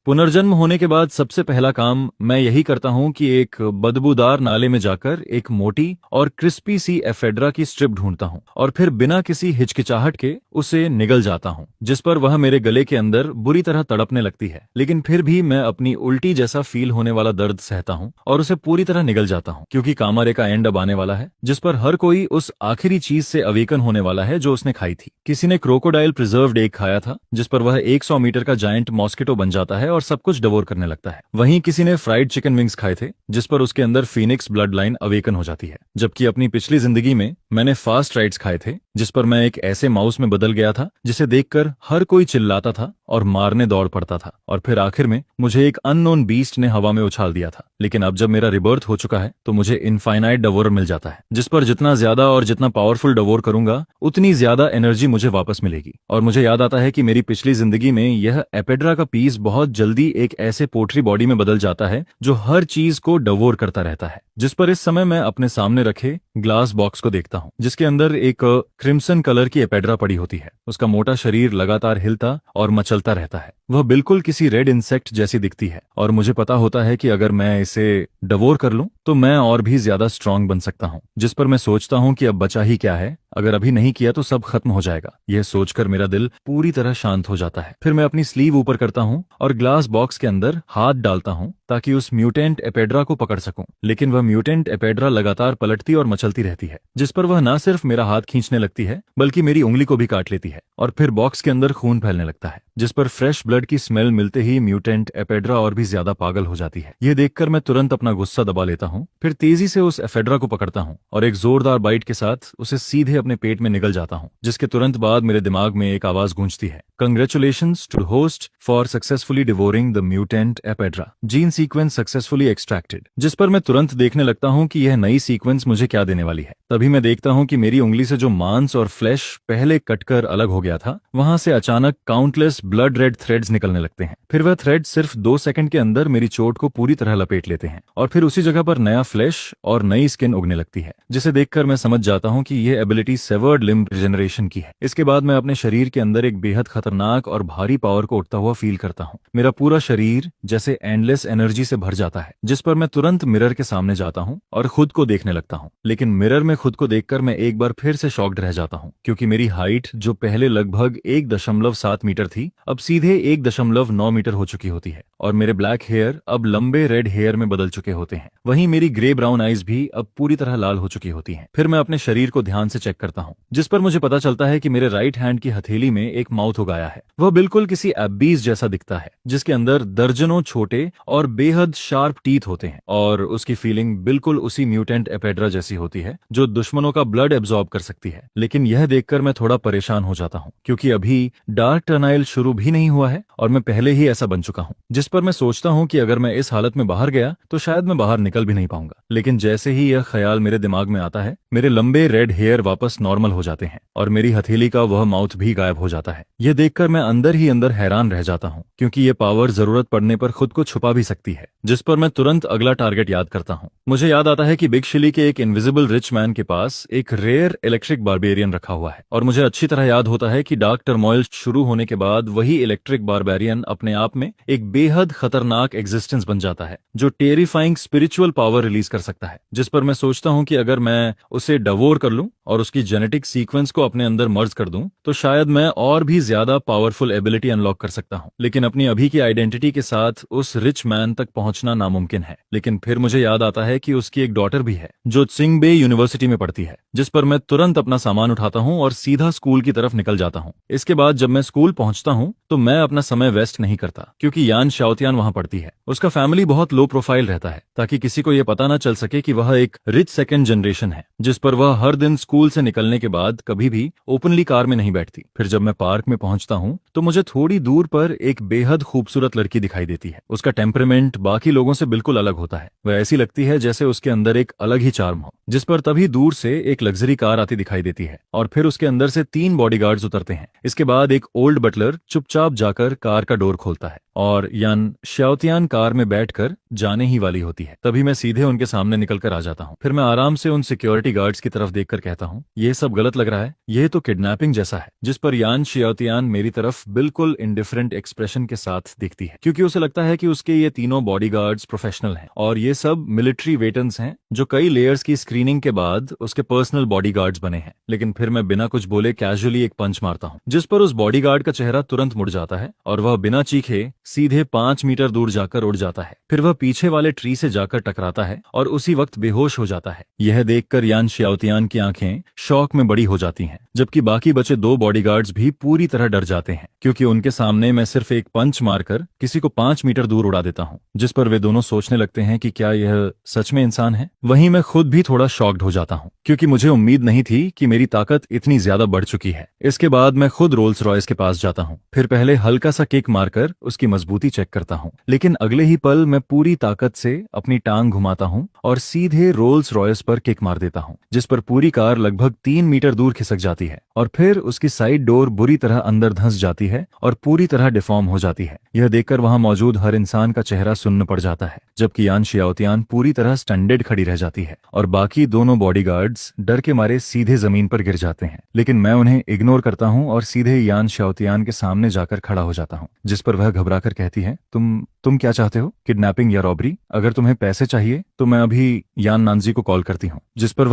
पुनर्जन्म होने के बाद सबसे पहला काम मैं यही करता हूँ कि एक बदबूदार नाले में जाकर एक मोटी और क्रिस्पी सी एफेड्रा की स्ट्रिप ढूंढता हूँ और फिर बिना किसी हिचकिचाहट के उसे निगल जाता हूँ, जिस पर वह मेरे गले के अंदर बुरी तरह तड़पने लगती है। लेकिन फिर भी मैं अपनी उल्टी जैसा फील होने वाला दर्द सहता हूँ और उसे पूरी तरह निगल जाता हूँ, क्योंकि कामारे का एंड अब आने वाला है, जिस पर हर कोई उस आखिरी चीज से अवेकन होने वाला है जो उसने खाई थी। किसी ने क्रोकोडाइल प्रिजर्व्ड एग खाया था, जिस पर वह 100 मीटर का जायंट मॉस्किटो बन जाता है और सब कुछ डवोर करने लगता है। वहीं किसी ने फ्राइड चिकन विंग्स खाए थे, जिस पर उसके अंदर फीनिक्स ब्लड लाइन अवेकन हो जाती है। जबकि अपनी पिछली जिंदगी में मैंने फास्ट राइड्स खाए थे, जिस पर मैं एक ऐसे माउस में बदल गया था जिसे देखकर हर कोई चिल्लाता था और मारने दौड़ पड़ता था, और फिर आखिर में मुझे एक अननोन बीस्ट ने हवा में उछाल दिया था। लेकिन अब जब मेरा रिबर्थ हो चुका है तो मुझे इनफाइनाइट डवोर मिल जाता है, जिस पर जितना ज्यादा और जितना पावरफुल डवोर करूंगा उतनी ज्यादा एनर्जी मुझे वापस मिलेगी। और मुझे याद आता है कि मेरी पिछली जिंदगी में यह एपेड्रा का पीस बहुत जल्दी एक ऐसे पोट्री बॉडी में बदल जाता है जो हर चीज को डवोर करता रहता है, जिस पर इस समय मैं अपने सामने रखे ग्लास बॉक्स को देखता हूँ, जिसके अंदर एक क्रिम्सन कलर की एपेड्रा पड़ी होती है। उसका मोटा शरीर लगातार हिलता और मचलता रहता है। वह बिल्कुल किसी रेड इंसेक्ट जैसी दिखती है और मुझे पता होता है कि अगर मैं इसे डवोर कर लूं तो मैं और भी ज्यादा स्ट्रांग बन सकता हूं, जिस पर मैं सोचता हूं कि अब बचा ही क्या है, अगर अभी नहीं किया तो सब खत्म हो जाएगा। यह सोचकर मेरा दिल पूरी तरह शांत हो जाता है। फिर मैं अपनी स्लीव ऊपर करता हूं और ग्लास बॉक्स के अंदर हाथ डालता हूं ताकि उस म्यूटेंट एपेड्रा को पकड़ सकूं। लेकिन वह म्यूटेंट एपेड्रा लगातार पलटती और मचलती रहती है, जिस पर वह न सिर्फ मेरा हाथ खींचने लगती है बल्कि मेरी उंगली को भी काट लेती है। और फिर बॉक्स के अंदर खून फैलने लगता है, जिस पर फ्रेश ब्लड की स्मेल मिलते ही म्यूटेंट एपेड्रा और भी ज्यादा पागल हो जाती है। यह देखकर मैं तुरंत अपना गुस्सा दबा लेता हूँ, फिर तेजी से उस एपेड्रा को पकड़ता हूँ और एक जोरदार बाइट के साथ उसे सीधे अपने पेट में निगल जाता हूँ, जिसके तुरंत बाद मेरे दिमाग में एक आवाज गूंजती है, congratulations to host for successfully devouring the mutant ephedra, gene sequence successfully extracted. जिस पर मैं तुरंत देखने लगता हूँ कि यह नई सीक्वेंस मुझे क्या देने वाली है। तभी मैं देखता हूँ कि मेरी उंगली से जो मांस और फ्लैश पहले कटकर अलग हो गया था, वहां से अचानक काउंटलेस ब्लड रेड थ्रेड्स निकलने लगते हैं। फिर वह थ्रेड सिर्फ 2 सेकंड के अंदर मेरी चोट को पूरी तरह लपेट लेते हैं और फिर उसी जगह पर नया फ्लैश और नई स्किन उगने लगती है, जिसे देखकर मैं समझ जाता हूँ कि यह एबिलिटी सेवर्ड लिम्ब रिजेनरेशन की है। इसके बाद मैं अपने शरीर के अंदर एक बेहद खतरनाक और भारी पावर को उठता हुआ फील करता हूँ। मेरा पूरा शरीर जैसे एंडलेस एनर्जी से भर जाता है, जिस पर मैं तुरंत मिरर के सामने जाता हूँ और खुद को देखने लगता हूँ। लेकिन मिरर में खुद को देखकर मैं एक बार फिर से शॉक्ड रह जाता हूँ, क्योंकि मेरी हाइट जो पहले लगभग 1.7 मीटर थी अब सीधे 1.9 मीटर हो चुकी होती है और मेरे ब्लैक हेयर अब लंबे रेड हेयर में बदल चुके होते हैं। वहीं मेरी ग्रे ब्राउन आईज भी अब पूरी तरह लाल हो चुकी होती हैं। फिर मैं अपने शरीर को ध्यान से चेक करता हूँ, जिस पर मुझे पता चलता है कि मेरे राइट हैंड की हथेली में एक माउथ उगाया है। वह बिल्कुल किसी एबीज जैसा दिखता है, जिसके अंदर दर्जनों छोटे और बेहद शार्प टीथ होते हैं और उसकी फीलिंग बिल्कुल उसी म्यूटेंट एपेड्रा जैसी होती है जो दुश्मनों का ब्लड एब्जॉर्ब कर सकती है। लेकिन यह देखकर मैं थोड़ा परेशान हो जाता हूँ, क्योंकि अभी डार्क टर्नाइल शुरू भी नहीं हुआ है और मैं पहले ही ऐसा बन चुका हूँ, जिस पर मैं सोचता हूँ कि अगर मैं इस हालत में बाहर गया तो शायद मैं बाहर निकल भी नहीं पाऊंगा। लेकिन जैसे ही यह ख्याल मेरे दिमाग में आता है, मेरे लंबे रेड हेयर वापस नॉर्मल हो जाते हैं और मेरी हथेली का वह माउथ भी गायब हो जाता है। यह देखकर मैं अंदर ही अंदर हैरान रह जाता हूँ, क्योंकि यह पावर जरूरत पड़ने पर खुद को छुपा भी सकती है, जिस पर मैं तुरंत अगला टारगेट याद करता हूँ। मुझे याद आता है कि बिग शिली के एक इनविजिबल रिच मैन के पास एक रेयर इलेक्ट्रिक बारबेरियन रखा हुआ है और मुझे अच्छी तरह याद होता है कि डार्क टर्मोइल शुरू होने के बाद वही इलेक्ट्रिक बारबेरियन अपने आप में एक बेहद खतरनाक एग्जिस्टेंस बन जाता है जो टेरिफाइंग स्पिरिचुअल पावर रिलीज कर सकता है। जिस पर मैं सोचता हूँ कि अगर मैं उसे डवोर कर लूं और उसकी जेनेटिक सीक्वेंस को अपने अंदर मर्ज कर दूं तो शायद मैं और भी ज्यादा पावरफुल एबिलिटी अनलॉक कर सकता हूं। लेकिन अपनी अभी की आइडेंटिटी के साथ उस रिच मैन तक पहुंचना नामुमकिन है। लेकिन फिर मुझे याद आता है कि उसकी एक डॉटर भी है जो त्सिंगबे यूनिवर्सिटी में पढ़ती है, जिस पर मैं तुरंत अपना सामान उठाता हूं और सीधा स्कूल की तरफ निकल जाता हूं। इसके बाद जब मैं स्कूल पहुंचता हूं तो मैं अपना समय वेस्ट नहीं करता, क्योंकि यान शाओतियान वहां पढ़ती है। उसका फैमिली बहुत लो प्रोफाइल रहता है ताकि किसी को यह पता न चल सके कि वह एक रिच सेकंड जनरेशन है, जिस पर वह हर दिन स्कूल से निकलने के बाद कभी भी ओपनली कार में नहीं बैठती। फिर जब मैं पार्क में पहुंचता हूं तो मुझे थोड़ी दूर पर एक बेहद खूबसूरत लड़की दिखाई देती है। उसका टेम्परामेंट बाकी लोगों से बिल्कुल अलग होता है। वह ऐसी लगती है जैसे उसके अंदर एक अलग ही चार्म हो। जिस पर तभी दूर से एक लग्जरी कार आती दिखाई देती है और फिर उसके अंदर से 3 बॉडीगार्ड्स उतरते हैं। इसके बाद एक ओल्ड बटलर चुपचाप जाकर कार का डोर खोलता है और यान शाओतियान कार में बैठकर जाने ही वाली होती है। तभी मैं सीधे उनके सामने निकल कर आ जाता हूँ। फिर मैं आराम से उन सिक्योरिटी गार्ड्स की तरफ देखकर कहता हूँ, ये सब गलत लग रहा है, ये तो किडनैपिंग जैसा है। जिस पर यान शाओतियान मेरी तरफ बिल्कुल इंडिफरेंट एक्सप्रेशन के साथ देखती है, क्योंकि उसे लगता है कि उसके ये तीनों बॉडीगार्ड्स प्रोफेशनल हैं और ये सब मिलिट्री वेटरन्स हैं जो कई लेयर्स की स्क्रीनिंग के बाद उसके पर्सनल बॉडीगार्ड्स बने हैं। लेकिन फिर मैं बिना कुछ बोले कैजुअली एक पंच मारता हूँ, जिस पर उस बॉडीगार्ड का चेहरा तुरंत मुड़ जाता है और वह बिना चीखे सीधे 5 मीटर दूर जाकर उड़ जाता है। फिर वह पीछे वाले ट्री से जाकर टकराता है और उसी वक्त बेहोश हो जाता है। यह देखकर यान शाओतियान की आंखें शौक में बड़ी हो जाती हैं, जबकि बाकी बचे 2 बॉडीगार्ड्स भी पूरी तरह डर जाते हैं, क्योंकि उनके सामने मैं सिर्फ एक पंच मारकर किसी को 5 मीटर दूर उड़ा देता हूँ। जिस पर वे दोनों सोचने लगते हैं कि क्या यह सच में इंसान है। वहीं मैं खुद भी थोड़ा शॉक्ड हो जाता हूँ, क्योंकि मुझे उम्मीद नहीं थी कि मेरी ताकत इतनी ज्यादा बढ़ चुकी है। इसके बाद मैं खुद रोल्स रॉयस के पास जाता हूँ। फिर पहले हल्का सा किक मारकर उसकी मजबूती चेक करता हूँ, लेकिन अगले ही पल मैं पूरी ताकत से अपनी टांग घुमाता हूँ और सीधे रोल्स रॉयस पर किक मार देता हूँ, जिस पर पूरी कार लगभग 3 मीटर दूर खिसक जाती है और फिर उसकी साइड डोर बुरी तरह अंदर धंस जाती है और पूरी तरह डिफॉर्म हो जाती है। यह देखकर वहां मौजूद हर इंसान का चेहरा सुन्न पड़ जाता है, जबकि यान शाओतियान पूरी तरह स्टैंडर्ड खड़ी रह जाती है और बाकी दोनों बॉडीगार्ड्स डर के मारे सीधे जमीन पर गिर जाते हैं। लेकिन मैं उन्हें इग्नोर करता हूं और सीधे यान शाओतियान के सामने जाकर खड़ा हो जाता हूं, जिस पर वह घबराकर कहती है, तुम क्या चाहते हो, किडनैपिंग या रॉबरी? अगर तुम्हें पैसे चाहिए तो मैं अभी यान नानजी को कॉल करती हूँ, जिस पर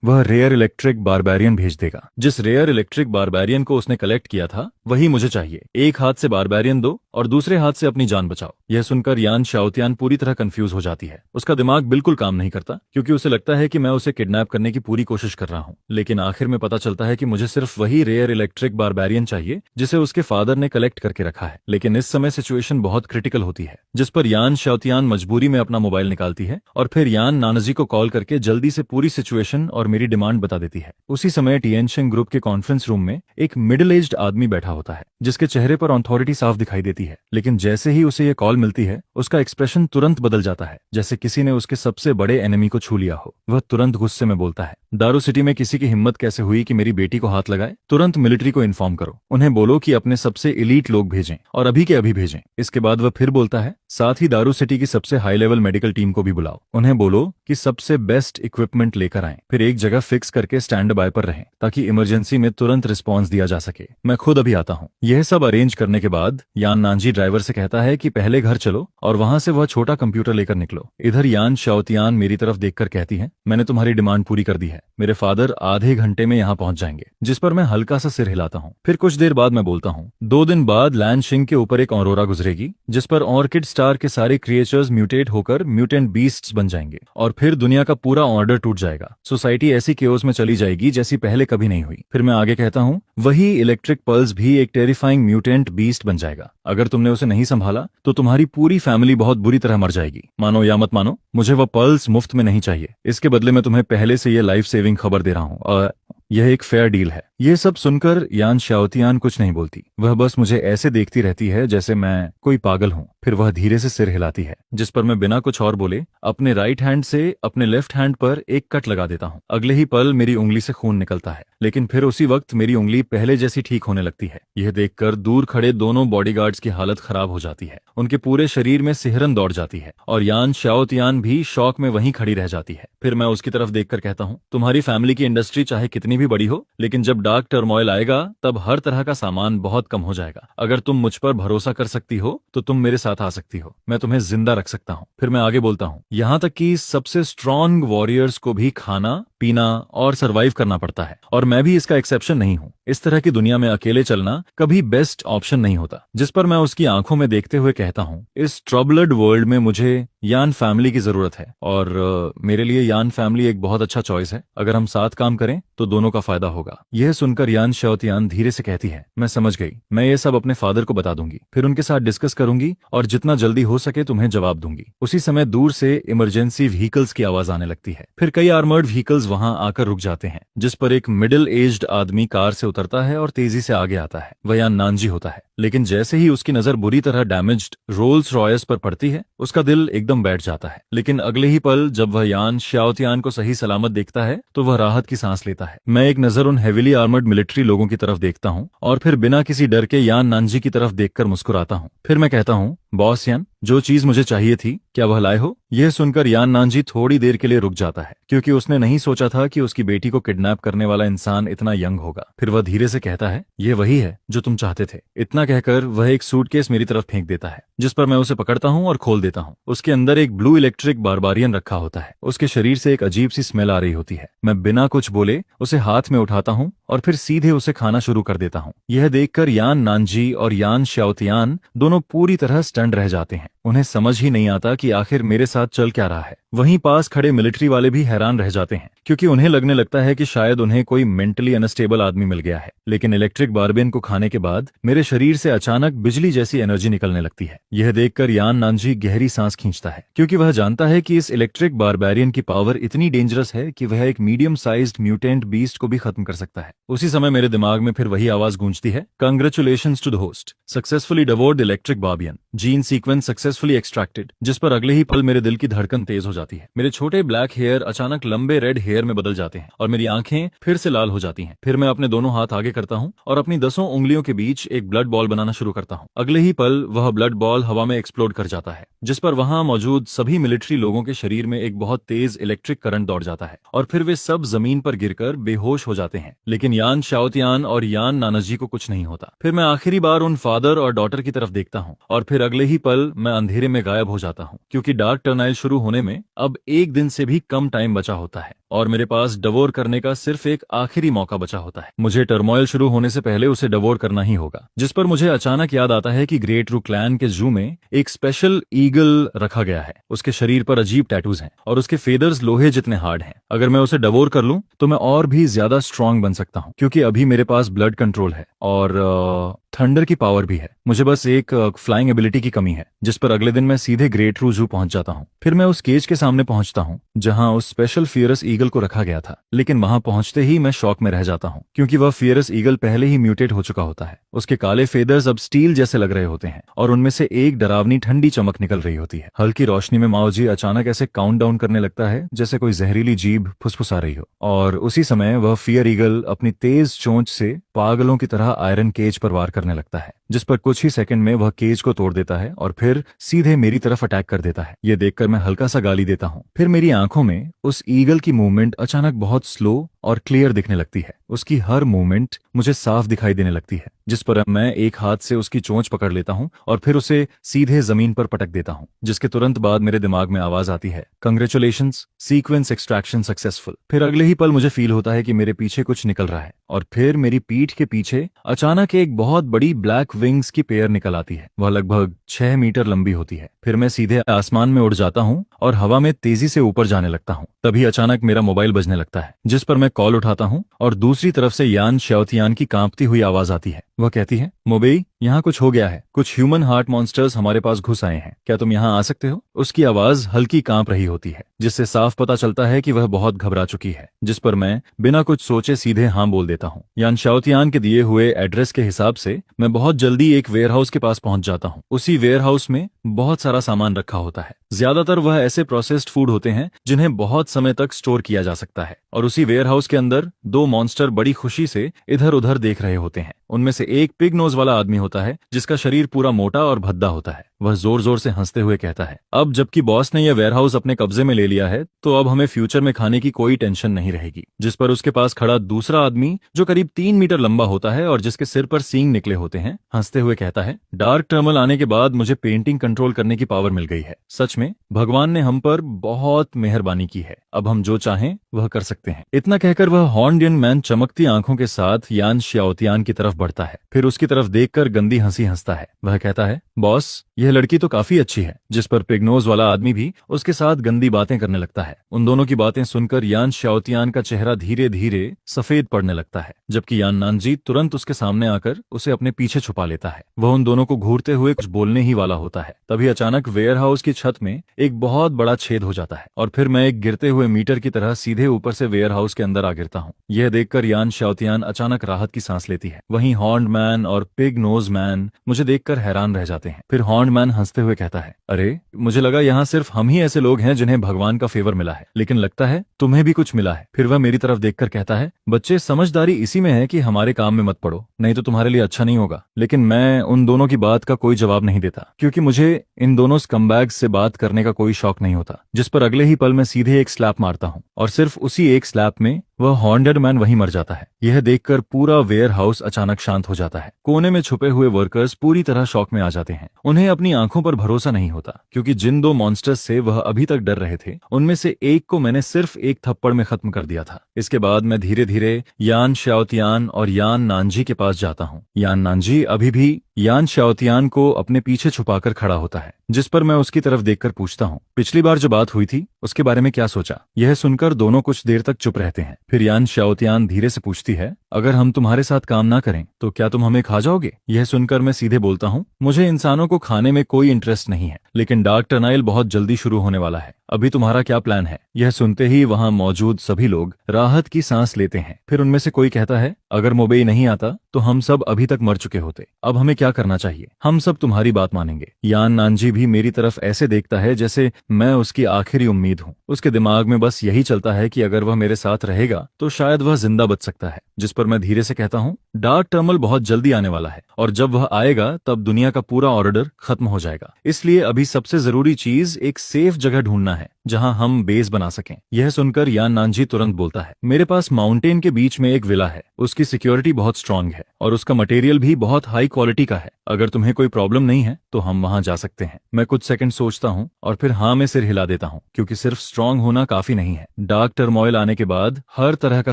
वह रेयर इलेक्ट्रिक बारबेरियन भेज देगा। जिस रेयर इलेक्ट्रिक बारबेरियन को उसने कलेक्ट किया था वही मुझे चाहिए। एक हाथ से बारबेरियन दो और दूसरे हाथ से अपनी जान बचाओ। यह सुनकर यान शाओतियान पूरी तरह कंफ्यूज हो जाती है। उसका दिमाग बिल्कुल काम नहीं करता, क्योंकि उसे लगता है कि मैं उसे किडनैप करने की पूरी कोशिश कर रहा हूँ। लेकिन आखिर में पता चलता है कि मुझे सिर्फ वही रेयर इलेक्ट्रिक बारबेरियन चाहिए जिसे उसके फादर ने कलेक्ट करके रखा है। लेकिन इस समय सिचुएशन बहुत क्रिटिकल होती है, जिस पर यान शाओतियान मजबूरी में अपना मोबाइल निकालती है और फिर यान नानजी को कॉल करके जल्दी से पूरी सिचुएशन और मेरी डिमांड बता देती है। उसी समय टिएनशिंग ग्रुप के कॉन्फ्रेंस रूम में एक मिडिल एज्ड आदमी बैठा होता है, जिसके चेहरे पर अथॉरिटी साफ दिखाई देती है। लेकिन जैसे ही उसे यह कॉल मिलती है उसका एक्सप्रेशन तुरंत बदल जाता है, जैसे किसी ने उसके सबसे बड़े एनिमी को छू लिया हो। वह तुरंत गुस्से में बोलता है, दारू सिटी में किसी की हिम्मत कैसे हुई कि मेरी बेटी को हाथ लगाए? तुरंत मिलिट्री को इन्फॉर्म करो, उन्हें बोलो कि अपने सबसे एलीट लोग भेजें और अभी के अभी भेजें। इसके बाद वह फिर बोलता है, साथ ही दारू सिटी की सबसे हाई लेवल मेडिकल टीम को भी बुलाओ। उन्हें बोलो कि सबसे बेस्ट इक्विपमेंट लेकर आएं, फिर एक जगह फिक्स करके स्टैंड बाय पर रहें ताकि इमरजेंसी में तुरंत रिस्पॉन्स दिया जा सके। मैं खुद अभी आता हूँ। यह सब अरेंज करने के बाद यान नानजी ड्राइवर से कहता है कि पहले घर चलो और वहां से वह छोटा कंप्यूटर लेकर निकलो। इधर यान शाओतियान मेरी तरफ देखकर कहती है, मैंने तुम्हारी डिमांड पूरी कर दी है, मेरे फादर आधे घंटे में यहाँ पहुंच जाएंगे। जिस पर मैं हल्का सा सिर हिलाता हूँ। फिर कुछ देर बाद मैं बोलता हूँ, 2 दिन बाद लैनशिंग के ऊपर एक ऑरोरा गुजरेगी, जिस पर ऑर्किड स्टार के सारे क्रिएचर्स म्यूटेट होकर म्यूटेंट बीस्ट्स बन जाएंगे और फिर दुनिया का पूरा ऑर्डर टूट जाएगा। सोसाइटी ऐसी केओस में चली जाएगी जैसी पहले कभी नहीं हुई। फिर मैं आगे कहता हूँ, वही इलेक्ट्रिक पल्स भी एक टेरिफाइंग म्यूटेंट बीस्ट बन जाएगा। अगर तुमने उसे नहीं संभाला तो तुम्हारी पूरी फैमिली बहुत बुरी तरह मर जाएगी। मानो या मत मानो, मुझे वह पल्स मुफ्त में नहीं चाहिए। इसके बदले में तुम्हें पहले से यह लाइफ सेविंग खबर दे रहा हूँ और यह एक फेयर डील है। यह सब सुनकर यान शाओतियान कुछ नहीं बोलती। वह बस मुझे ऐसे देखती रहती है जैसे मैं कोई पागल हूँ। फिर वह धीरे से सिर हिलाती है, जिस पर मैं बिना कुछ और बोले अपने राइट हैंड से अपने लेफ्ट हैंड पर एक कट लगा देता हूँ। अगले ही पल मेरी उंगली से खून निकलता है, लेकिन फिर उसी वक्त मेरी उंगली पहले जैसी ठीक होने लगती है। यह देखकर दूर खड़े दोनों बॉडीगार्ड्स की हालत खराब हो जाती है। उनके पूरे शरीर में सिहरन दौड़ जाती है और यान शाओतियान भी शौक में वहीं खड़ी रह जाती है। फिर मैं उसकी तरफ देखकर कहता हूँ, तुम्हारी फैमिली की इंडस्ट्री चाहे कितनी भी बड़ी हो, लेकिन जब डार्क टर्मोइल आएगा तब हर तरह का सामान बहुत कम हो जाएगा। अगर तुम मुझ पर भरोसा कर सकती हो तो तुम मेरे साथ आ सकती हो, मैं तुम्हें जिंदा रख सकता हूँ। फिर मैं आगे बोलता हूँ, यहाँ तक कि सबसे स्ट्रॉन्ग वॉरियर्स को भी खाना पीना और सरवाइव करना पड़ता है और मैं भी इसका एक्सेप्शन नहीं हूँ। इस तरह की दुनिया में अकेले चलना कभी बेस्ट ऑप्शन नहीं होता। जिस पर मैं उसकी आंखों में देखते हुए कहता हूँ, इस ट्रबल्ड वर्ल्ड में मुझे यान फैमिली की जरूरत है और मेरे लिए यान फैमिली एक बहुत अच्छा चॉइस है। अगर हम साथ काम करें तो दोनों का फायदा होगा। यह सुनकर यान शाओतियान धीरे से कहती है, मैं समझ गई, मैं ये सब अपने फादर को बता दूंगी, फिर उनके साथ डिस्कस करूंगी और जितना जल्दी हो सके तुम्हें जवाब दूंगी। उसी समय दूर से इमरजेंसी व्हीकल्स की आवाज आने लगती है। फिर कई आर्मर्ड व्हीकल्स वहां आकर रुक जाते हैं, जिस पर एक मिडिल एज्ड आदमी कार से उतरता है और तेजी से आगे आता है। वह यान नानजी होता है, लेकिन जैसे ही उसकी नजर बुरी तरह डैमेज्ड रोल्स रॉयस पर पड़ती है, उसका दिल एकदम बैठ जाता है। लेकिन अगले ही पल जब वह यान श्याओतियान को सही सलामत देखता है तो वह राहत की सांस लेता है। मैं एक नजर उन हेविली आर्मर्ड मिलिट्री लोगों की तरफ देखता हूँ और फिर बिना किसी डर के यान नानजी की तरफ देखकर मुस्कुराता हूँ। फिर मैं कहता हूँ, बॉस यान, जो चीज मुझे चाहिए थी क्या वह लाए हो? यह सुनकर यान नानजी थोड़ी देर के लिए रुक जाता है, क्योंकि उसने नहीं सोचा था कि उसकी बेटी को किडनैप करने वाला इंसान इतना यंग होगा। फिर वह धीरे से कहता है, यह वही है जो तुम चाहते थे। इतना कहकर वह एक सूटकेस मेरी तरफ फेंक देता है, जिस पर मैं उसे पकड़ता हूँ और खोल देता हूँ। उसके अंदर एक ब्लू इलेक्ट्रिक बारबारियन रखा होता है। उसके शरीर से एक अजीब सी स्मेल आ रही होती है। मैं बिना कुछ बोले उसे हाथ में उठाता हूँ और फिर सीधे उसे खाना शुरू कर देता हूँ। यह देखकर यान नानजी और यान श्याओतियान दोनों पूरी तरह स्टंड रह जाते हैं। उन्हें समझ ही नहीं आता कि आखिर मेरे साथ चल क्या रहा है। वहीं पास खड़े मिलिट्री वाले भी हैरान रह जाते हैं, क्योंकि उन्हें लगने लगता है कि शायद उन्हें कोई मेंटली अनस्टेबल आदमी मिल गया है। लेकिन इलेक्ट्रिक बारबेन को खाने के बाद मेरे शरीर से अचानक बिजली जैसी एनर्जी निकलने लगती है। यह देखकर यान नानजी गहरी सांस खींचता है, क्योंकि वह जानता है कि इस इलेक्ट्रिक बारबेरियन की पावर इतनी डेंजरस है कि वह एक मीडियम साइज्ड म्यूटेंट बीस्ट को भी खत्म कर सकता है। उसी समय मेरे दिमाग में फिर वही आवाज गूंजती है, congratulations to the host, successfully devoured electric barbarian, gene sequence successfully extracted. जिस पर अगले ही पल मेरे दिल की धड़कन तेज हो जाती है। मेरे छोटे ब्लैक हेयर अचानक लंबे रेड हेयर में बदल जाते हैं और मेरी आंखें फिर से लाल हो जाती हैं। फिर मैं अपने दोनों हाथ आगे करता हूं और अपनी 10 उंगलियों के बीच एक ब्लड बॉल बनाना शुरू करता हूं। अगले ही पल वह ब्लड बॉल हवा में एक्सप्लोड कर जाता है, जिस पर वहां मौजूद सभी मिलिट्री लोगों के शरीर में एक बहुत तेज इलेक्ट्रिक करंट दौड़ जाता है और फिर वे सब जमीन पर गिरकर बेहोश हो जाते हैं। लेकिन यान श्याओतियान और यान नानाजी को कुछ नहीं होता। फिर मैं आखिरी बार उन फादर और डॉटर की तरफ देखता हूँ और फिर अगले ही पल मैं अंधेरे में गायब हो जाता हूँ, क्योंकि डार्क टर्नाइल शुरू होने में अब एक दिन से भी कम टाइम बचा होता है और मेरे पास डिवोर करने का सिर्फ एक आखिरी मौका बचा होता है। मुझे टर्मोइल शुरू होने से पहले उसे डिवोर करना ही होगा। जिस पर मुझे अचानक याद आता है कि ग्रेट रू क्लैन के जू में एक स्पेशल ईगल रखा गया है। उसके शरीर पर अजीब टैटूज हैं और उसके फेदर्स लोहे जितने हार्ड हैं। अगर मैं उसे डिवोर कर लूं तो मैं और भी ज्यादा स्ट्रांग बन सकता हूं, क्योंकि अभी मेरे पास ब्लड कंट्रोल है और थंडर की पावर भी है। मुझे बस एक फ्लाइंग एबिलिटी की कमी है, जिस पर अगले दिन मैं सीधे ग्रेट रू जू पहुंच जाता हूं। फिर मैं उस केज के सामने पहुंचता हूं जहां उस स्पेशल फियरस ईगल को रखा गया था। लेकिन वहां पहुंचते ही मैं शॉक में रह जाता हूं, क्योंकि वह फियरस ईगल पहले ही म्यूटेट हो चुका होता है। उसके काले फेदर्स अब स्टील जैसे लग रहे होते हैं और उनमें से एक डरावनी ठंडी चमक निकल रही होती है। हल्की रोशनी में माओजी अचानक ऐसे काउंट डाउन करने लगता है जैसे कोई जहरीली जीभ फुसफुसा रही हो, और उसी समय वह फियर ईगल अपनी तेज चोंच से पागलों की तरह आयरन केज पर वार करने लगता है, जिस पर कुछ ही सेकंड में वह केज को तोड़ देता है और फिर सीधे मेरी तरफ अटैक कर देता है। यह देखकर मैं हल्का सा गाली देता हूँ। फिर मेरी आंखों में उस ईगल की मूवमेंट अचानक बहुत स्लो और क्लियर दिखने लगती है। उसकी हर मूवमेंट मुझे साफ दिखाई देने लगती है, जिस पर मैं एक हाथ से उसकी चोंच पकड़ लेता हूँ और फिर उसे सीधे जमीन पर पटक देता हूँ, जिसके तुरंत बाद मेरे दिमाग में आवाज आती है, कंग्रेचुलेशंस, सीक्वेंस एक्सट्रैक्शन सक्सेसफुल। फिर अगले ही पल मुझे फील होता है कि मेरे पीछे कुछ निकल रहा है और फिर मेरी पीठ के पीछे अचानक एक बहुत बड़ी ब्लैक विंग्स की पेयर निकल आती है। वह लगभग 6 मीटर लंबी होती है। फिर मैं सीधे आसमान में उड़ जाता हूँ और हवा में तेजी से ऊपर जाने लगता हूँ। तभी अचानक मेरा मोबाइल बजने लगता है, जिस पर मैं कॉल उठाता हूँ और दूसरी तरफ से यान श्याओतियान की कांपती हुई आवाज आती है। वह कहती है, मोबेई, यहाँ कुछ हो गया है। कुछ ह्यूमन हार्ट मॉन्स्टर्स हमारे पास घुस आए हैं। क्या तुम यहाँ आ सकते हो? उसकी आवाज हल्की कांप रही होती है, जिससे साफ पता चलता है कि वह बहुत घबरा चुकी है। जिस पर मैं बिना कुछ सोचे सीधे हाँ बोल देता हूँ। यान श्याओतियान के दिए हुए एड्रेस के हिसाब से मैं बहुत जल्दी एक वेयरहाउस के पास पहुंच जाता हूँ। उसी वेयरहाउस में बहुत सारा सामान रखा होता है। ज्यादातर वह ऐसे प्रोसेस्ड फूड होते हैं जिन्हें बहुत समय तक स्टोर किया जा सकता है। और उसी वेयरहाउस के अंदर 2 मॉन्स्टर बड़ी खुशी से इधर उधर देख रहे होते हैं। उनमें से एक पिग नोज वाला आदमी होता है, जिसका शरीर पूरा मोटा और भद्दा होता है। वह जोर जोर से हंसते हुए कहता है, अब जबकि बॉस ने यह वेयरहाउस अपने कब्जे में ले लिया है तो अब हमें फ्यूचर में खाने की कोई टेंशन नहीं रहेगी। जिस पर उसके पास खड़ा दूसरा आदमी, जो करीब 3 मीटर लंबा होता है और जिसके सिर पर सींग निकले होते हैं, हंसते हुए कहता है, डार्क टर्मल आने के बाद मुझे पेंटिंग कंट्रोल करने की पावर मिल गई है। सच में भगवान ने हम पर बहुत मेहरबानी की है। अब हम जो चाहें वह कर सकते हैं। इतना कहकर वह हॉर्नडियन मैन चमकती आंखों के साथ यान श्याओतियान की तरफ बढ़ता है। फिर उसकी तरफ देखकर गंदी हंसी हंसता है। वह कहता है, बॉस, यह लड़की तो काफी अच्छी है। जिस पर पिगनोज वाला आदमी भी उसके साथ गंदी बातें करने लगता है। उन दोनों की बातें सुनकर यान शाओतियान का चेहरा धीरे धीरे सफेद पड़ने लगता है, जबकि यान नानजी तुरंत उसके सामने आकर उसे अपने पीछे छुपा लेता है। वह उन दोनों को घूरते हुए कुछ बोलने ही वाला होता है, तभी अचानक वेयर हाउस की छत में एक बहुत बड़ा छेद हो जाता है और फिर मैं एक गिरते हुए मीटर की तरह सीधे ऊपर से वेयर हाउस के अंदर आ गिरता हूँ। यह देखकर यान शाओतियान अचानक राहत की सांस लेती है। वहीं हॉर्न्ड मैन और पिग नोज मैन मुझे देखकर हैरान रह जाते हैं। फिर हॉर्न्ड मैन हंसते हुए कहता है, अरे मुझे लगा यहाँ सिर्फ हम ही ऐसे लोग हैं जिन्हें भगवान का फेवर मिला है, लेकिन लगता है तुम्हें भी कुछ मिला है। फिर वह मेरी तरफ देखकर कहता है, बच्चे, समझदारी इसी में है कि हमारे काम में मत पड़ो, नहीं तो तुम्हारे लिए अच्छा नहीं होगा। लेकिन मैं उन दोनों की बात का कोई जवाब नहीं देता, क्योंकि मुझे इन दोनों स्कमबैग्स से बात करने का कोई शौक नहीं होता। जिस पर अगले ही पल मैं सीधे एक स्लैप मारता हूँ और सिर्फ उसी एक स्लैप में वह हॉर्न्ड मैन वहीं मर जाता है। यह देखकर पूरा वेयर हाउस अचानक शांत हो जाता है। कोने में छुपे हुए वर्कर्स पूरी तरह शॉक में आ जाते हैं। उन्हें अपनी आंखों पर भरोसा नहीं होता, क्योंकि जिन दो मॉन्स्टर्स से वह अभी तक डर रहे थे उनमें से एक को मैंने सिर्फ एक थप्पड़ में खत्म कर दिया था। इसके बाद मैं धीरे धीरे यान शाओतियान और यान नानजी के पास जाता हूँ। यान नानजी अभी भी यान शाओतियान को अपने पीछे छुपाकर खड़ा होता है, जिस पर मैं उसकी तरफ देखकर पूछता हूँ, पिछली बार जो बात हुई थी उसके बारे में क्या सोचा? यह सुनकर दोनों कुछ देर तक चुप रहते हैं। फिर यान शाओतियान धीरे से पूछती है, अगर हम तुम्हारे साथ काम ना करें तो क्या तुम हमें खा जाओगे? यह सुनकर मैं सीधे बोलता हूँ, मुझे इंसानों को खाने में कोई इंटरेस्ट नहीं है, लेकिन डार्क टनल बहुत जल्दी शुरू होने वाला है। अभी तुम्हारा क्या प्लान है? यह सुनते ही वहां मौजूद सभी लोग राहत की सांस लेते हैं। फिर उनमें से कोई कहता है, अगर मोबेई नहीं आता तो हम सब अभी तक मर चुके होते। अब हमें क्या करना चाहिए? हम सब तुम्हारी बात मानेंगे। यान नानजी भी मेरी तरफ ऐसे देखता है जैसे मैं उसकी आखिरी उम्मीद हूँ। उसके दिमाग में बस यही चलता है कि अगर वह मेरे साथ रहेगा तो शायद वह जिंदा बच सकता है। जिस पर मैं धीरे से कहता हूँ, डार्क टर्मल बहुत जल्दी आने वाला है और जब वह आएगा तब दुनिया का पूरा ऑर्डर खत्म हो जाएगा। इसलिए अभी सबसे जरूरी चीज एक सेफ जगह ढूंढना है जहां हम बेस बना सकें। यह सुनकर यान नानजी तुरंत बोलता है, मेरे पास माउंटेन के बीच में एक विला है, उसकी सिक्योरिटी बहुत स्ट्रांग है और उसका मटेरियल भी बहुत हाई क्वालिटी का है। अगर तुम्हें कोई प्रॉब्लम नहीं है तो हम वहां जा सकते हैं। मैं कुछ सेकंड सोचता हूँ और फिर हाँ में सिर हिला देता हूँ, क्योंकि सिर्फ स्ट्रांग होना काफी नहीं है। डार्क टर्मोइल आने के बाद हर तरह का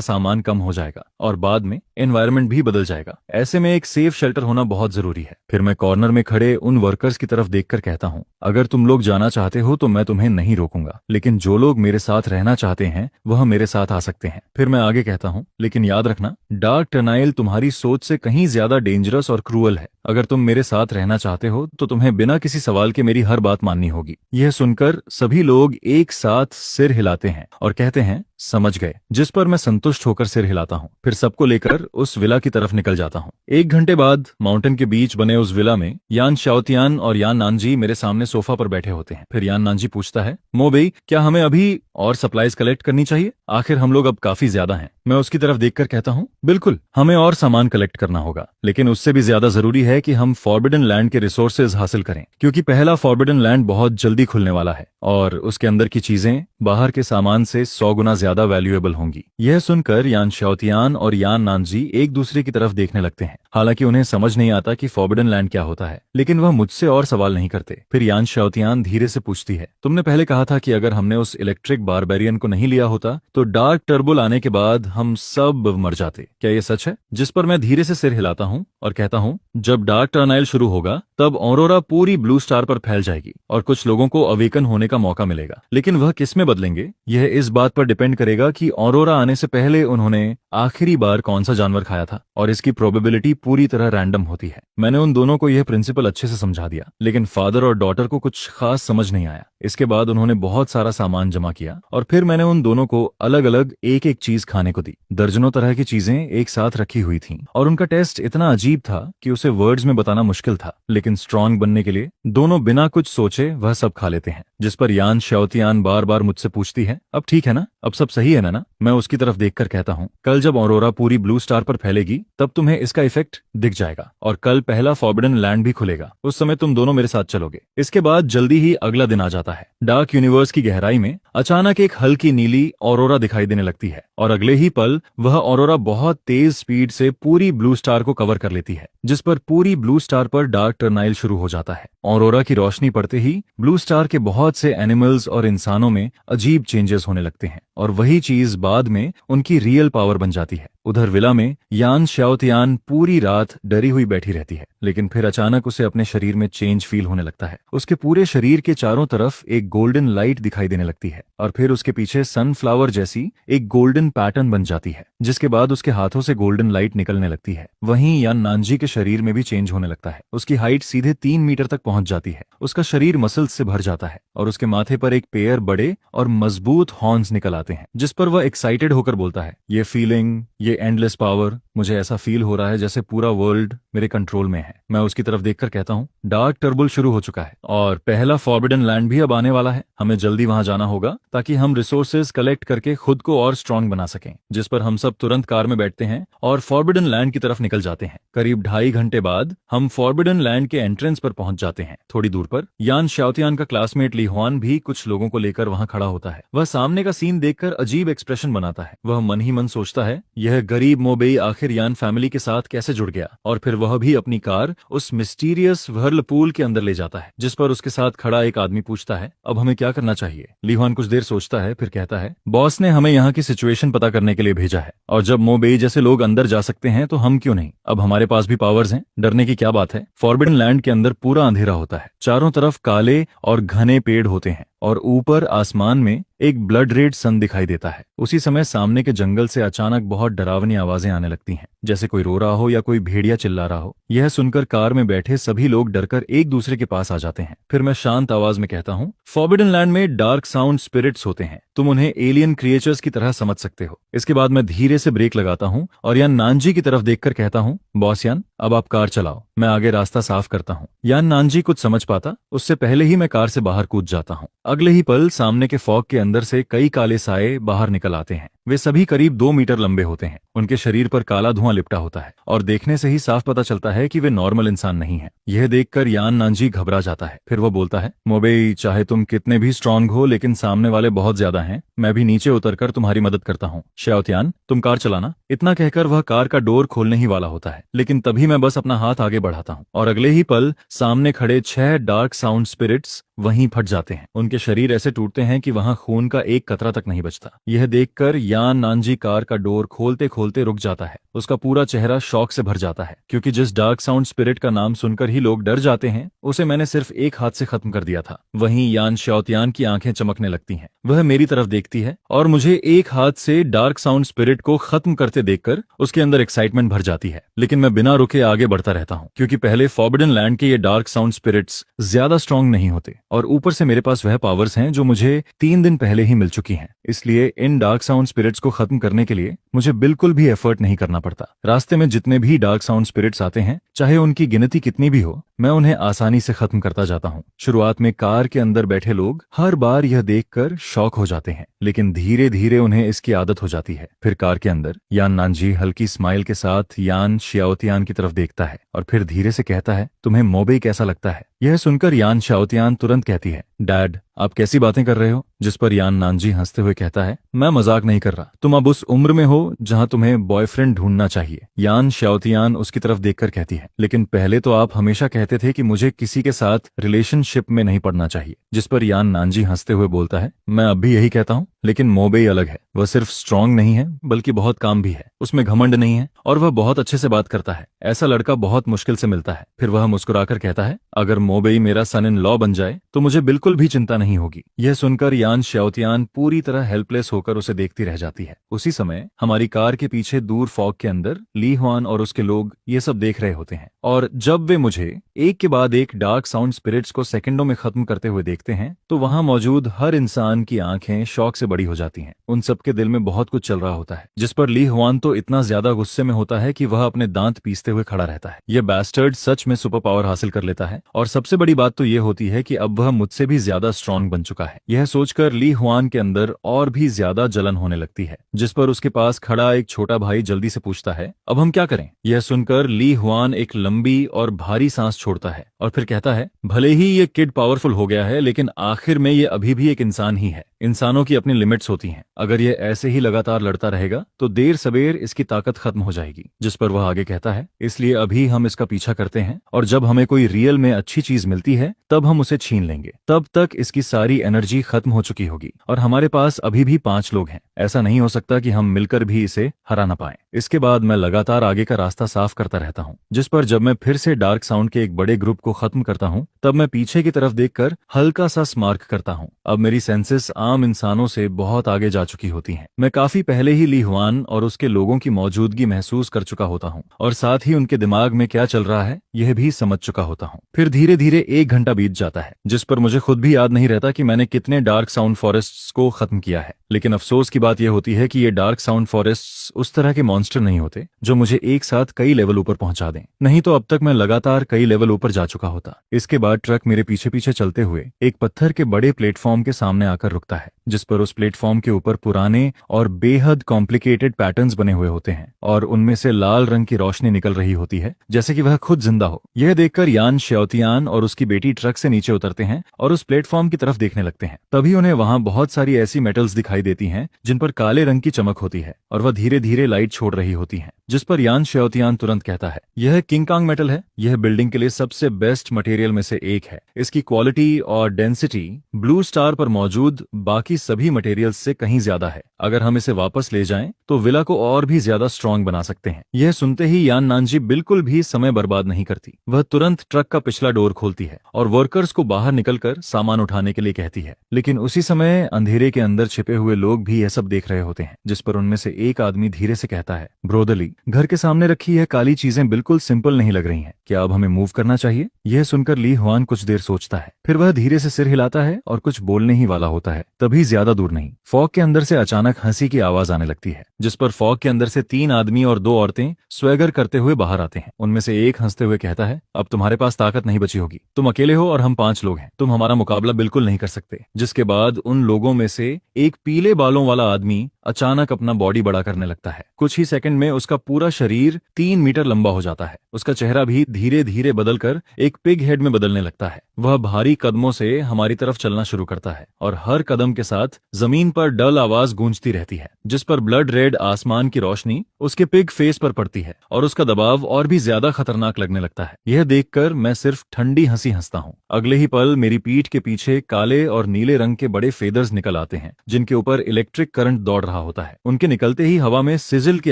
सामान कम हो जाएगा और बाद में एनवायरनमेंट भी बदल जाएगा। ऐसे में एक सेफ शेल्टर होना बहुत जरूरी है। फिर मैं कॉर्नर में खड़े उन वर्कर्स की तरफ देखकर कहता हूँ, अगर तुम लोग जाना चाहते हो तो मैं तुम्हें नहीं रोकूंगा, लेकिन जो लोग मेरे साथ रहना चाहते हैं वह मेरे साथ आ सकते हैं। फिर मैं आगे कहता हूँ, लेकिन याद रखना, डार्क टनल तुम्हारी सोच से कहीं ज्यादा डेंजरस और क्रूअल है। अगर तुम मेरे साथ रहना चाहते हो तो तुम्हें बिना किसी सवाल के मेरी हर बात माननी होगी। यह सुनकर सभी लोग एक साथ सिर हिलाते हैं और कहते हैं, समझ गए। जिस पर मैं संतुष्ट होकर सिर हिलाता हूँ। फिर सबको लेकर उस विला की तरफ निकल जाता हूँ। 1 घंटे बाद माउंटेन के बीच बने उस विला में यान शाओतियान और यान नानजी मेरे सामने सोफा पर बैठे होते हैं। फिर यान नानजी पूछता है, मोबेई, क्या हमें अभी और सप्लाईज कलेक्ट करनी चाहिए? आखिर हम लोग अब काफी ज्यादा हैं। मैं उसकी तरफ देखकर कहता हूँ, बिल्कुल, हमें और सामान कलेक्ट करना होगा, लेकिन उससे भी ज्यादा जरूरी है कि हम फॉरबिडन लैंड के रिसोर्सेज हासिल करें, क्योंकि पहला फॉरबिडन लैंड बहुत जल्दी खुलने वाला है और उसके अंदर की चीजें बाहर के सामान से 100 गुना ज्यादा वैल्यूएबल होंगी। यह सुनकर यान शाओतियान और यान नानजी एक दूसरे की तरफ देखने लगते हैं। हालांकि उन्हें समझ नहीं आता कि फॉरबिडन लैंड क्या होता है, लेकिन वह मुझसे और सवाल नहीं करते। फिर यान शाओतियान धीरे से पूछती है, तुमने पहले कहा था कि अगर हमने उस इलेक्ट्रिक बारबेरियन को नहीं लिया होता तो डार्क टर्बुल आने के बाद हम सब मर जाते, क्या ये सच है? जिस पर मैं धीरे से सिर हिलाता हूँ और कहता हूँ, जब डार्क टर्नाइल शुरू होगा तब ऑरोरा पूरी ब्लू स्टार पर फैल जाएगी और कुछ लोगों को अवेकन होने का मौका मिलेगा, लेकिन वह किस में बदलेंगे यह इस बात पर डिपेंड करेगा कि ऑरोरा आने से पहले उन्होंने आखिरी बार कौन सा जानवर खाया था, और इसकी प्रोबेबिलिटी पूरी तरह रैंडम होती है। मैंने उन दोनों को यह प्रिंसिपल अच्छे से समझा दिया, लेकिन फादर और डॉटर को कुछ खास समझ नहीं आया। इसके बाद उन्होंने बहुत सारा सामान जमा किया और फिर मैंने उन दोनों को अलग अलग एक एक चीज खाने को दी। दर्जनों तरह की चीजें एक साथ रखी हुई थीं और उनका टेस्ट इतना अजीब था कि उसे वर्ड्स में बताना मुश्किल था, लेकिन स्ट्रांग बनने के लिए दोनों बिना कुछ सोचे वह सब खा लेते हैं। जिस पर यान शाओतियान बार बार मुझसे पूछती है, अब ठीक है ना, अब सब सही है ना? मैं उसकी तरफ देखकर कहता हूँ, कल जब ऑरोरा पूरी ब्लू स्टार पर फैलेगी तब तुम्हें इसका इफेक्ट दिख जाएगा और कल पहला फॉरबिडन लैंड भी खुलेगा। उस समय तुम दोनों मेरे साथ चलोगे। इसके बाद जल्दी ही अगला दिन आ जाता है। डार्क यूनिवर्स की गहराई में अचानक एक हल्की नीली ऑरोरा दिखाई देने लगती है और अगले ही पल वह ऑरोरा बहुत तेज स्पीड से पूरी ब्लू स्टार को कवर कर लेती है, जिस पर पूरी ब्लू स्टार पर डार्क टर्नाइल शुरू हो जाता है। ऑरोरा की रोशनी पड़ते ही ब्लू स्टार के बहुत से एनिमल्स और इंसानों में अजीब चेंजेस होने लगते हैं और वही चीज बाद में उनकी रियल पावर बन जाती है। उधर विला में यान श्याओतियान पूरी रात डरी हुई बैठी रहती है, लेकिन फिर अचानक उसे अपने शरीर में चेंज फील होने लगता है। उसके पूरे शरीर के चारों तरफ एक गोल्डन लाइट दिखाई देने लगती है और फिर उसके पीछे सनफ्लावर जैसी एक गोल्डन पैटर्न बन जाती है, जिसके बाद उसके हाथों से गोल्डन लाइट निकलने लगती है। वहीं यान नानजी के शरीर में भी चेंज होने लगता है। उसकी हाइट सीधे 3 मीटर तक पहुंच जाती है। उसका शरीर मसल्स से भर जाता है और उसके माथे पर एक पेयर बड़े और मजबूत हॉर्न्स निकल आते हैं, जिस पर वह एक्साइटेड होकर बोलता है, ये फीलिंग, ये एंडलेस पावर, मुझे ऐसा फील हो रहा है जैसे पूरा वर्ल्ड मेरे कंट्रोल में है। मैं उसकी तरफ देखकर कहता हूँ, डार्क टर्बल शुरू हो चुका है और पहला फॉरबिडन लैंड भी अब आने वाला है। हमें जल्दी वहां जाना होगा ताकि हम रिसोर्सेज कलेक्ट करके खुद को और स्ट्रांग बना सकें। जिस पर हम सब तुरंत कार में बैठते हैं और फॉरबिडन लैंड की तरफ निकल जाते हैं। करीब 2.5 घंटे बाद हम फॉरबिडन लैंड के एंट्रेंस पर पहुंच जाते हैं। थोड़ी दूर पर यान श्याओतियान का क्लासमेट ली हुआन भी कुछ लोगों को लेकर वहां खड़ा होता है। वह सामने का सीन देखकर अजीब एक्सप्रेशन बनाता है। वह मन ही मन सोचता है, यह गरीब मोबेई आखिर यान फैमिली के साथ कैसे जुड़ गया। और फिर वह भी अपनी कार उस मिस्टीरियस व्हर्लपूल के अंदर ले जाता है, जिस पर उसके साथ खड़ा एक आदमी पूछता है, अब हमें क्या करना चाहिए। ली हुआन कुछ देर सोचता है, फिर कहता है, बॉस ने हमें यहाँ की सिचुएशन पता करने के लिए भेजा है और जब मोबेई जैसे लोग अंदर जा सकते हैं तो हम क्यों नहीं। अब हमारे पास भी पावर्स हैं, डरने की क्या बात है। फॉरबिडन लैंड के अंदर पूरा अंधेरा होता है, चारों तरफ काले और घने पेड़ होते हैं और ऊपर आसमान में एक ब्लड रेड सन दिखाई देता है। उसी समय सामने के जंगल से अचानक बहुत डरावनी आवाजें आने लगती हैं, जैसे कोई रो रहा हो या कोई भेड़िया चिल्ला रहा हो। यह सुनकर कार में बैठे सभी लोग डरकर एक दूसरे के पास आ जाते हैं। फिर मैं शांत आवाज में कहता हूँ, फॉरबिडन लैंड में डार्क साउंड स्पिरिट्स होते हैं, तुम उन्हें एलियन क्रिएचर्स की तरह समझ सकते हो। इसके बाद मैं धीरे से ब्रेक लगाता हूँ और यान नानजी की तरफ देखकर कहता हूँ, बॉस यान, अब आप कार चलाओ, मैं आगे रास्ता साफ करता हूँ। यान नानजी कुछ समझ पाता उससे पहले ही मैं कार से बाहर कूद जाता हूँ। अगले ही पल सामने के फॉग के अंदर से कई काले साए बाहर निकल आते हैं। वे सभी करीब 2 मीटर लंबे होते हैं। उनके शरीर पर काला धुआं लिपटा होता है और देखने से ही साफ पता चलता है कि वे नॉर्मल इंसान नहीं हैं। यह देखकर यान नानजी घबरा जाता है। फिर वो बोलता है, मोबेई, चाहे तुम कितने भी स्ट्रांग हो, लेकिन सामने वाले बहुत ज्यादा हैं। मैं भी नीचे उतरकर तुम्हारी मदद करता हूँ। श्याओतियान, तुम कार चलाना। इतना कहकर वह कार का डोर खोलने ही वाला होता है, लेकिन तभी मैं बस अपना हाथ आगे बढ़ाता हूँ और अगले ही पल सामने खड़े 6 डार्क साउंड स्पिरिट्स वहीं फट जाते हैं। उनके शरीर ऐसे टूटते हैं कि वहां खून का एक कतरा तक नहीं बचता। यह देखकर यान नानजी कार का डोर खोलते खोलते रुक जाता है। उसका पूरा चेहरा शॉक से भर जाता है, क्योंकि जिस डार्क साउंड स्पिरिट का नाम सुनकर ही लोग डर जाते हैं, उसे मैंने सिर्फ एक हाथ से खत्म कर दिया था। वहीं यान श्याओतियान की आंखें चमकने लगती हैं। वह मेरी तरफ देखती है और मुझे एक हाथ से डार्क साउंड स्पिरिट को खत्म करते देखकर उसके अंदर एक्साइटमेंट भर जाती है। लेकिन मैं बिना रुके आगे बढ़ता रहता हूँ, क्योंकि पहले फॉरबिडन लैंड के ये डार्क साउंड स्पिरिट्स ज्यादा स्ट्रांग नहीं होते और ऊपर से मेरे पास वह पावर्स हैं जो मुझे 3 दिन पहले ही मिल चुकी हैं। इसलिए इन डार्क साउंड स्पिरिट्स को खत्म करने के लिए मुझे बिल्कुल भी एफर्ट नहीं करना पड़ता। रास्ते में जितने भी डार्क साउंड स्पिरिट्स आते हैं, चाहे उनकी गिनती कितनी भी हो, मैं उन्हें आसानी से खत्म करता जाता हूँ। शुरुआत में कार के अंदर बैठे लोग हर बार यह देखकर शॉक हो जाते हैं, लेकिन धीरे धीरे उन्हें इसकी आदत हो जाती है। फिर कार के अंदर यान नानजी हल्की स्माइल के साथ यान श्याओतियान की तरफ देखता है और फिर धीरे से कहता है, तुम्हें मोबेई कैसा लगता है। यह सुनकर यान श्याओतियान तुरंत कहती है, डैड, आप कैसी बातें कर रहे हो। जिस पर यान नानजी हंसते हुए कहता है, मैं मजाक नहीं कर रहा, तुम अब उस उम्र में हो जहां तुम्हें बॉयफ्रेंड ढूंढना चाहिए। यान श्याओतियान उसकी तरफ देखकर कहती है, लेकिन पहले तो आप हमेशा कहते थे कि मुझे किसी के साथ रिलेशनशिप में नहीं पड़ना चाहिए। जिस पर यान नानजी हंसते हुए बोलता है, मैं अब भी यही कहता हूँ, लेकिन मोबेई अलग है। वह सिर्फ स्ट्रांग नहीं है बल्कि बहुत काम भी है। उसमें घमंड नहीं है और वह बहुत अच्छे से बात करता है। ऐसा लड़का बहुत मुश्किल से मिलता है। फिर वह मुस्कुराकर कहता है, अगर मोबेई मेरा सन इन लॉ बन जाए तो मुझे बिल्कुल भी चिंता नहीं होगी। यह सुनकर यान श्याओतियान पूरी तरह हेल्पलेस होकर उसे देखती रह जाती है। उसी समय हमारी कार के पीछे दूर फॉग के अंदर ली हुआन और उसके लोग ये सब देख रहे होते हैं और जब वे मुझे एक के बाद एक डार्क साउंड स्पिरिट्स को सेकंडों में खत्म करते हुए देखते हैं, तो वहां मौजूद हर इंसान की आंखें शौक से बड़ी हो जाती हैं। उन सबके दिल में बहुत कुछ चल रहा होता है। जिस पर ली हुआन तो इतना ज्यादा गुस्से में होता है कि वह अपने दांत पीसते हुए खड़ा रहता है। यह बैस्टर्ड सच में सुपर पावर हासिल कर लेता है और सबसे बड़ी बात तो यह होती है कि अब वह मुझसे भी ज्यादा स्ट्रांग बन चुका है। यह सोचकर ली हुआन के अंदर और भी ज्यादा जलन होने लगती है। जिस पर उसके पास खड़ा एक छोटा भाई जल्दी से पूछता है, अब हम क्या करें। यह सुनकर ली हुआन एक लंबी और भारी सांस छोड़ता है और फिर कहता है, भले ही ये किड पावरफुल हो गया है, लेकिन आखिर में ये अभी भी एक इंसान ही है। इंसानों की अपनी लिमिट्स होती हैं। अगर ये ऐसे ही लगातार लड़ता रहेगा तो देर सवेर इसकी ताकत खत्म हो जाएगी। जिस पर वह आगे कहता है, इसलिए अभी हम इसका पीछा करते हैं और जब हमें कोई रियल में अच्छी चीज मिलती है तब हम उसे छीन लेंगे। तब तक इसकी सारी एनर्जी खत्म हो चुकी होगी और हमारे पास अभी भी 5 लोग हैं। ऐसा नहीं हो सकता कि हम मिलकर भी इसे हरा ना पाएं। इसके बाद मैं लगातार आगे का रास्ता साफ करता रहता हूँ, जिस पर जब मैं फिर से डार्क साउंड के एक बड़े ग्रुप को खत्म करता हूँ तब मैं पीछे की तरफ देखकर हल्का सा स्मार्क करता हूँ। अब मेरी सेंसेस आम इंसानों से बहुत आगे जा चुकी होती हैं। मैं काफी पहले ही ली हुआन और उसके लोगों की मौजूदगी महसूस कर चुका होता हूँ और साथ ही उनके दिमाग में क्या चल रहा है यह भी समझ चुका होता हूँ। फिर धीरे धीरे 1 घंटा बीत जाता है, जिस पर मुझे खुद भी याद नहीं रहता कि मैंने कितने डार्क साउंड फॉरेस्ट्स को खत्म किया है। लेकिन अफसोस की बात यह होती है कि ये डार्क साउंड फॉरेस्ट्स उस तरह के मॉन्स्टर नहीं होते जो मुझे एक साथ कई लेवल ऊपर पहुंचा दें, नहीं तो अब तक मैं लगातार कई लेवल ऊपर जा चुका होता। इसके बाद ट्रक मेरे पीछे पीछे चलते हुए एक पत्थर के बड़े प्लेटफॉर्म के सामने आकर रुकता है, जिस पर उस प्लेटफॉर्म के ऊपर पुराने और बेहद कॉम्प्लिकेटेड पैटर्न्स बने हुए होते हैं और उनमें से लाल रंग की रोशनी निकल रही होती है, जैसे कि वह खुद जिंदा हो। यह देखकर यान श्योतियान और उसकी बेटी ट्रक से नीचे उतरते हैं और उस प्लेटफॉर्म की तरफ देखने लगते हैं। तभी उन्हें वहां बहुत सारी ऐसी मेटल्स दिखाई देती हैं जिन पर काले रंग की चमक होती है और वह धीरे धीरे लाइट छोड़ रही होती हैं, जिस पर यान श्योतियान तुरंत कहता है, यह किंगकांग मेटल है। यह बिल्डिंग के लिए सबसे बेस्ट मटेरियल में से एक है। इसकी क्वालिटी और डेंसिटी ब्लू स्टार पर मौजूद बाकी सभी मटेरियल्स से कहीं ज्यादा है। अगर हम इसे वापस ले जाएं तो विला को और भी ज्यादा स्ट्रांग बना सकते हैं। यह सुनते ही यान नानजी बिल्कुल भी समय बर्बाद नहीं करती। वह तुरंत ट्रक का पिछला डोर खोलती है और वर्कर्स को बाहर निकलकर सामान उठाने के लिए कहती है। लेकिन उसी समय अंधेरे के अंदर छिपे हुए लोग भी यह सब देख रहे होते हैं, जिस पर उनमें से एक आदमी धीरे से कहता है, ब्रोदरली, घर के सामने रखी यह काली चीजें बिल्कुल सिंपल नहीं लग रही हैं। क्या अब हमें मूव करना चाहिए? यह सुनकर ली हुआन कुछ देर सोचता है, फिर वह धीरे से सिर हिलाता है और कुछ बोलने ही वाला होता है। तभी ज्यादा दूर नहीं, फॉग के अंदर से अचानक हंसी की आवाज आने लगती है, जिस पर फॉग के अंदर से 3 आदमी और 2 औरतें स्वैगर करते हुए बाहर आते हैं। उनमें से एक हंसते हुए कहता है, अब तुम्हारे पास ताकत नहीं बची होगी। तुम अकेले हो और हम 5 लोग हैं। तुम हमारा मुकाबला बिल्कुल नहीं कर सकते। जिसके बाद उन लोगों में से एक पीले बालों वाला आदमी अचानक अपना बॉडी बड़ा करने लगता है। कुछ ही सेकंड में उसका पूरा शरीर 3 मीटर लंबा हो जाता है। उसका चेहरा भी धीरे धीरे बदलकर एक पिग हेड में बदलने लगता है। वह भारी कदमों से हमारी तरफ चलना शुरू करता है और हर कदम के साथ जमीन पर डल आवाज गूंजती रहती है, जिस पर ब्लड रेड आसमान की रोशनी उसके पिग फेस पर पड़ती है और उसका दबाव और भी ज्यादा खतरनाक लगने लगता है। यह देखकर मैं सिर्फ ठंडी हंसी हंसता हूँ। अगले ही पल मेरी पीठ के पीछे काले और नीले रंग के बड़े फेदर्स निकल आते हैं, जिनके ऊपर इलेक्ट्रिक करंट दौड़ रहा होता है। उनके निकलते ही हवा में सिजिल की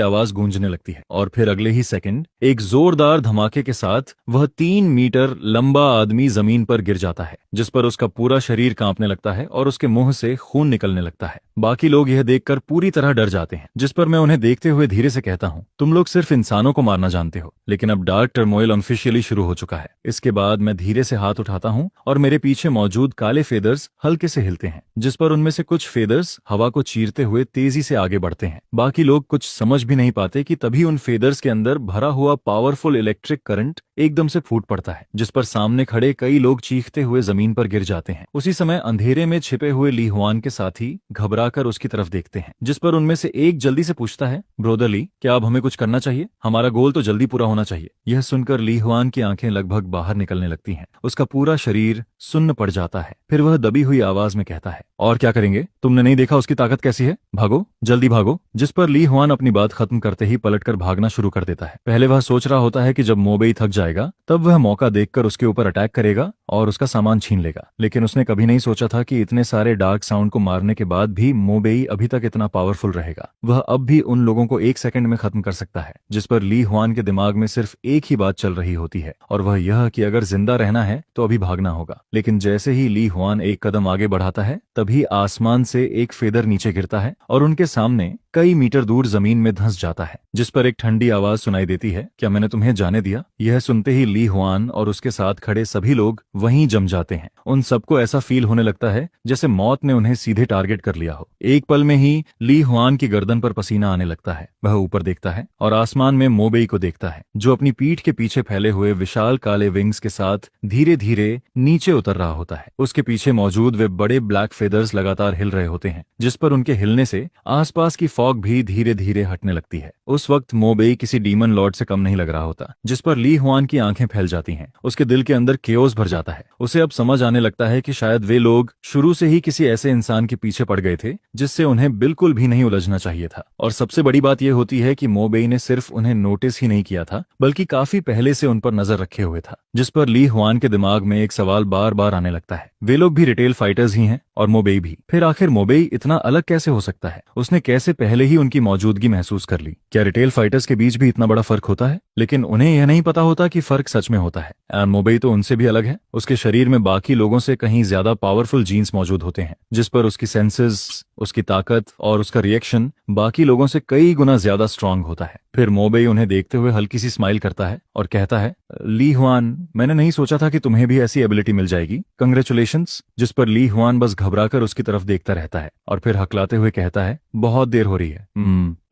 आवाज गूंजने लगती है और फिर अगले ही सेकंड एक जोरदार धमाके के साथ वह 3 मीटर लंबा आदमी जमीन पर गिर जाता है, जिस पर उसका पूरा शरीर कांपने लगता है और उसके मुंह से खून निकलने लगता है। बाकी लोग यह देखकर पूरी तरह डर जाते हैं, जिस पर मैं उन्हें देखते हुए धीरे से कहता हूँ, तुम लोग सिर्फ इंसानों को मारना जानते हो, लेकिन अब डार्क टर्मोइल ऑफिशियली शुरू हो चुका है। इसके बाद मैं धीरे से हाथ उठाता हूँ और मेरे पीछे मौजूद काले फेदर्स हल्के से हिलते हैं, जिस पर उनमें से कुछ फेदर्स हवा को चीरते हुए तेजी से आगे बढ़ते हैं। बाकी लोग कुछ समझ भी नहीं पाते कि तभी उन फेदर्स के अंदर भरा हुआ पावरफुल इलेक्ट्रिक करंट एकदम से फूट पड़ता है, जिस पर सामने खड़े कई लोग चीखते हुए जमीन पर गिर जाते हैं। उसी समय अंधेरे में छिपे हुए ली हुआन के साथी घबराकर उसकी तरफ देखते हैं, जिस पर उनमें से एक जल्दी से पूछता है, ब्रोदरली, क्या अब हमें कुछ करना चाहिए? हमारा गोल तो जल्दी पूरा होना चाहिए। यह सुनकर ली हुआन की आंखें लगभग बाहर निकलने लगती हैं। उसका पूरा शरीर सुन्न पड़ जाता है। फिर वह दबी हुई आवाज में कहता है, और क्या करेंगे? तुमने नहीं देखा उसकी ताकत कैसी है? भागो, जल्दी भागो। जिस पर ली हुआन अपनी बात खत्म करते ही पलटकर भागना शुरू कर देता है। पहले वह सोच रहा होता है कि जब मोबेई थक जाएगा तब वह मौका देखकर उसके ऊपर अटैक करेगा और उसका सामान छीन लेगा, लेकिन उसने कभी नहीं सोचा था कि इतने सारे डार्क साउंड को मारने के बाद भी मोबेई अभी तक इतना पावरफुल रहेगा। वह अब भी उन लोगों को 1 सेकंड में खत्म कर सकता है। जिस पर ली हुआन के दिमाग में सिर्फ एक ही बात चल रही होती है और वह यह कि अगर जिंदा रहना है तो अभी भागना होगा। लेकिन जैसे ही ली हुआन एक कदम आगे बढ़ाता है तभी आसमान से एक फेदर नीचे गिरता है और उनके सामने कई मीटर दूर जमीन में धंस जाता है, जिस पर एक ठंडी आवाज सुनाई देती है, क्या मैंने तुम्हें जाने दिया? यह सुनते ही ली हुआन और उसके साथ खड़े सभी लोग वहीं जम जाते हैं। उन सबको ऐसा फील होने लगता है जैसे मौत ने उन्हें सीधे टारगेट कर लिया हो। एक पल में ही ली हुआन की गर्दन पर पसीना आने लगता है। वह ऊपर देखता है और आसमान में मोबेई को देखता है, जो अपनी पीठ के पीछे फैले हुए विशाल काले विंग्स के साथ धीरे धीरे नीचे उतर रहा होता है। उसके पीछे मौजूद वे बड़े ब्लैक फेदर्स लगातार हिल रहे होते हैं, जिस पर उनके हिलने से आसपास की फॉग भी धीरे धीरे हटने लगती है। उस वक्त मोबेई किसी डीमन लॉर्ड से कम नहीं लग रहा होता, जिस पर ली हुआन की आंखें फैल जाती हैं। उसके दिल के अंदर केओस भर जाता है। उसे अब समझ आने लगता है कि शायद वे लोग शुरू से ही किसी ऐसे इंसान के पीछे पड़ गए थे जिससे उन्हें बिल्कुल भी नहीं उलझना चाहिए था। और सबसे बड़ी बात यह होती है कि मोबेई ने सिर्फ उन्हें नोटिस ही नहीं किया था, बल्कि काफी पहले से उन पर नजर रखे हुए था। जिस पर ली हुआन के दिमाग में एक सवाल बार बार आने लगता है, वे लोग भी रिटेल फाइटर्स ही हैं? और मोबेई भी। फिर आखिर मोबेई इतना अलग कैसे हो सकता है? उसने कैसे पहले ही उनकी मौजूदगी महसूस कर ली? क्या रिटेल फाइटर्स के बीच भी इतना बड़ा फर्क होता है? लेकिन उन्हें यह नहीं पता होता कि फर्क सच में होता है। एंड मोबेई तो उनसे भी अलग है। उसके शरीर में बाकी लोगों से कहीं ज्यादा पावरफुल जीन्स मौजूद होते हैं, जिस पर उसकी सेंसेस, उसकी ताकत और उसका रिएक्शन बाकी लोगों से कई गुना ज्यादा स्ट्रांग होता है। फिर मोबेई उन्हें देखते हुए हल्की सी स्माइल करता है और कहता है, ली हुआन, मैंने नहीं सोचा था कि तुम्हें भी ऐसी एबिलिटी मिल जाएगी। कंग्रेचुलेशंस। जिस पर ली हुआन बस घबराकर उसकी तरफ देखता रहता है और फिर हकलाते हुए कहता है, बहुत देर हो रही है,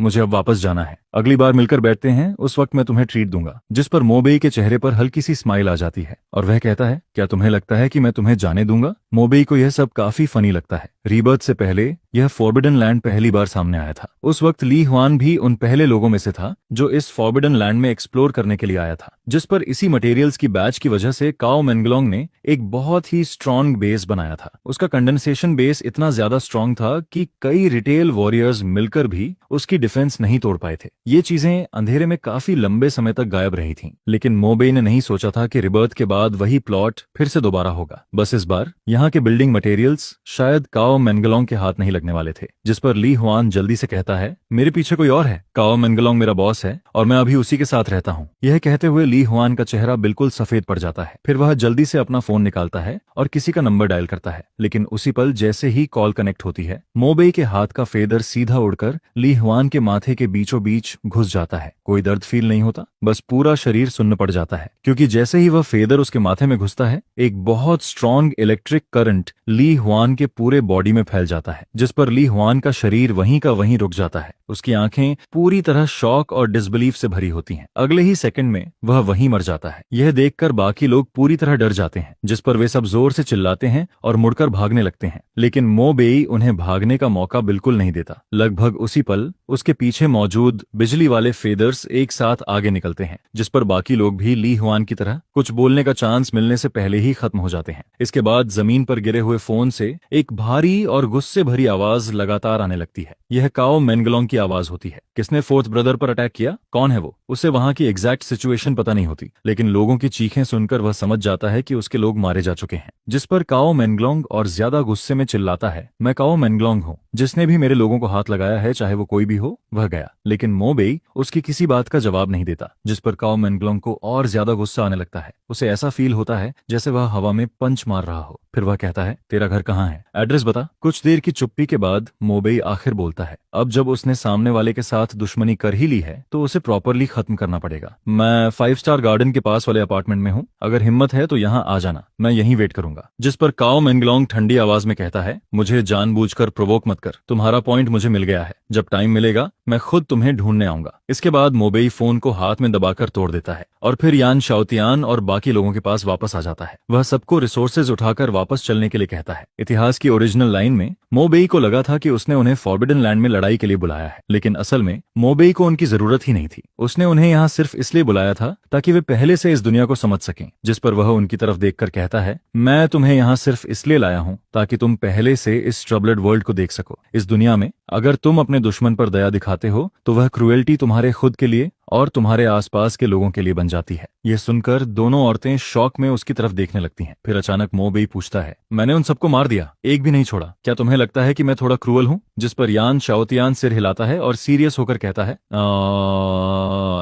मुझे अब वापस जाना है। अगली बार मिलकर बैठते हैं, उस वक्त मैं तुम्हें ट्रीट दूंगा। जिस पर मोबेई के चेहरे पर हल्की सी स्माइल आ जाती है और वह कहता है, क्या तुम्हें लगता है कि मैं तुम्हें जाने दूंगा? मोबेई को यह सब काफी फनी लगता है। रीबर्थ से पहले यह फॉरबिडन लैंड पहली बार सामने आया था। उस वक्त ली हुआन भी उन पहले लोगों में से था जो इस फॉरबिडन लैंड में एक्सप्लोर करने के लिए आया था, जिस पर इसी मटेरियल्स की बैच की वजह से काओ मेंगलोंग ने एक बहुत ही स्ट्रॉन्ग बेस बनाया था। उसका कंडेंसेशन बेस इतना ज्यादा स्ट्रॉन्ग था कि कई रिटेल वॉरियर्स मिलकर भी उसकी डिफेंस नहीं तोड़ पाए थे। ये चीजें अंधेरे में काफी लंबे समय तक गायब रही थीं, लेकिन मोबेई ने नहीं सोचा था कि रिबर्थ के बाद वही प्लॉट फिर से दोबारा होगा। बस इस बार यहाँ के बिल्डिंग मटेरियल्स शायद काओ मेंगलोंग के हाथ नहीं लगने वाले थे। जिस पर ली हुआन जल्दी से कहता है, मेरे पीछे कोई और है। काओ मेंगलोंग मेरा बॉस है और मैं अभी उसी के साथ रहता हूँ। यह कहते हुए ली हुआन का चेहरा बिल्कुल सफेद पड़ जाता है। फिर वह जल्दी से अपना फोन निकालता है और किसी का नंबर डायल करता है, लेकिन उसी पल जैसे ही कॉल कनेक्ट होती है, मोबेई के हाथ का फेदर सीधा उड़कर ली हुआन के माथे के बीचों बीच घुस जाता है। कोई दर्द फील नहीं होता, बस पूरा शरीर सुन्न पड़ जाता है, क्योंकि जैसे ही वह फेदर उसके माथे में घुसता है, एक बहुत स्ट्रॉन्ग इलेक्ट्रिक करंट ली हुआन के पूरे बॉडी में फैल जाता है, जिस पर ली हुआन का शरीर वहीं का वहीं रुक जाता है। उसकी आंखें पूरी तरह शॉक और डिसबिलीफ से भरी होती हैं। अगले ही सेकंड में वह वहीं मर जाता है। यह देखकर बाकी लोग पूरी तरह डर जाते हैं, जिस पर वे सब जोर से चिल्लाते हैं और मुड़कर भागने लगते हैं, लेकिन मोबेई उन्हें भागने का मौका बिल्कुल नहीं देता। लगभग उसी पल उसके पीछे मौजूद बिजली वाले फेदर्स एक साथ आगे निकलते हैं, जिस पर बाकी लोग भी ली हुआन की तरह कुछ बोलने का चांस मिलने से पहले ही खत्म हो जाते हैं। इसके बाद जमीन पर गिरे हुए फोन से एक भारी और गुस्से भरी आवाज लगातार आने लगती है। यह काओ मेंगलोंग की आवाज होती है। किसने फोर्थ ब्रदर पर अटैक किया? कौन है वो? उसे वहां की एग्जैक्ट सिचुएशन पता नहीं होती, लेकिन लोगों की चीखें सुनकर वह समझ जाता है कि उसके लोग मारे जा चुके हैं। जिस पर काओ मेंगलोंग और ज्यादा गुस्से में चिल्लाता है, मैं काओ मेंगलोंग हूँ, जिसने भी मेरे लोगों को हाथ लगाया है, चाहे वो कोई भी हो, वह गया। लेकिन मोबेई उसकी किसी बात का जवाब नहीं देता, जिस पर काओ मेंगलोंग को और ज्यादा गुस्सा आने लगता है। उसे ऐसा फील होता है जैसे वह हवा में पंच मार रहा हो। फिर वह कहता है, तेरा घर कहाँ है? एड्रेस बता। कुछ देर की चुप्पी के बाद मोबेई आखिर बोलता है, अब जब उसने सामने वाले के साथ दुश्मनी कर ही ली है तो उसे प्रॉपरली खत्म करना पड़ेगा। मैं 5 स्टार गार्डन के पास वाले अपार्टमेंट में हूँ, अगर हिम्मत है तो यहाँ आ जाना, मैं यहीं वेट करूंगा। जिस पर काओ मेंगलोंग ठंडी आवाज में कहता है, मुझे जानबूझकर प्रोवोक मत कर, तुम्हारा पॉइंट मुझे मिल गया है, जब टाइम मिलेगा मैं खुद तुम्हें ढूंढने आऊंगा। इसके बाद मोबेई फोन को हाथ में दबाकर तोड़ देता है और फिर यान शाओतियान और बाकी लोगों के पास वापस आ जाता है। वह सबको रिसोर्सेज उठाकर वापस चलने के लिए कहता है। इतिहास की ओरिजिनल लाइन में मोबेई को लगा था कि उसने उन्हें फॉरबिडन लैंड में लड़ाई के लिए बुलाया है, लेकिन असल में मोबेई को उनकी जरूरत ही नहीं थी। उसने उन्हें यहाँ सिर्फ इसलिए बुलाया था ताकि वे पहले से इस दुनिया को समझ सकें। जिस पर वह उनकी तरफ देखकर कहता है, मैं तुम्हें यहाँ सिर्फ इसलिए लाया हूँ ताकि तुम पहले से इस ट्रबल्ड वर्ल्ड को देख सको। इस दुनिया में अगर तुम अपने दुश्मन पर दया दिखाते हो तो वह क्रुएल्टी तुम्हारे खुद के लिए और तुम्हारे आसपास के लोगों के लिए बन जाती है। यह सुनकर दोनों औरतें शॉक में उसकी तरफ देखने लगती हैं। फिर अचानक मोबेई पूछता है, मैंने उन सबको मार दिया, एक भी नहीं छोड़ा, क्या तुम्हें लगता है कि मैं थोड़ा क्रूअल हूँ? जिस पर यान शाओतियान सिर हिलाता है और सीरियस होकर कहता है,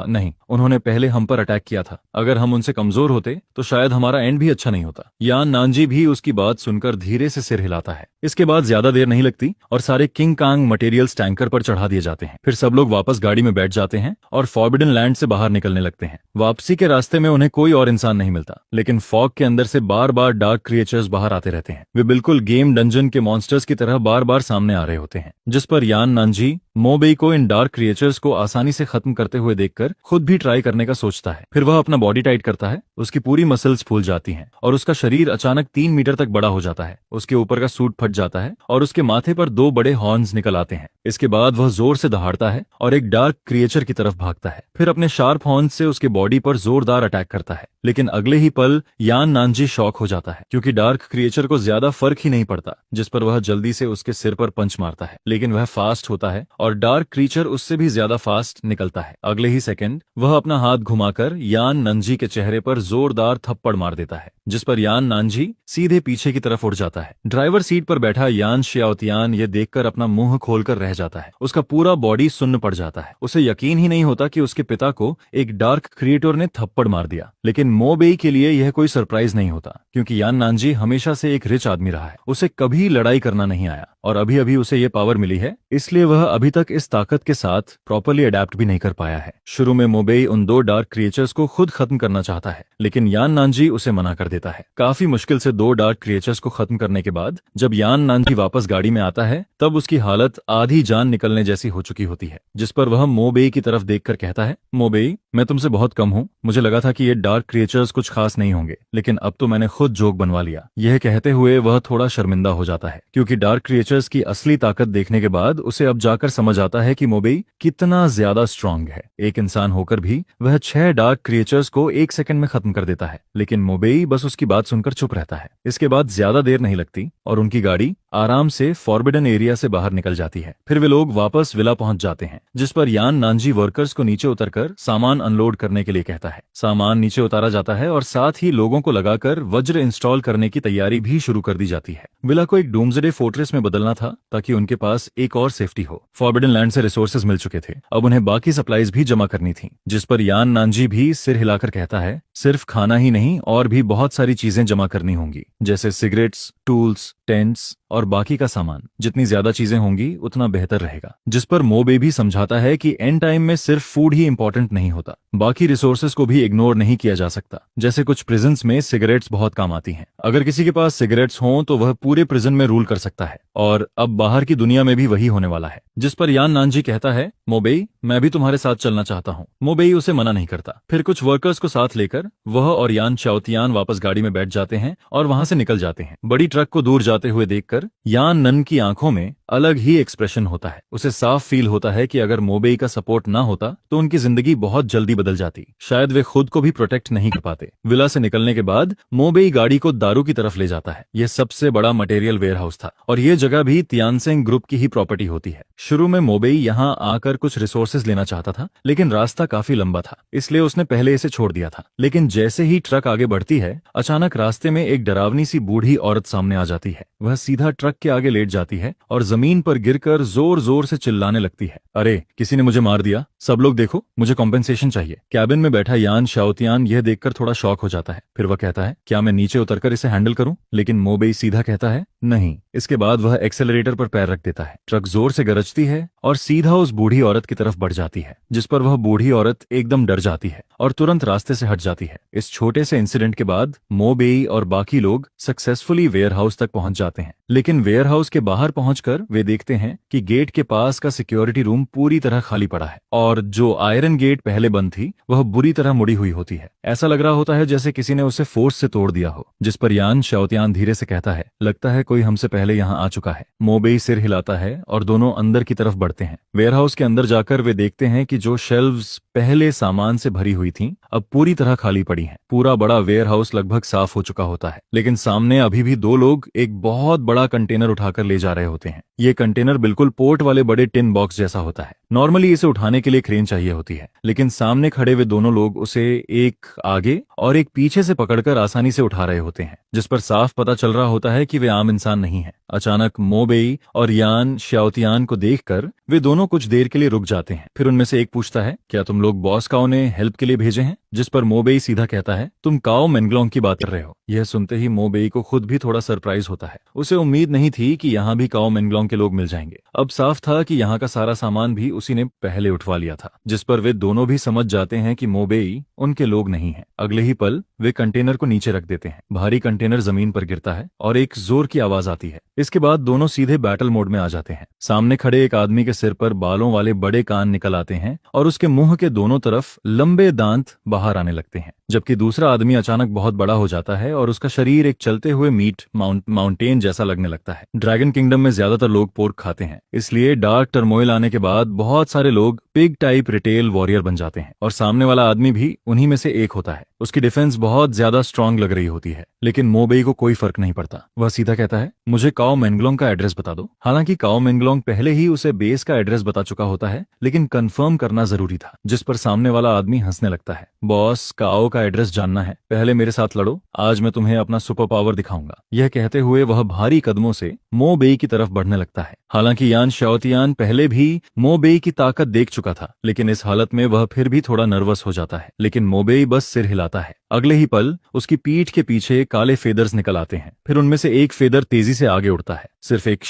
नहीं, उन्होंने पहले हम पर अटैक किया था, अगर हम उनसे कमजोर होते तो शायद हमारा एंड भी अच्छा नहीं होता। यान नानजी भी उसकी बात सुनकर धीरे से सिर हिलाता है। इसके बाद ज्यादा देर नहीं लगती और सारे किंग कांग मटेरियल्स टैंकर पर चढ़ा दिए जाते हैं। फिर सब लोग वापस गाड़ी में बैठ जाते हैं और फॉरबिडन लैंड से बाहर निकलने लगते हैं। वापसी के रास्ते में उन्हें कोई और इंसान नहीं मिलता, लेकिन फॉग के अंदर से बार बार डार्क क्रिएचर्स बाहर आते रहते हैं। वे बिल्कुल गेम डंजन के मॉन्स्टर्स की तरह बार बार सामने आ रहे होते हैं। जिस पर यान नानजी मोबेई को इन डार्क क्रिएचर्स को आसानी से खत्म करते हुए देखकर खुद भी ट्राई करने का सोचता है। फिर वह अपना बॉडी टाइट करता है, उसकी पूरी मसल्स फूल जाती हैं और उसका शरीर अचानक 3 मीटर तक बड़ा हो जाता है। उसके ऊपर का सूट फट जाता है और उसके माथे पर 2 बड़े हॉर्न्स निकल आते हैं। इसके बाद वह जोर से दहाड़ता है और एक डार्क क्रिएचर की तरफ भागता है, फिर अपने शार्प हॉर्न से उसके बॉडी पर जोरदार अटैक करता है। लेकिन अगले ही पल यान नानजी शॉक हो जाता है, क्योंकि डार्क क्रिएचर को ज्यादा फर्क ही नहीं पड़ता, जिस पर वह जल्दी से उसके सिर पर पंच मारता है। लेकिन वह फास्ट होता है और डार्क क्रिएचर उससे भी ज्यादा फास्ट निकलता है। अगले ही सेकंड वह अपना हाथ घुमाकर यान नानजी के चेहरे पर जोरदार थप्पड़ मार देता है, जिस पर यान नानजी सीधे पीछे की तरफ उड़ जाता है। ड्राइवर सीट पर बैठा यान श्याओतियान यह देखकर अपना मुंह खोलकर रह जाता है। उसका पूरा बॉडी सुन्न पड़ जाता है। उसे यकीन ही नहीं होता कि उसके पिता को एक डार्क क्रिएटर ने थप्पड़ मार दिया। लेकिन मोबेई के लिए यह कोई सरप्राइज नहीं होता, क्योंकि यान नानजी हमेशा से एक रिच आदमी रहा है। उसे कभी लड़ाई करना नहीं आया और अभी अभी उसे ये पावर मिली है, इसलिए वह अभी तक इस ताकत के साथ प्रॉपरली अडेप्ट भी नहीं कर पाया है। शुरू में मोबेई उन दो डार्क क्रिएचर्स को खुद खत्म करना चाहता है, लेकिन यान नानजी उसे मना कर देता है। काफी मुश्किल से दो डार्क क्रिएचर्स को खत्म करने के बाद जब यान नानजी वापस गाड़ी में आता है, तब उसकी हालत आधी जान निकलने जैसी हो चुकी होती है, जिस पर वह मोबेई की तरफ देखकर कहता है, मोबेई, मैं तुमसे बहुत कम हूँ। मुझे लगा था कि ये डार्क क्रिएचर्स कुछ खास नहीं होंगे, लेकिन अब तो मैंने खुद जोक बनवा लिया। यह कहते हुए वह थोड़ा शर्मिंदा हो जाता है, क्योंकि डार्क क्रिएचर्स की असली ताकत देखने के बाद उसे अब जाकर समझ आता है कि मोबेई कितना ज्यादा स्ट्रांग है। एक इंसान होकर भी वह 6 डार्क क्रिएचर्स को 1 सेकंड में खत्म कर देता है, लेकिन मोबेई बस उसकी बात सुनकर चुप रहता है। इसके बाद ज्यादा देर नहीं लगती और उनकी गाड़ी आराम से फॉरबिडन एरिया से बाहर निकल जाती है। फिर वे लोग वापस विला पहुंच जाते हैं, जिस पर यान नानजी वर्कर्स को नीचे उतरकर सामान अनलोड करने के लिए कहता है। सामान नीचे उतारा जाता है और साथ ही लोगों को लगाकर वज्र इंस्टॉल करने की तैयारी भी शुरू कर दी जाती है। विला को एक डूम्सडे फोर्ट्रेस में बदलना था, ताकि उनके पास एक और सेफ्टी हो। फॉरबिडन लैंड से रिसोर्सेज मिल चुके थे, अब उन्हें बाकी सप्लाईज भी जमा करनी थी, जिस पर यान नानजी भी सिर हिलाकर कहता है, सिर्फ खाना ही नहीं और भी बहुत सारी चीजें जमा करनी होंगी, जैसे सिगरेट्स, टूल्स, टेंट्स और बाकी का सामान। जितनी ज्यादा चीजें होंगी उतना बेहतर रहेगा। जिस पर मोबे भी समझाता है कि एंड टाइम में सिर्फ फूड ही इंपॉर्टेंट नहीं होता, बाकी रिसोर्सेज को भी इग्नोर नहीं किया जा सकता। जैसे कुछ प्रिजन्स में सिगरेट्स बहुत काम आती हैं। अगर किसी के पास सिगरेट्स हों तो वह पूरे प्रिजन में रूल कर सकता है, और अब बाहर की दुनिया में भी वही होने वाला है। जिस पर यान नानजी कहता है, मोबेई, मैं भी तुम्हारे साथ चलना चाहता हूँ। मोबेई उसे मना नहीं करता। फिर कुछ वर्कर्स को साथ लेकर वह और यान श्याओतियान वापस गाड़ी में बैठ जाते हैं और वहां से निकल जाते हैं। बड़ी ट्रक को दूर जाते हुए देखकर यान नन की आंखों में अलग ही एक्सप्रेशन होता है। उसे साफ फील होता है कि अगर मोबेई का सपोर्ट ना होता तो उनकी जिंदगी बहुत जल्दी बदल जाती। शायद वे खुद को भी प्रोटेक्ट नहीं कर पाते। विला से निकलने के बाद मोबेई गाड़ी को दारू की तरफ ले जाता है। यह सबसे बड़ा मटेरियल वेयरहाउस था और यह जगह भी तियानसेंग ग्रुप की ही प्रॉपर्टी होती है। शुरू में मोबेई यहाँ आकर कुछ रिसोर्सेज लेना चाहता था, लेकिन रास्ता काफी लंबा था, इसलिए उसने पहले इसे छोड़ दिया था। लेकिन जैसे ही ट्रक आगे बढ़ती है, अचानक रास्ते में एक डरावनी सी बूढ़ी औरत सामने आ जाती है। वह सीधा ट्रक के आगे लेट जाती है और जमीन पर गिरकर जोर जोर से चिल्लाने लगती है, अरे किसी ने मुझे मार दिया, सब लोग देखो, मुझे कॉम्पेंसेशन चाहिए। कैबिन में बैठा यान श्याओतियान यह देखकर थोड़ा शॉक हो जाता है। फिर वह कहता है, क्या मैं नीचे उतरकर इसे हैंडल करूं? लेकिन मोबेई सीधा कहता है, नहीं। इसके बाद वह एक्सेलरेटर पर पैर रख देता है। ट्रक जोर से गरजती है और सीधा उस बूढ़ी औरत की तरफ बढ़ जाती है, जिस पर वह बूढ़ी औरत एकदम डर जाती है और तुरंत रास्ते से हट जाती है। इस छोटे से इंसिडेंट के बाद मोबेई और बाकी लोग सक्सेसफुली वेयरहाउस तक पहुंच जाते हैं। लेकिन वेयरहाउस के बाहर पहुंचकर वे देखते हैं कि गेट के पास का सिक्योरिटी रूम पूरी तरह खाली पड़ा है और जो आयरन गेट पहले बंद थी वह बुरी तरह मुड़ी हुई होती है। ऐसा लग रहा होता है जैसे किसी ने उसे फोर्स से तोड़ दिया हो। जिस पर यान श्याओतियान धीरे से कहता है, लगता है कोई हमसे पहले यहाँ आ चुका है। मोबेई सिर हिलाता है और दोनों अंदर की तरफ बढ़ते हैं। वेयरहाउस के अंदर जाकर वे देखते हैं कि जो शेल्व्स पहले सामान से भरी हुई थीं, अब पूरी तरह खाली पड़ी हैं। पूरा बड़ा वेयरहाउस लगभग साफ हो चुका होता है, लेकिन सामने अभी भी दो लोग एक बहुत बड़ा कंटेनर उठाकर ले जा रहे होते हैं। ये कंटेनर बिल्कुल पोर्ट वाले बड़े टिन बॉक्स जैसा होता है। नॉर्मली इसे उठाने के लिए क्रेन चाहिए होती है, लेकिन सामने खड़े वे दोनों लोग उसे एक आगे और एक पीछे से पकड़कर आसानी से उठा रहे होते हैं, जिस पर साफ पता चल रहा होता है कि वे आम इंसान नहीं हैं। अचानक मोबेई और यान श्याओतियान को देखकर वे दोनों कुछ देर के लिए रुक जाते हैं। फिर उनमें से एक पूछता है, क्या तुम लोग बॉस काओ ने हेल्प के लिए भेजे हैं? जिस पर मोबेई सीधा कहता है, तुम काओ मेंगलोंग की बात कर रहे हो। यह सुनते ही मोबेई को खुद भी थोड़ा सरप्राइज होता है। उसे उम्मीद नहीं थी कि यहाँ भी काओ मेंगलोंग के लोग मिल जाएंगे। अब साफ था कि यहाँ का सारा सामान भी उसी ने पहले उठवा लिया था, जिस पर वे दोनों भी समझ जाते हैं कि मोबेई उनके लोग नहीं है। अगले ही पल वे कंटेनर को नीचे रख देते हैं। भारी कंटेनर जमीन पर गिरता है और एक जोर की आवाज आती है। इसके बाद दोनों सीधे बैटल मोड में आ जाते हैं। सामने खड़े एक आदमी के सिर पर बालों वाले बड़े कान निकल आते हैं और उसके मुंह के दोनों तरफ लंबे दांत बाहर आने लगते हैं, जबकि दूसरा आदमी अचानक बहुत बड़ा हो जाता है और उसका शरीर एक चलते हुए मीट माउंटेन जैसा लगने लगता है। ड्रैगन किंगडम में ज्यादातर लोग पोर्क खाते हैं, इसलिए डार्क टर्मोइल आने के बाद बहुत सारे लोग पिग टाइप रिटेल वॉरियर बन जाते हैं और सामने वाला आदमी भी उन्हीं में से एक होता है। उसकी डिफेंस बहुत ज्यादा स्ट्रांग लग रही होती है, लेकिन मोबेई को कोई फर्क नहीं पड़ता। वह सीधा कहता है, मुझे काओ मेंगलोंग का एड्रेस बता दो। हालांकि काओ मेंगलोंग पहले ही उसे बेस का एड्रेस बता चुका होता है, लेकिन कंफर्म करना जरूरी था, जिस पर सामने वाला आदमी हंसने लगता है। बॉस, काओ का एड्रेस जानना है, पहले मेरे साथ लड़ो, आज मैं तुम्हें अपना सुपर पावर दिखाऊंगा। यह कहते हुए वह भारी कदमों से मोबेई की तरफ बढ़ने लगता है। हालांकि यान शाओतियान पहले भी मोबेई की ताकत देख चुका था, लेकिन इस हालत में वह फिर भी थोड़ा नर्वस हो जाता है। लेकिन मोबेई बस सिर हिलाता है। अगले ही पल उसकी पीठ के पीछे काले फेदर्स निकल आते हैं। फिर उनमें से एक फेदर तेजी से आगे उड़ता है। सिर्फ एक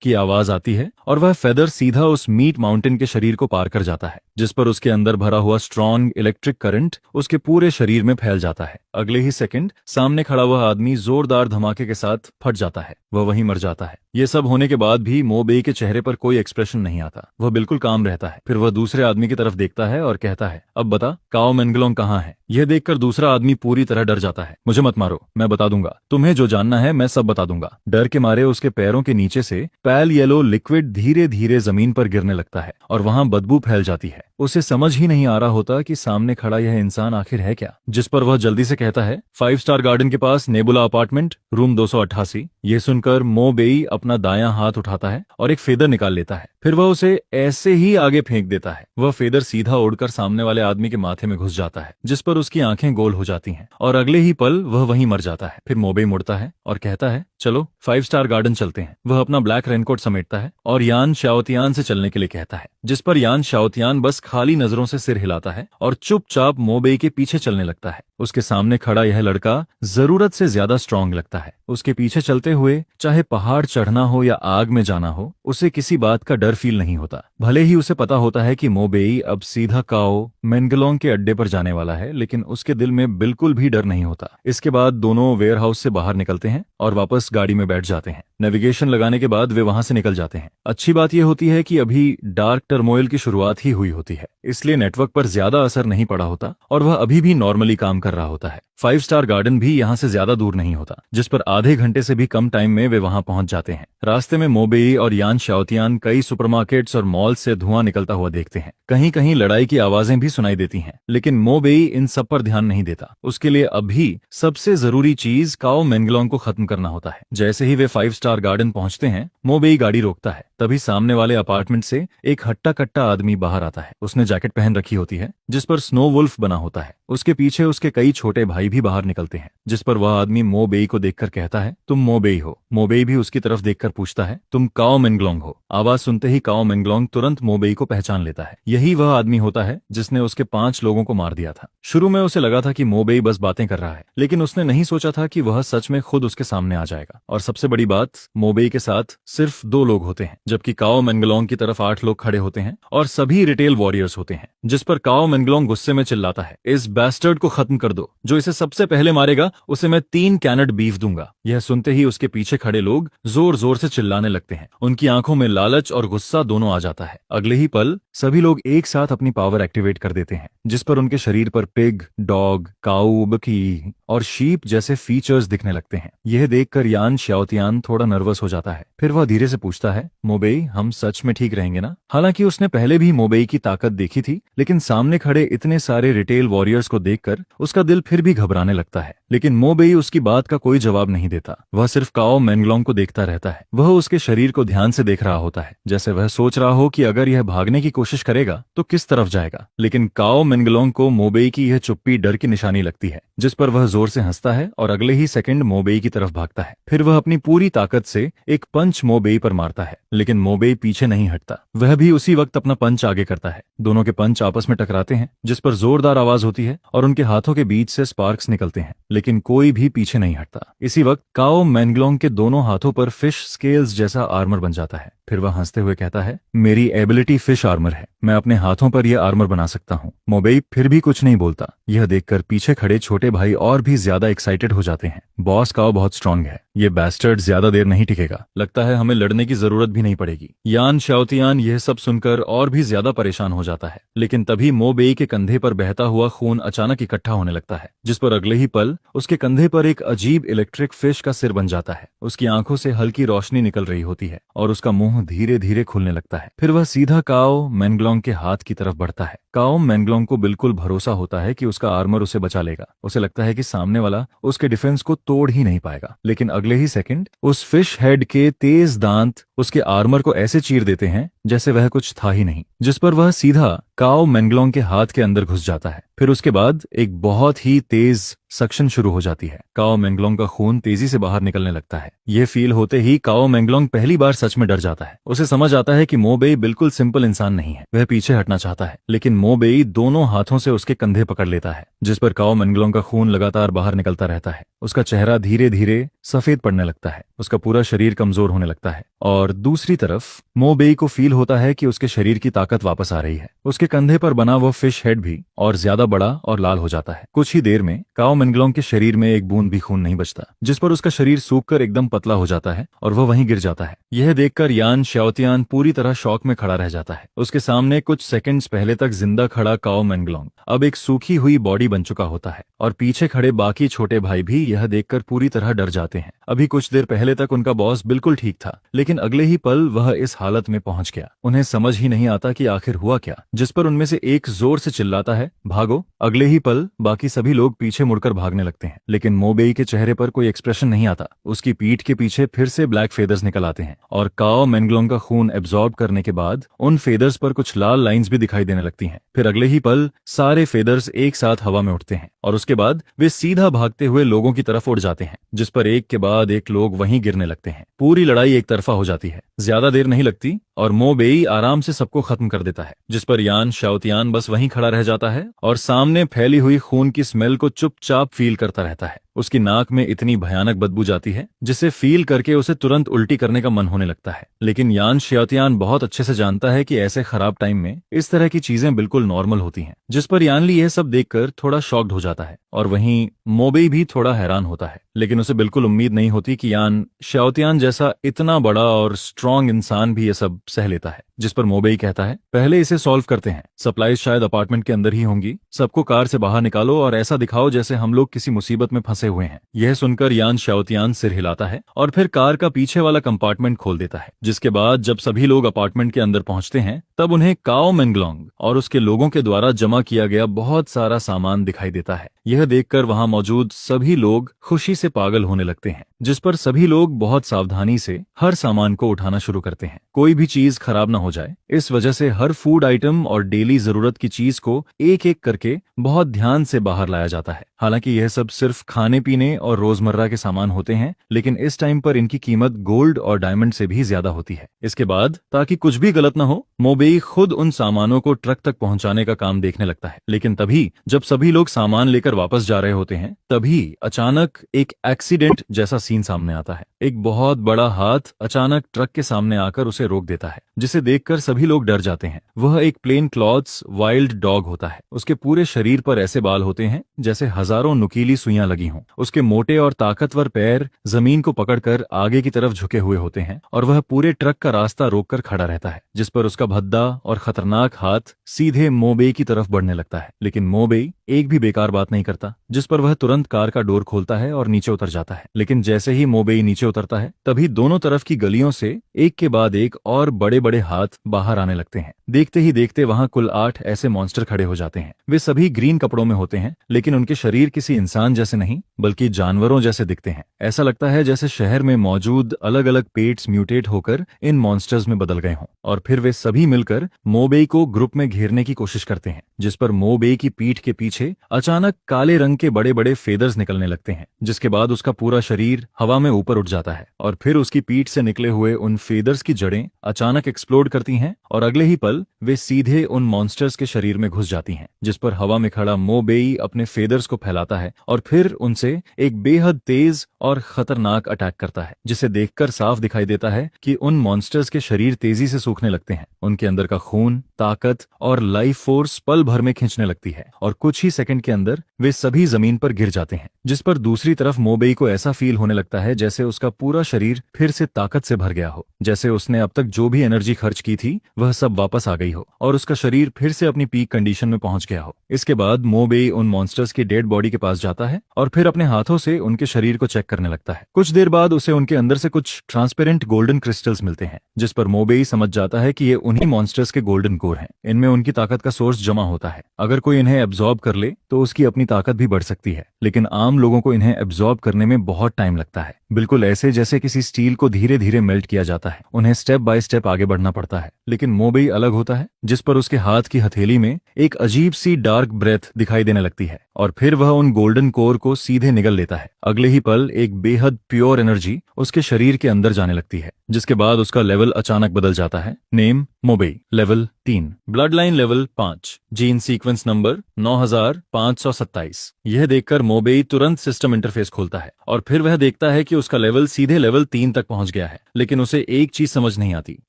की आवाज आती है और वह फेदर सीधा उस मीट माउंटेन के शरीर को पार कर जाता है, जिस पर उसके अंदर भरा हुआ स्ट्रॉन्ग इलेक्ट्रिक करंट उसके पूरे शरीर में फैल जाता है। अगले ही सेकंड सामने खड़ा हुआ आदमी जोरदार धमाके के साथ फट जाता है। वह वहीं मर जाता है। ये सब होने के बाद भी मोबेई के चेहरे पर कोई एक्सप्रेशन नहीं आता। वह बिल्कुल काम रहता है। फिर वह दूसरे आदमी की तरफ देखता है और कहता है, अब बता, काओ मेंगलोंग कहाँ है? यह देखकर दूसरा आदमी पूरी तरह डर जाता है। मुझे मत मारो, मैं बता दूंगा, तुम्हें जो जानना है मैं सब बता दूंगा। डर के मारे उसके पैरों के नीचे से पैल येलो लिक्विड धीरे धीरे जमीन पर गिरने लगता है और वहां बदबू फैल जाती है। उसे समझ ही नहीं आ रहा होता कि सामने खड़ा यह इंसान आखिर है क्या, जिस पर वह जल्दी से कहता है, 5 स्टार गार्डन के पास नेबुला अपार्टमेंट, रूम 288। ये सुनकर मोबेई अपना दायां हाथ उठाता है और एक फेदर निकाल लेता है। फिर वह उसे ऐसे ही आगे फेंक देता है। वह फेदर सीधा उड़कर सामने वाले आदमी के माथे में घुस जाता है, जिस पर उसकी आंखें गोल हो जाती हैं और अगले ही पल वह वहीं मर जाता है। फिर मोबेई मुड़ता है और कहता है, चलो 5 स्टार गार्डन चलते हैं। वह अपना ब्लैक रेनकोट समेटता है और यान शाओतियान से चलने के लिए कहता है, जिस पर यान शाओतियान बस खाली नजरों से सिर हिलाता है और चुपचाप मोबेई के पीछे चलने लगता है। उसके सामने खड़ा यह लड़का जरूरत से ज्यादा स्ट्रांग लगता है। उसके पीछे चलते हुए चाहे पहाड़ चढ़ना हो या आग में जाना हो, उसे किसी बात का डर फील नहीं होता। भले ही उसे पता होता है कि मोबेई अब सीधा काओ मेंगलोंग के अड्डे पर जाने वाला है, लेकिन उसके दिल में बिल्कुल भी डर नहीं होता। इसके बाद दोनों वेयरहाउस से बाहर निकलते हैं और वापस गाड़ी में बैठ जाते हैं। नेविगेशन लगाने के बाद वे वहां से निकल जाते हैं। अच्छी बात यह होती है कि अभी डार्क टर्मोइल की शुरुआत ही हुई होती है, इसलिए नेटवर्क पर ज्यादा असर नहीं पड़ा होता और वह अभी भी नॉर्मली काम कर रहा होता है। 5 स्टार गार्डन भी यहाँ से ज्यादा दूर नहीं होता, जिस पर आधे घंटे से भी कम टाइम में वे वहां पहुंच जाते हैं। रास्ते में मोबेई और यान शाओतियान कई सुपरमार्केट्स और मॉल से धुआं निकलता हुआ देखते हैं। कहीं कहीं लड़ाई की आवाजें भी सुनाई देती हैं, लेकिन मोबेई इन सब पर ध्यान नहीं देता। उसके लिए अभी सबसे जरूरी चीज काओ मेंगलोंग को खत्म करना होता है। जैसे ही वे 5 स्टार गार्डन पहुंचते हैं, मोबेई गाड़ी रोकता है। तभी सामने वाले अपार्टमेंट से एक हट्टा कट्टा आदमी बाहर आता है। उसने जैकेट पहन रखी होती है, जिस पर स्नो वुल्फ बना होता है। उसके पीछे उसके कई छोटे भाई भी बाहर निकलते हैं, जिस पर वह आदमी मोबेई को देखकर कहता है, तुम मोबेई हो। मोबेई भी उसकी तरफ देखकर पूछता है, तुम काओ मेंगलोंग हो? आवाज सुनते ही काओ मेंगलोंग तुरंत मोबेई को पहचान लेता है। यही वह आदमी होता है जिसने उसके 5 लोगों को मार दिया था। शुरू में उसे लगा था कि मोबेई बस बातें कर रहा है, लेकिन उसने नहीं सोचा था कि वह सच में खुद उसके सामने आ जाएगा। और सबसे बड़ी बात, मोबेई के साथ सिर्फ 2 लोग होते हैं, जबकि काओ मेंगलोंग की तरफ 8 लोग खड़े होते हैं और सभी रिटेल वॉरियर्स होते हैं। जिस पर काओ मेंगलोंग गुस्से में चिल्लाता है, इस बैस्टर्ड को खत्म कर दो। जो इसे सबसे पहले मारेगा उसे मैं 3 कैनेट बीफ दूंगा। यह सुनते ही उसके पीछे खड़े लोग जोर जोर से चिल्लाने लगते हैं। उनकी आंखों में लालच और गुस्सा दोनों आ जाता है। अगले ही पल सभी लोग एक साथ अपनी पावर एक्टिवेट कर देते हैं, जिस पर उनके शरीर पर पिग, डॉग, काऊ, बकी और शीप जैसे फीचर्स दिखने लगते हैं। यह देखकर यान शाओतियान थोड़ा नर्वस हो जाता है। फिर वह धीरे से पूछता है, मोबेई, हम सच में ठीक रहेंगे ना? हालांकि उसने पहले भी मोबेई की ताकत देखी थी, लेकिन सामने खड़े इतने सारे रिटेल वॉरियर्स को देखकर उसका दिल फिर भी घबराने लगता है। लेकिन मोबेई उसकी बात का कोई जवाब नहीं देता। वह सिर्फ काओ मेंगलोंग को देखता रहता है। वह उसके शरीर को ध्यान से देख रहा होता है, जैसे वह सोच रहा हो कि अगर यह भागने की कोशिश करेगा तो किस तरफ जाएगा। लेकिन काओ मेंगलोंग को मोबेई की यह चुप्पी डर की निशानी लगती है, जिस पर वह जोर से हंसता है और अगले ही सेकंड मोबेई की तरफ भागता है। फिर वह अपनी पूरी ताकत से एक पंच मोबेई पर मारता है, लेकिन मोबेई पीछे नहीं हटता। वह भी उसी वक्त अपना पंच आगे करता है। दोनों के पंच आपस में टकराते हैं, जिस पर जोरदार आवाज होती है और उनके हाथों के बीच से स्पार्क्स निकलते हैं, लेकिन कोई भी पीछे नहीं हटता। इसी वक्त काओ मेंगलोंग के दोनों हाथों पर फिश स्केल्स जैसा आर्मर बन जाता है। फिर वह हंसते हुए कहता है, मेरी एबिलिटी फिश आर्मर है, मैं अपने हाथों पर यह आर्मर बना सकता हूँ। मोबेई फिर भी कुछ नहीं बोलता। यह देखकर पीछे खड़े छोटे छोटे भाई और भी ज्यादा एक्साइटेड हो जाते हैं। बॉस काओ बहुत स्ट्रांग है, ये बैस्टर्ड ज्यादा देर नहीं टिकेगा, लगता है हमें लड़ने की जरूरत भी नहीं पड़ेगी। यान शाओतियान यह सब सुनकर और भी ज्यादा परेशान हो जाता है, लेकिन तभी मो बेई के कंधे पर बहता हुआ खून अचानक इकट्ठा होने लगता है, जिस पर अगले ही पल उसके कंधे पर एक अजीब इलेक्ट्रिक फिश का सिर बन जाता है। उसकी आंखों से हल्की रोशनी निकल रही होती है और उसका मुंह धीरे धीरे खुलने लगता है। फिर वह सीधा काओ मेंगलोंग के हाथ की तरफ बढ़ता है। काओ मेंगलोंग को बिल्कुल भरोसा होता है कि उसका आर्मर उसे बचा लेगा। उसे लगता है कि सामने वाला उसके डिफेंस को तोड़ ही नहीं पाएगा, लेकिन अगले ही सेकंड उस फिश हेड के तेज दांत उसके आर्मर को ऐसे चीर देते हैं जैसे वह कुछ था ही नहीं, जिस पर वह सीधा काओ मेंगलोंग के हाथ के अंदर घुस जाता है। फिर उसके बाद एक बहुत ही तेज सक्शन शुरू हो जाती है। काओ मेंगलोंग का खून तेजी से बाहर निकलने लगता है। यह फील होते ही काओ मेंगलोंग पहली बार सच में डर जाता है। उसे समझ आता है कि मो बेई बिल्कुल सिंपल इंसान नहीं है। वह पीछे हटना चाहता है, लेकिन मो बेई दोनों हाथों से उसके कंधे पकड़ लेता है, जिस पर काओ मेंगलोंग का खून लगातार बाहर निकलता रहता है। उसका चेहरा धीरे धीरे सफेद पड़ने लगता है, उसका पूरा शरीर कमजोर होने लगता है, और दूसरी तरफ मो बेई को फील होता है कि उसके शरीर की ताकत वापस आ रही है। उसके कंधे पर बना वो फिश हेड भी और ज्यादा बड़ा और लाल हो जाता है। कुछ ही देर में काओ मेंगलोंग के शरीर में एक बूंद भी खून नहीं बचता, जिस पर उसका शरीर सूखकर एकदम पतला हो जाता है और वह वहीं गिर जाता है। यह देखकर यान शाओतियान पूरी तरह शॉक में खड़ा रह जाता है। उसके सामने कुछ सेकंड्स पहले तक जिंदा खड़ा काओ मेंगलोंग अब एक सूखी हुई बॉडी बन चुका होता है, और पीछे खड़े बाकी छोटे भाई भी यह देखकर पूरी तरह डर जाते हैं। अभी कुछ देर पहले तक उनका बॉस बिल्कुल ठीक था, लेकिन अगले ही पल वह इस हालत में पहुंच गया। उन्हें समझ ही नहीं आता कि आखिर हुआ क्या, जिस पर उनमें से एक जोर से चिल्लाता है, भागो। अगले ही पल बाकी सभी लोग पीछे मुड़कर भागने लगते हैं, लेकिन मो बेई के चेहरे पर कोई एक्सप्रेशन नहीं आता। उसकी पीठ के पीछे फिर से ब्लैक फेदर्स निकल आते हैं, और काओ मेंगलोंग का खून एब्जॉर्ब करने के बाद उन फेदर्स पर कुछ लाल लाइंस भी दिखाई देने लगती हैं। फिर अगले ही पल सारे फेदर्स एक साथ हवा में उठते हैं, और उसके बाद वे सीधा भागते हुए लोगों की तरफ उड़ जाते हैं, जिस पर एक के बाद एक लोग वहीं गिरने लगते हैं। पूरी लड़ाई एक तरफा हो जाती है। ज्यादा देर नहीं लगती और मो बेई आराम से सबको खत्म कर देता है, जिस पर यान शाओतियान बस वहीं खड़ा रह जाता है और सामने फैली हुई खून की स्मेल को चुपचाप फील करता रहता है। उसकी नाक में इतनी भयानक बदबू जाती है जिसे फील करके उसे तुरंत उल्टी करने का मन होने लगता है, लेकिन यान शाओतियान बहुत अच्छे से जानता है कि ऐसे खराब टाइम में इस तरह की चीजें बिल्कुल नॉर्मल होती हैं, जिस पर यानली यह सब देखकर थोड़ा शॉक्ड हो जाता है, और वहीं मो बेई भी थोड़ा हैरान होता है, लेकिन उसे बिल्कुल उम्मीद नहीं होती कि यान शाओतियान जैसा इतना बड़ा और स्ट्रांग इंसान भी ये सब सह लेता है। जिस पर मो बेई कहता है, पहले इसे सॉल्व करते हैं, सप्लाईज शायद अपार्टमेंट के अंदर ही होंगी, सबको कार से बाहर निकालो और ऐसा दिखाओ जैसे हम लोग किसी मुसीबत में फंसे हुए हैं। यह सुनकर यान शाओतियान सिर हिलाता है और फिर कार का पीछे वाला कंपार्टमेंट खोल देता है, जिसके बाद जब सभी लोग अपार्टमेंट के अंदर पहुंचते हैं तब उन्हें काओ मेंगलोंग और उसके लोगों के द्वारा जमा किया गया बहुत सारा सामान दिखाई देता है। यह देखकर वहां मौजूद सभी लोग खुशी से पागल होने लगते हैं, जिस पर सभी लोग बहुत सावधानी से हर सामान को उठाना शुरू करते हैं, कोई भी चीज खराब ना हो जाए। इस वजह से हर फूड आइटम और डेली जरूरत की चीज को एक एक करके बहुत ध्यान से बाहर लाया जाता है। हालांकि यह सब सिर्फ खाने पीने और रोजमर्रा के सामान होते हैं, लेकिन इस टाइम पर इनकी कीमत गोल्ड और डायमंड से भी ज्यादा होती है। इसके बाद ताकि कुछ भी गलत ना हो, मो बेई खुद उन सामानों को ट्रक तक पहुंचाने का काम देखने लगता है, लेकिन तभी जब सभी लोग सामान लेकर वापस जा रहे होते हैं तभी अचानक एक एक्सीडेंट जैसा सीन सामने आता है। एक बहुत बड़ा हाथ अचानक ट्रक के सामने आकर उसे रोक देता है, जिसे देखकर सभी लोग डर जाते हैं। वह एक प्लेन क्लॉथ्स वाइल्ड डॉग होता है। उसके पूरे शरीर पर ऐसे बाल होते हैं जैसे हजारों नुकीली सुइयां लगी हों। उसके मोटे और ताकतवर पैर जमीन को पकड़कर आगे की तरफ झुके हुए होते हैं, और वह पूरे ट्रक का रास्ता रोककर खड़ा रहता है, जिस पर उसका भद्दा और खतरनाक हाथ सीधे मो बेई की तरफ बढ़ने लगता है। लेकिन मो बेई एक भी बेकार बात नहीं करता, जिस पर वह तुरंत कार का डोर खोलता है और नीचे उतर जाता है। लेकिन जैसे ही मो बेई नीचे उतरता है तभी दोनों तरफ की गलियों से एक के बाद एक और बड़े बड़े हाथ बाहर आने लगते हैं। देखते ही देखते वहां कुल 8 ऐसे मॉन्स्टर खड़े हो जाते हैं। वे सभी ग्रीन कपड़ों में होते हैं, लेकिन उनके शरीर किसी इंसान जैसे नहीं बल्कि जानवरों जैसे दिखते हैं। ऐसा लगता है जैसे शहर में मौजूद अलग अलग पेट्स म्यूटेट होकर इन मॉन्स्टर्स में बदल गए हों, और फिर वे सभी मिलकर मो बेई को ग्रुप में घेरने की कोशिश करते हैं, जिस पर मो बेई की पीठ के पीछे अचानक काले रंग के बड़े बड़े फेदर्स निकलने लगते हैं, जिसके बाद उसका पूरा शरीर हवा में ऊपर उठ जाता है, और फिर उसकी पीठ से निकले हुए उन फेदर्स की जड़ें अचानक एक्सप्लोड करती हैं, और अगले ही पल वे सीधे उन मॉन्स्टर्स के शरीर में घुस जाती हैं, जिस पर हवा में खड़ा मो बेई अपने फेदर्स को फैलाता है और फिर उनसे एक बेहद तेज और खतरनाक अटैक करता है, जिसे देखकर साफ दिखाई देता है कि उन मॉन्स्टर्स के शरीर तेजी से सूखने लगते हैं। उनके अंदर का खून, ताकत और लाइफ फोर्स पल भर में खिंचने लगती है, और कुछ ही सेकंड के अंदर वे सभी जमीन पर गिर जाते हैं। जिस पर दूसरी तरफ मोबेई को ऐसा फील होने लगता है जैसे उसका पूरा शरीर फिर से ताकत से भर गया हो, जैसे उसने अब तक जो भी एनर्जी खर्च की थी वह सब वापस आ गई हो और उसका शरीर फिर से अपनी पीक कंडीशन में पहुंच गया हो। इसके बाद मोबेई उन मॉन्स्टर्स की डेड बॉडी के पास जाता है और फिर अपने हाथों से उनके शरीर को चेक करने लगता है। कुछ देर बाद उसे उनके अंदर से कुछ ट्रांसपेरेंट गोल्डन क्रिस्टल्स मिलते हैं, जिस पर मोबेई समझ जाता है कि ये उन्हीं मॉन्स्टर्स के गोल्डन कोर हैं। इनमें उनकी ताकत का सोर्स जमा होता है। अगर कोई इन्हें एब्जॉर्ब कर ले तो उसकी अपनी ताकत भी बढ़ सकती है, लेकिन आम लोगों को इन्हें एब्जॉर्ब करने में बहुत टाइम लगता है, बिल्कुल ऐसे जैसे किसी स्टील को धीरे धीरे मेल्ट किया जाता है। उन्हें स्टेप बाय स्टेप आगे बढ़ना पड़ता है। लेकिन मोबेई अलग होता है, जिस पर उसके हाथ की हथेली में एक अजीब सी डार्क ब्रेथ दिखाई देने लगती है और फिर वह उन गोल्डन कोर को सीधे निगल लेता है। अगले ही पल एक बेहद प्योर एनर्जी उसके शरीर के अंदर जाने लगती है, जिसके बाद उसका लेवल अचानक बदल जाता है। Name Mobei, level 3, blood line level 5, gene sequence number 9527। यह देखकर मोबेई तुरंत सिस्टम इंटरफेस खोलता है और फिर वह देखता है कि उसका लेवल सीधे लेवल 3 तक पहुंच गया है। लेकिन उसे एक चीज समझ नहीं आती,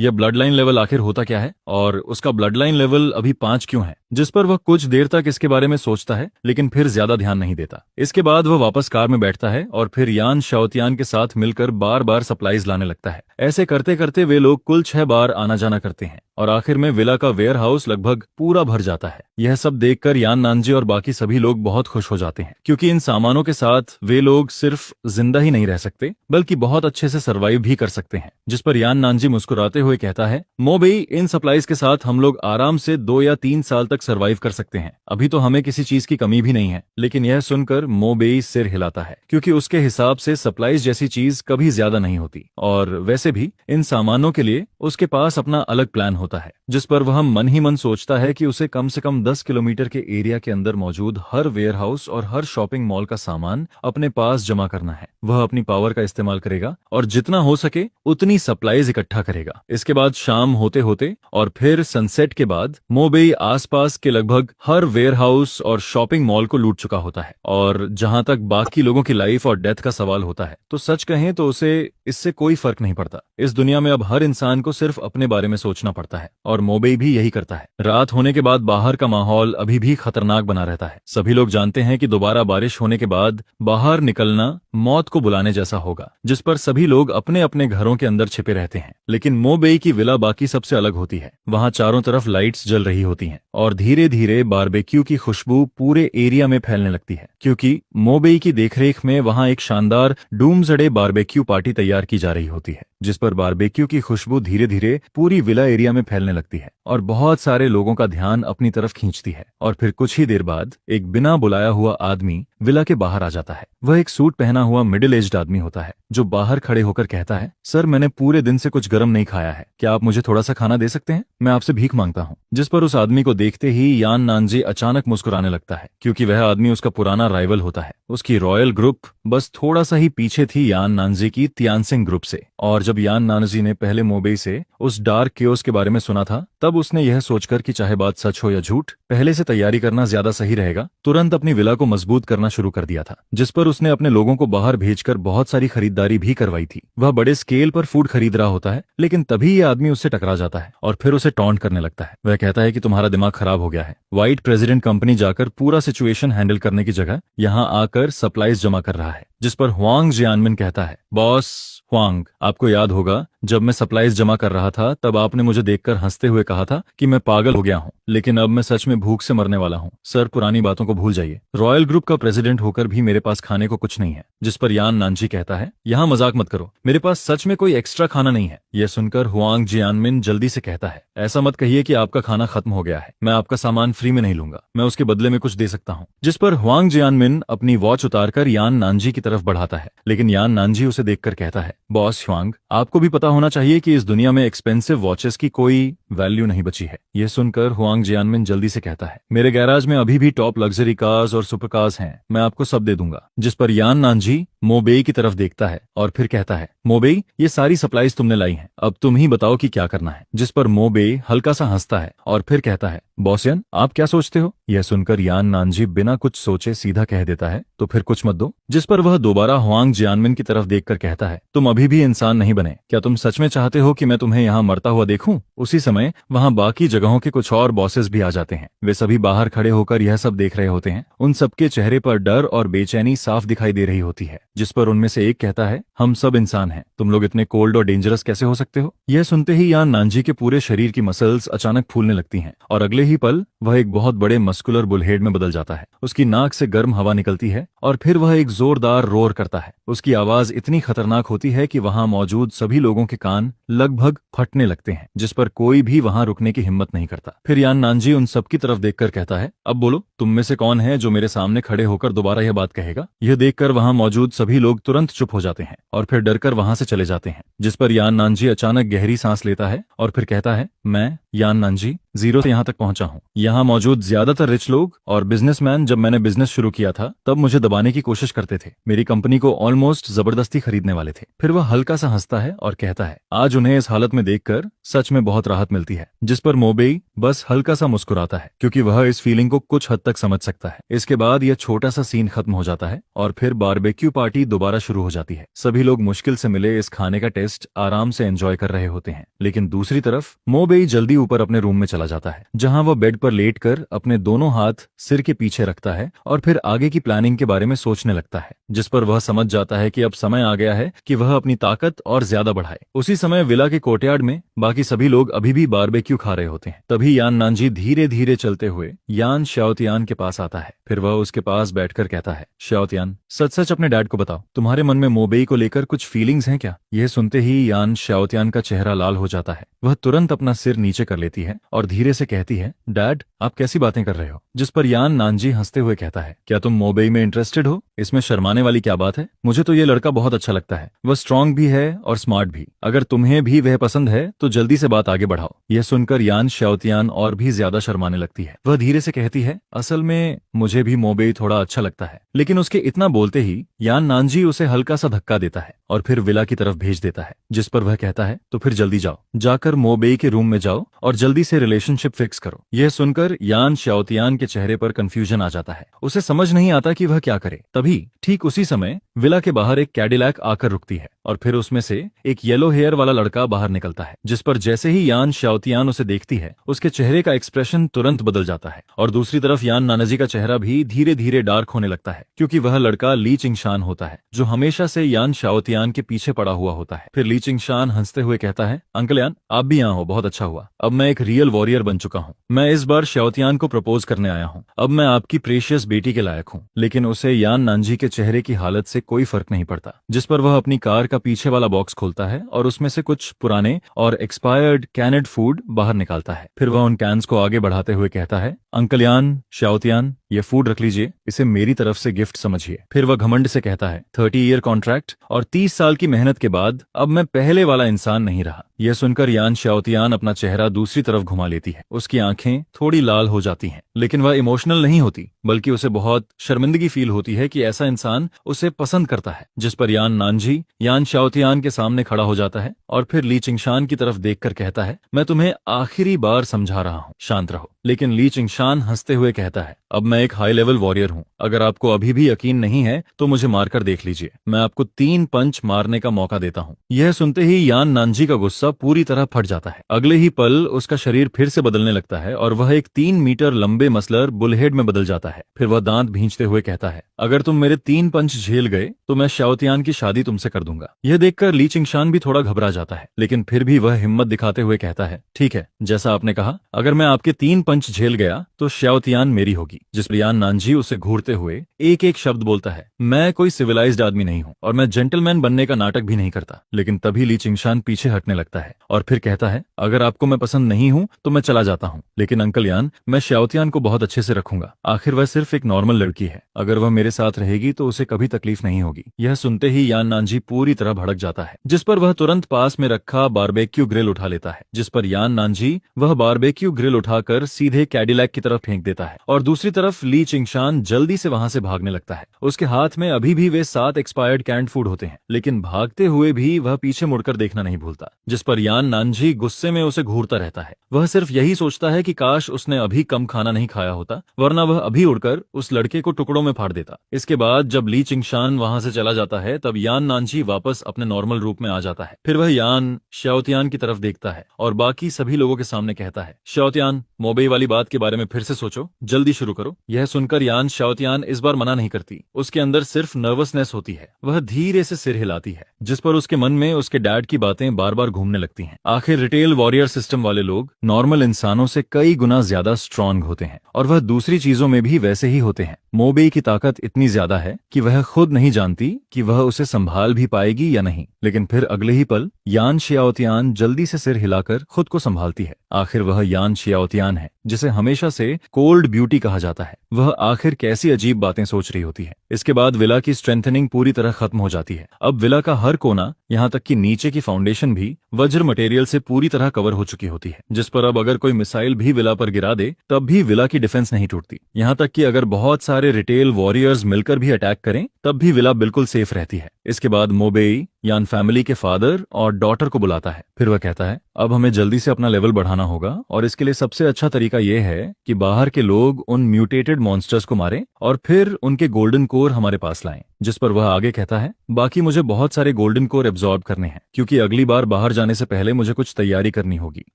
यह ब्लड लाइन लेवल आखिर होता क्या है और उसका ब्लड लाइन लेवल अभी 5 क्यों है। जिस पर वह कुछ देर तक इसके बारे में सोचता है, लेकिन फिर ज्यादा ध्यान नहीं देता। इसके बाद वह वापस कार में बैठता है और फिर यान शाओतियान के साथ मिलकर बार बार सप्लाईज लाने लगता है। ऐसे करते करते वे लोग कुल 6 बार आना जाना करते हैं और आखिर में विला का वेयर हाउस लगभग पूरा भर जाता है। यह सब देखकर यान नानजी और बाकी सभी लोग बहुत खुश हो जाते हैं, क्योंकि इन सामानों के साथ वे लोग सिर्फ जिंदा ही नहीं रह सकते बल्कि बहुत अच्छे से सरवाइव भी कर सकते हैं। जिस पर यान नानजी मुस्कुराते हुए कहता है, मोबेई, इन सप्लाईज के साथ हम लोग आराम से 2 या 3 साल तक सरवाइव कर सकते हैं। अभी तो हमें किसी चीज की कमी भी नहीं है। लेकिन यह सुनकर मोबेई सिर हिलाता है, क्योंकि उसके हिसाब से सप्लाईज जैसी चीज कभी ज्यादा नहीं होती और वैसे भी इन सामानों के लिए उसके पास अपना अलग प्लान होता है। जिस पर वह मन ही मन सोचता है कि उसे कम से कम 10 किलोमीटर के एरिया के अंदर मौजूद हर वेयर हाउस और हर शॉपिंग मॉल का सामान अपने पास जमा करना है। वह अपनी पावर का इस्तेमाल करेगा और जितना हो सके उतनी सप्लाईज इकट्ठा करेगा। इसके बाद शाम होते होते और फिर सनसेट के बाद मोबेई आसपास के लगभग हर वेयर हाउस और शॉपिंग मॉल को लूट चुका होता है। और जहां तक बाकी लोगों की लाइफ और डेथ का सवाल होता है, तो सच कहें तो उसे इससे कोई फर्क नहीं पड़ता। इस दुनिया में अब हर इंसान को सिर्फ अपने बारे में सोचना पड़ता है और मोबेई भी यही करता है। रात होने के बाद बाहर का माहौल अभी भी खतरनाक बना रहता है। सभी लोग जानते हैं कि दोबारा बारिश होने के बाद बाहर निकलना मौत को बुलाने जैसा होगा, जिस पर सभी लोग अपने अपने घरों के अंदर छिपे रहते हैं। लेकिन मोबेई की विला बाकी सबसे अलग होती है। वहां चारों तरफ लाइट्स जल रही होती हैं और धीरे धीरे बारबेक्यू की खुशबू पूरे एरिया में फैलने लगती है, क्योंकि मोबेई की देखरेख में वहां एक शानदार डूम्सडे बारबेक्यू पार्टी तैयार की जा रही होती है, जिस पर बारबेक्यू की खुशबू धीरे धीरे पूरी विला एरिया में फैलने लगती है और बहुत सारे लोगों का ध्यान अपनी तरफ खींचती है। और फिर कुछ ही देर बाद एक बिना बुलाया हुआ आदमी विला के बाहर आ जाता है। वह एक सूट पहना हुआ मिडिल एज्ड आदमी होता है, जो बाहर खड़े होकर कहता है, सर, मैंने पूरे दिन से कुछ गर्म नहीं खाया है, क्या आप मुझे थोड़ा सा खाना दे सकते हैं? मैं आपसे भीख मांगता हूँ। जिस पर उस आदमी को देखते ही यान नानजी अचानक मुस्कुराने लगता है, क्योंकि वह आदमी उसका पुराना राइवल होता है। उसकी रॉयल ग्रुप बस थोड़ा सा ही पीछे थी यान नानजी की तियानसिंग ग्रुप से। और जब यान नानजी ने पहले मोबेई से उस डार्क केओस के बारे में सुना था, तब उसने यह सोचकर कि चाहे बात सच हो या झूठ, पहले से तैयारी करना ज्यादा सही रहेगा, तुरंत अपनी विला को मजबूत करना शुरू कर दिया था। जिस पर उसने अपने लोगों को बाहर भेजकर बहुत सारी खरीदारी भी करवाई थी। वह बड़े स्केल पर फूड खरीद रहा होता है, लेकिन तभी यह आदमी उससे टकरा जाता है और फिर उसे टॉन्ट करने लगता है। वह कहता है कि तुम्हारा दिमाग खराब हो गया है। व्हाइट प्रेसिडेंट कंपनी जाकर पूरा सिचुएशन हैंडल करने की जगह यहाँ आकर सप्लाईज जमा कर रहा है। जिस पर हुआंग जियानमिन कहता है, बॉस हुआंग, आपको याद होगा जब मैं सप्लाईज जमा कर रहा था तब आपने मुझे देखकर हंसते हुए कहा था कि मैं पागल हो गया हूँ, लेकिन अब मैं सच में भूख से मरने वाला हूँ। सर, पुरानी बातों को भूल जाइए। रॉयल ग्रुप का प्रेसिडेंट होकर भी मेरे पास खाने को कुछ नहीं है। जिस पर यान नानजी कहता है, यहाँ मजाक मत करो, मेरे पास सच में कोई एक्स्ट्रा खाना नहीं है। यह सुनकर हुआंग जियानमिन जल्दी से कहता है, ऐसा मत कहिए कि आपका खाना खत्म हो गया है। मैं आपका सामान फ्री में नहीं लूंगा, मैं उसके बदले में कुछ दे सकता हूँ। जिस पर हुआंग जियानमिन अपनी वॉच उतारकर यान नानजी की तरफ बढ़ाता है, लेकिन यान नानजी उसे देखकर कहता है, बॉस हुआंग, आपको भी पता होना चाहिए कि इस दुनिया में एक्सपेंसिव वॉचेस की कोई वैल्यू नहीं बची है। यह सुनकर हुआंग जियानमिन जल्दी से कहता है, मेरे गैराज में अभी भी टॉप लग्जरी कार्स और सुपर कार्स हैं, मैं आपको सब दे दूंगा। जिस पर यान नानजी मोबेई की तरफ देखता है और फिर कहता है, मोबेई, ये सारी सप्लाईज तुमने लाई हैं, अब तुम ही बताओ कि क्या करना है। जिस पर मोबेई हल्का सा हंसता है और फिर कहता है, बॉसियन, आप क्या सोचते हो? यह सुनकर यान नानजी बिना कुछ सोचे सीधा कह देता है, तो फिर कुछ मत दो। जिस पर वह दोबारा हुआंग जियानमिन की तरफ देखकर कहता है, तुम अभी भी इंसान नहीं बने, क्या तुम सच में चाहते हो कि मैं तुम्हें यहाँ मरता हुआ देखूं? उसी समय समय वहाँ बाकी जगहों के कुछ और बॉसेस भी आ जाते हैं। वे सभी बाहर खड़े होकर यह सब देख रहे होते हैं। उन सबके चेहरे पर डर और बेचैनी साफ दिखाई दे रही होती है, जिस पर उनमें से एक कहता है, हम सब इंसान हैं, तुम लोग इतने कोल्ड और डेंजरस कैसे हो सकते हो। यह सुनते ही यान नांजी के पूरे शरीर की मसल्स अचानक फूलने लगती हैं और अगले ही पल वह एक बहुत बड़े मस्कुलर बुलहेड में बदल जाता है। उसकी नाक से गर्म हवा निकलती है और फिर वह एक जोरदार रोर करता है। उसकी आवाज इतनी खतरनाक होती है कि वहां मौजूद सभी लोगों के कान लगभग फटने लगते हैं, जिस पर कोई भी वहां रुकने की हिम्मत नहीं करता। फिर यान नांजी उन सबकी तरफ देखकर कहता है, अब बोलो, तुम में से कौन है जो मेरे सामने खड़े होकर दोबारा यह बात कहेगा। यह देखकर वहां मौजूद सभी लोग तुरंत चुप हो जाते हैं और फिर डरकर वहां से चले जाते हैं, जिस पर यान नांजी अचानक गहरी सांस लेता है और फिर कहता है, मैं यान नांजी 0 से यहाँ तक पहुंचा हूँ। यहाँ मौजूद ज्यादातर रिच लोग और बिजनेसमैन जब मैंने बिजनेस शुरू किया था तब मुझे दबाने की कोशिश करते थे, मेरी कंपनी को ऑलमोस्ट जबरदस्ती खरीदने वाले थे। फिर वह हल्का सा हंसता है और कहता है, आज उन्हें इस हालत में देखकर सच में बहुत राहत मिलती है। जिस पर मोबेई बस हल्का सा मुस्कुराता है, क्योंकि वह इस फीलिंग को कुछ हद तक समझ सकता है। इसके बाद यह छोटा सा सीन खत्म हो जाता है और फिर बारबेक्यू पार्टी दोबारा शुरू हो जाती है। सभी लोग मुश्किल से मिले इस खाने का टेस्ट आराम से एंजॉय कर रहे होते हैं, लेकिन दूसरी तरफ मोबेई जल्दी ऊपर अपने रूम में चला जाता है, जहां वह बेड पर लेटकर अपने दोनों हाथ सिर के पीछे रखता है और फिर आगे की प्लानिंग के बारे में सोचने लगता है, जिस पर वह समझ जाता है कि अब समय आ गया है कि वह अपनी ताकत और ज्यादा बढ़ाए। उसी समय विला के कोर्टयार्ड में बाकी सभी लोग अभी भी बारबेक्यू खा रहे होते हैं। तभी यान नांजी धीरे धीरे चलते हुए यान शाओतियान के पास आता है। फिर वह उसके पास बैठकर कहता है, शाओतियान, सच सच अपने डैड को बताओ, तुम्हारे मन में मोबेई को लेकर कुछ फीलिंग्स हैं क्या। यह सुनते ही यान शाओतियान का चेहरा लाल हो जाता है। वह तुरंत अपना सिर नीचे कर लेती है और धीरे से कहती है, डैड, आप कैसी बातें कर रहे हो। जिस पर यान नांजी हंसते हुए कहता है, क्या तुम मोबेई में इंटरेस्टेड हो। इसमें शर्माने वाली क्या बात है, मुझे तो ये लड़का बहुत अच्छा लगता है। वह स्ट्रांग भी है और स्मार्ट भी। अगर तुम्हें भी वह पसंद है तो जल्दी से बात आगे बढ़ाओ। यह सुनकर यान शाओतियान और भी ज्यादा शर्माने लगती है। वह धीरे से कहती है, असल में मुझे भी मोबेई थोड़ा अच्छा लगता है। लेकिन उसके इतना बोलते ही यान नांजी उसे हल्का सा धक्का देता है और फिर विला की तरफ भेज देता है, जिस पर वह कहता है, तो फिर जल्दी जाओ, जाकर मोबेई के रूम में जाओ और जल्दी से रिलेशनशिप फिक्स करो। यह सुनकर यान शाओतियान के चेहरे पर कंफ्यूजन आ जाता है। उसे समझ नहीं आता कि वह क्या करे। तभी ठीक उसी समय विला के बाहर एक कैडिलैक आकर रुकती है और फिर उसमें से एक येलो हेयर वाला लड़का बाहर निकलता है, जिस पर जैसे ही यान शाओतियान उसे देखती है उसके चेहरे का एक्सप्रेशन तुरंत बदल जाता है और दूसरी तरफ यान नानाजी का चेहरा भी धीरे धीरे डार्क होने लगता है, क्योंकि वह लड़का ली चिंगशान होता है, जो हमेशा से यान शाओतियान के पीछे पड़ा हुआ होता है। फिर ली चिंगशान हंसते हुए कहता है, अंकल यान, आप भी यहाँ हो, बहुत अच्छा हुआ। अब मैं एक रियल वॉरियर बन चुका हूँ। मैं इस बार शाओतियान को प्रपोज करने आया हूँ। अब मैं आपकी प्रेशियस बेटी के लायक हूँ। लेकिन उसे यान नांजी के चेहरे की हालत से कोई फर्क नहीं पड़ता, जिस पर वह अपनी कार का पीछे वाला बॉक्स खोलता है और उसमें से कुछ पुराने और एक्सपायर्ड कैनेड फूड बाहर निकालता है। फिर वह उन कैंस को आगे बढ़ाते हुए कहता है, अंकल यान, शाओतियान, ये फूड रख लीजिए, इसे मेरी तरफ से गिफ्ट समझिए। फिर वह घमंड से कहता है, 30 ईयर कॉन्ट्रैक्ट और 30 साल की मेहनत के बाद अब मैं पहले वाला इंसान नहीं रहा। यह सुनकर यान शाओतियान अपना चेहरा दूसरी तरफ घुमा लेती है। उसकी आंखें थोड़ी लाल हो जाती हैं, लेकिन वह इमोशनल नहीं होती, बल्कि उसे बहुत शर्मिंदगी फील होती है कि ऐसा इंसान उसे पसंद करता है। जिस पर यान नांजी यान शाओतियान के सामने खड़ा हो जाता है और फिर ली चिंगशान की तरफ देखकर कहता है, मैं तुम्हें आखिरी बार समझा रहा हूँ, शांत रहो। लेकिन ली चिंगशान हंसते हुए कहता है, अब मैं एक हाई लेवल वॉरियर हूँ। अगर आपको अभी भी यकीन नहीं है तो मुझे मारकर देख लीजिए। मैं आपको 3 पंच मारने का मौका देता हूँ। यह सुनते ही यान नांजी का गुस्सा पूरी तरह फट जाता है। अगले ही पल उसका शरीर फिर से बदलने लगता है और वह एक 3 मीटर लंबे मसलर बुलहेड में बदल जाता है। फिर वह दांत भींचते हुए कहता है, अगर तुम मेरे 3 पंच झेल गए तो मैं शाओतियान की शादी तुमसे कर दूंगा। यह देखकर ली चिंगशान भी थोड़ा घबरा जाता है, लेकिन फिर भी वह हिम्मत दिखाते हुए कहता है, ठीक है, जैसा आपने कहा, अगर मैं आपके 3 पंच झेल गया तो शाओतियान मेरी होगी। जिस पर यान नांजी उसे घूरते हुए एक एक शब्द बोलता है, मैं कोई सिविलाइज्ड आदमी नहीं हूँ और मैं जेंटलमैन बनने का नाटक भी नहीं करता। लेकिन तभी ली चिंगशान पीछे हटने लगता है और फिर कहता है, अगर आपको मैं पसंद नहीं हूँ तो मैं चला जाता हूँ, लेकिन अंकल यान, मैं शाओतियान को बहुत अच्छे से रखूंगा। आखिर वह सिर्फ एक नॉर्मल लड़की है, अगर वह मेरे साथ रहेगी तो उसे कभी तकलीफ नहीं होगी। यह सुनते ही यान नांजी पूरी तरह भड़क जाता है, जिस पर वह तुरंत पास में रखा बारबेक्यू ग्रिल उठा लेता है। जिस पर यान नांजी वह बारबेक्यू ग्रिल उठाकर सीधे कैडिलैक की तरफ फेंक देता है और दूसरी तरफ ली चिंगशान जल्दी से वहां से भागने लगता है। उसके हाथ में अभी भी वे 7 एक्सपायर्ड कैंड फूड होते हैं, लेकिन भागते हुए भी वह पीछे मुड़कर देखना नहीं भूलता। जिस पर यान नांजी गुस्से गुस्से में उसे घूरता रहता है। वह सिर्फ यही सोचता है कि काश उसने अभी कम खाना नहीं खाया होता, वरना वह अभी उड़कर उस लड़के को टुकड़ों में फाड़ देता। इसके बाद जब ली चिंगशान वहां से चला जाता है तब यान नानजी वापस अपने नॉर्मल रूप में आ जाता है। फिर वह यान शाओतियान की तरफ देखता है और बाकी सभी लोगों के सामने कहता है, शाओतियान, मोबेई वाली बात के बारे में फिर से सोचो, जल्दी शुरू करो। यह सुनकर यान शाओतियान इस बार मना नहीं करती। उसके अंदर सिर्फ नर्वसनेस होती है। वह धीरे से सिर हिलाती है, जिस पर उसके मन में उसके डैड की बातें बार बार घूमने लगती हैं। आखिर रिटेल वॉरियर सिस्टम वाले लोग नॉर्मल इंसानों से कई गुना ज्यादा स्ट्रांग होते हैं और वह दूसरी चीजों में भी वैसे ही होते हैं। मोबेई की ताकत इतनी ज्यादा है कि वह खुद नहीं जानती कि वह उसे संभाल भी पाएगी या नहीं, लेकिन फिर अगले ही पल यान शियाओतियान जल्दी से सिर हिलाकर खुद को संभालती है। आखिर वह यान शियाओतियान है जिसे हमेशा से कोल्ड ब्यूटी कहा जाता है। वह आखिर कैसी अजीब बातें सोच रही होती है। इसके बाद विला की स्ट्रेंथनिंग पूरी तरह खत्म हो जाती है। अब विला का हर कोना, यहाँ तक कि नीचे की फाउंडेशन भी वज्र मटेरियल से पूरी तरह कवर हो चुकी होती है, जिस पर अब अगर कोई मिसाइल भी विला पर गिरा दे तब भी विला की डिफेंस नहीं टूटती। यहाँ तक कि अगर बहुत सारे रिटेल वॉरियर्स मिलकर भी अटैक करें तब भी विला बिल्कुल सेफ रहती है। इसके बाद मोबेई यान फैमिली के फादर और डॉटर को बुलाता है। फिर वह कहता है, अब हमें जल्दी से अपना लेवल बढ़ाना होगा और इसके लिए सबसे अच्छा तरीका यह है कि बाहर के लोग उन म्यूटेटेड मॉन्स्टर्स को मारें और फिर उनके गोल्डन कोर हमारे पास लाएं। जिस पर वह आगे कहता है, बाकी मुझे बहुत सारे गोल्डन कोर एब्जॉर्ब करने हैं क्योंकि अगली बार बाहर जाने से पहले मुझे कुछ तैयारी करनी होगी।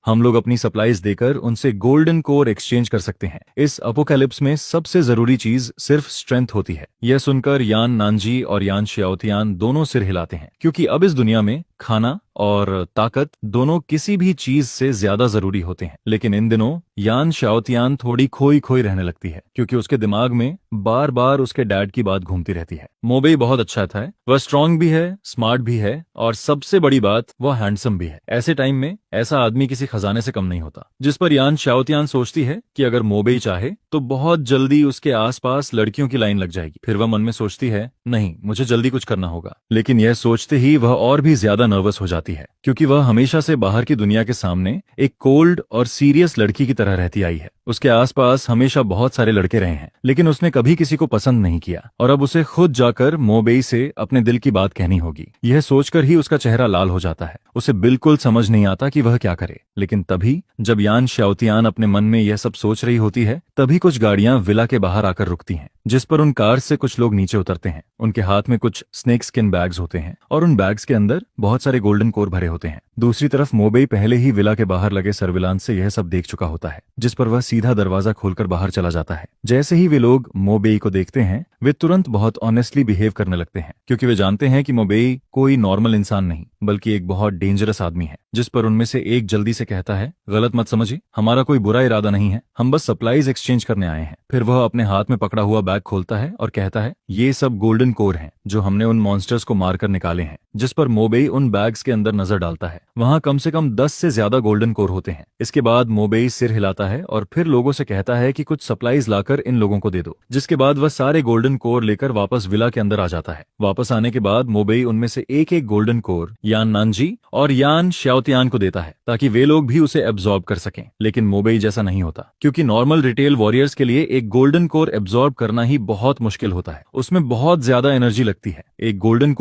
हम लोग अपनी सप्लाईज देकर उनसे गोल्डन कोर एक्सचेंज कर सकते हैं। इस अपोकैलिप्स में सबसे जरूरी चीज सिर्फ स्ट्रेंथ होती है। यह सुनकर यान नानजी और यान शियाओतियान दोनों सिर हिलाते हैं क्योंकि अब इस दुनिया में खाना और ताकत दोनों किसी भी चीज से ज्यादा जरूरी होते हैं। लेकिन इन दिनों यान शाओतियान थोड़ी खोई खोई रहने लगती है क्योंकि उसके दिमाग में बार बार उसके डैड की बात घूमती रहती है। मोबेई बहुत अच्छा था, वह स्ट्रांग भी है, स्मार्ट भी है और सबसे बड़ी बात वह हैंडसम भी है। ऐसे टाइम में ऐसा आदमी किसी खजाने से कम नहीं होता। जिस पर यान शाओतियान सोचती है कि अगर मोबेई चाहे तो बहुत जल्दी उसके आसपास लड़कियों की लाइन लग जाएगी। फिर वह मन में सोचती है, नहीं, मुझे जल्दी कुछ करना होगा। लेकिन यह सोचते ही वह और भी ज्यादा नर्वस हो जाती है क्योंकि वह हमेशा से बाहर की दुनिया के सामने एक कोल्ड और सीरियस लड़की की तरह रहती आई है। उसके आसपास हमेशा बहुत सारे लड़के रहे हैं लेकिन उसने कभी किसी को पसंद नहीं किया और अब उसे खुद जाकर मोबेई से अपने दिल की बात कहनी होगी। यह सोचकर ही उसका चेहरा लाल हो जाता है। उसे बिल्कुल समझ नहीं आता कि वह क्या करे। लेकिन तभी जब यान शाओतियान अपने मन में यह सब सोच रही होती है तभी कुछ गाड़ियां विला के बाहर आकर रुकती हैं, जिस पर उन कार से कुछ लोग नीचे उतरते हैं। उनके हाथ में कुछ स्नेक स्किन बैग्स होते हैं और उन बैग्स के अंदर बहुत सारे गोल्डन कोर भरे होते हैं। दूसरी तरफ मोबेई पहले ही विला के बाहर लगे सर्विलांस से यह सब देख चुका होता है, जिस पर वह सीधा दरवाजा खोलकर बाहर चला जाता है। जैसे ही वे लोग मोबेई को देखते हैं वे तुरंत बहुत ऑनेस्टली बिहेव करने लगते हैं क्योंकि वे जानते हैं कि मोबेई कोई नॉर्मल इंसान नहीं बल्कि एक बहुत डेंजरस आदमी है। जिस पर उनमें से एक जल्दी से कहता है, गलत मत समझिए, हमारा कोई बुरा इरादा नहीं है, हम बस सप्लाईज एक्सचेंज करने आए हैं। फिर वह अपने हाथ में पकड़ा हुआ बैग खोलता है और कहता है, ये सब गोल्डन कोर हैं जो हमने उन मॉन्स्टर्स को मारकर निकाले हैं। जिस पर मोबेई उन बैग्स के अंदर नजर डालता है, वहां कम से कम 10 से ज्यादा गोल्डन कोर होते हैं। इसके बाद मोबेई सिर हिलाता है और फिर लोगों से कहता है कि कुछ सप्लाईज लाकर इन लोगों को दे दो। जिसके बाद वह सारे गोल्डन कोर लेकर वापस विला के अंदर आ जाता है। वापस आने के बाद मोबेई उनमें से एक एक गोल्डन कोर यान नानजी और यान शाओतियान को देता है ताकि वे लोग भी उसे एब्जॉर्ब कर सकें। लेकिन मोबेई जैसा नहीं होता क्योंकि नॉर्मल रिटेल वॉरियर्स के लिए एक गोल्डन कोर एब्जॉर्ब करना ही बहुत मुश्किल होता है। उसमें बहुत ज्यादा एनर्जी लगती है। एक गोल्डन